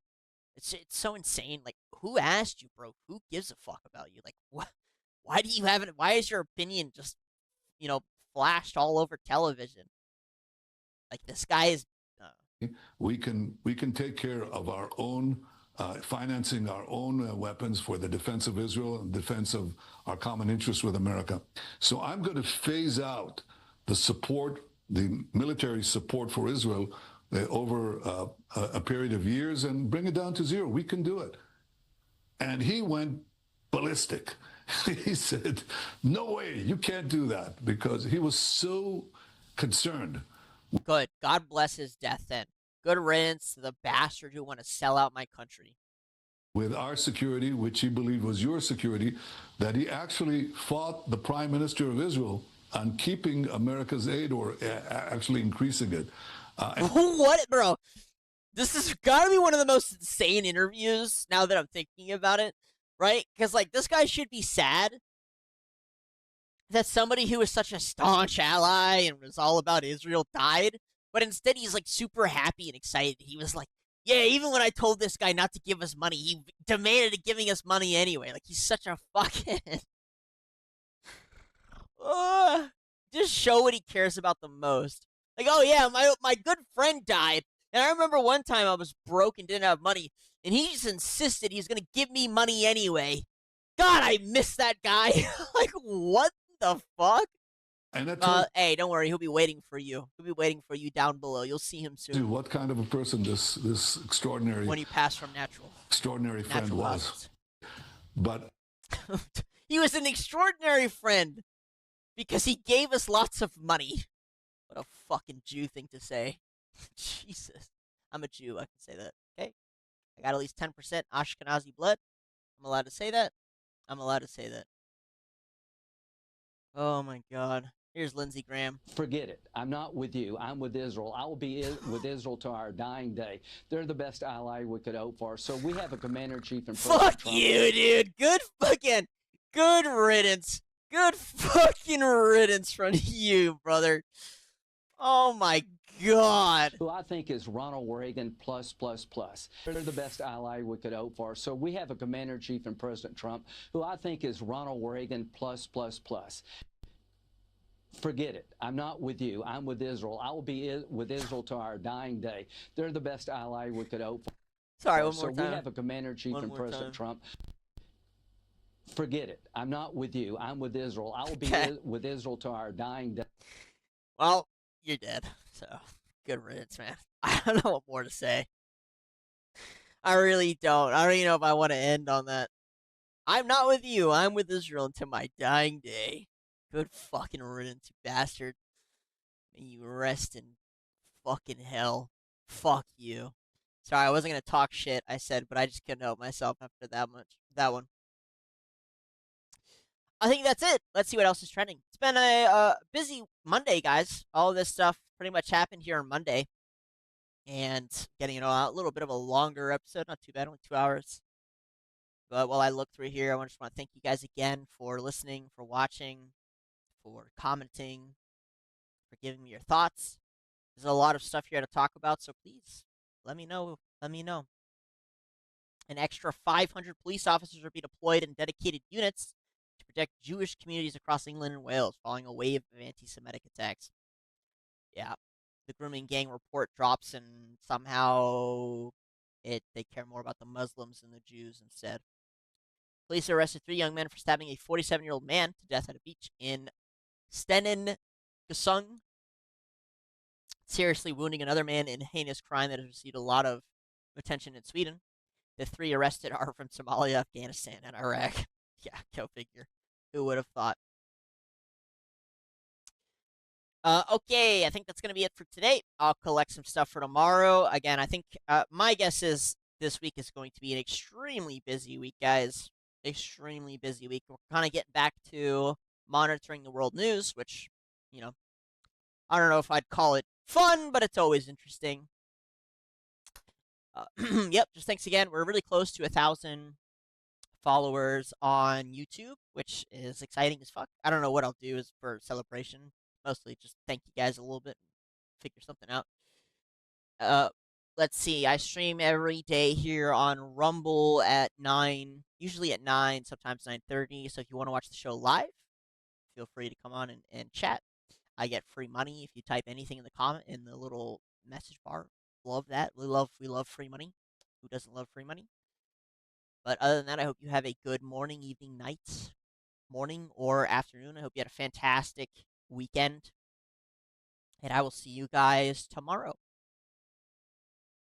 It's so insane. Like, who asked you, bro? Who gives a fuck about you? Like, what? Why do you have it? Why is your opinion just, flashed all over television? Like, this guy is. We can take care of our own financing our own weapons for the defense of Israel and defense of our common interests with America. So I'm going to phase out the support, the military support for Israel over a period of years and bring it down to zero. We can do it. And he went ballistic. He said, no way, you can't do that, because he was so concerned. Good. God bless his death then. Good riddance to the bastard who want to sell out my country. With our security, which he believed was your security, that he actually fought the Prime Minister of Israel on keeping America's aid or actually increasing it. What, bro? This has got to be one of the most insane interviews now that I'm thinking about it, right? Because, this guy should be sad that somebody who was such a staunch ally and was all about Israel died, but instead he's, super happy and excited. He was like, yeah, even when I told this guy not to give us money, he demanded giving us money anyway. He's such a fucking... just show what he cares about the most. Oh yeah, my good friend died, and I remember one time I was broke and didn't have money, and he just insisted he's gonna give me money anyway. God, I miss that guy. What the fuck? And hey, don't worry, he'll be waiting for you. He'll be waiting for you down below. You'll see him soon. Dude, what kind of a person this extraordinary... When you pass from natural. Extraordinary friend was. Causes. But... He was an extraordinary friend because he gave us lots of money. What a fucking Jew thing to say. Jesus. I'm a Jew, I can say that. Okay? I got at least 10% Ashkenazi blood. I'm allowed to say that. I'm allowed to say that. Oh my God. Here's Lindsey Graham. Forget it. I'm not with you. I'm with Israel. I will be with Israel to our dying day. They're the best ally we could hope for. So we have a commander-in-chief and Fuck you, dude. Good riddance. Good fucking riddance from you, brother. Oh my God. Who I think is Ronald Reagan plus. They're the best ally we could hope for. So we have a commander-in-chief and President Trump, who I think is Ronald Reagan plus. Forget it. I'm not with you. I'm with Israel. I will be with Israel to our dying day. They're the best ally we could hope for. Sorry, one more time. So we have a commander-in-chief and President Trump. Forget it. I'm not with you. I'm with Israel. I will be with Israel to our dying day. Well, you're dead. So, good riddance, man. I don't know what more to say. I really don't. I don't even know if I want to end on that. I'm not with you. I'm with Israel until my dying day. Good fucking riddance, you bastard. May you rest in fucking hell. Fuck you. Sorry, I wasn't going to talk shit, I said, but I just couldn't help myself after that one. I think that's it. Let's see what else is trending. It's been a busy Monday, guys. All of this stuff pretty much happened here on Monday. And getting a little bit of a longer episode. Not too bad, only 2 hours. But while I look through here, I just want to thank you guys again for listening, for watching, for commenting, for giving me your thoughts. There's a lot of stuff here to talk about, so please let me know. Let me know. An extra 500 police officers will be deployed in dedicated units to protect Jewish communities across England and Wales following a wave of anti-Semitic attacks. Yeah, the grooming gang report drops, and somehow they care more about the Muslims than the Jews instead. Police arrested 3 young men for stabbing a 47-year-old man to death at a beach in Stenungsund, seriously wounding another man in a heinous crime that has received a lot of attention in Sweden. The 3 arrested are from Somalia, Afghanistan, and Iraq. Yeah, go figure. Who would have thought? Okay, I think that's going to be it for today. I'll collect some stuff for tomorrow. Again, I think my guess is this week is going to be an extremely busy week, guys. Extremely busy week. We're kind of getting back to monitoring the world news, which, you know, I don't know if I'd call it fun, but it's always interesting. Yep, just thanks again. We're really close to 1,000 followers on YouTube, which is exciting as fuck. I don't know what I'll do as for celebration. Mostly just thank you guys a little bit, figure something out. Let's see. I stream every day here on Rumble at 9, usually at 9, sometimes 9:30. So if you want to watch the show live, feel free to come on and chat. I get free money if you type anything in the comment in the little message bar. Love that. We love free money. Who doesn't love free money? But other than that, I hope you have a good morning, evening, night, morning, or afternoon. I hope you had a fantastic weekend. And I will see you guys tomorrow.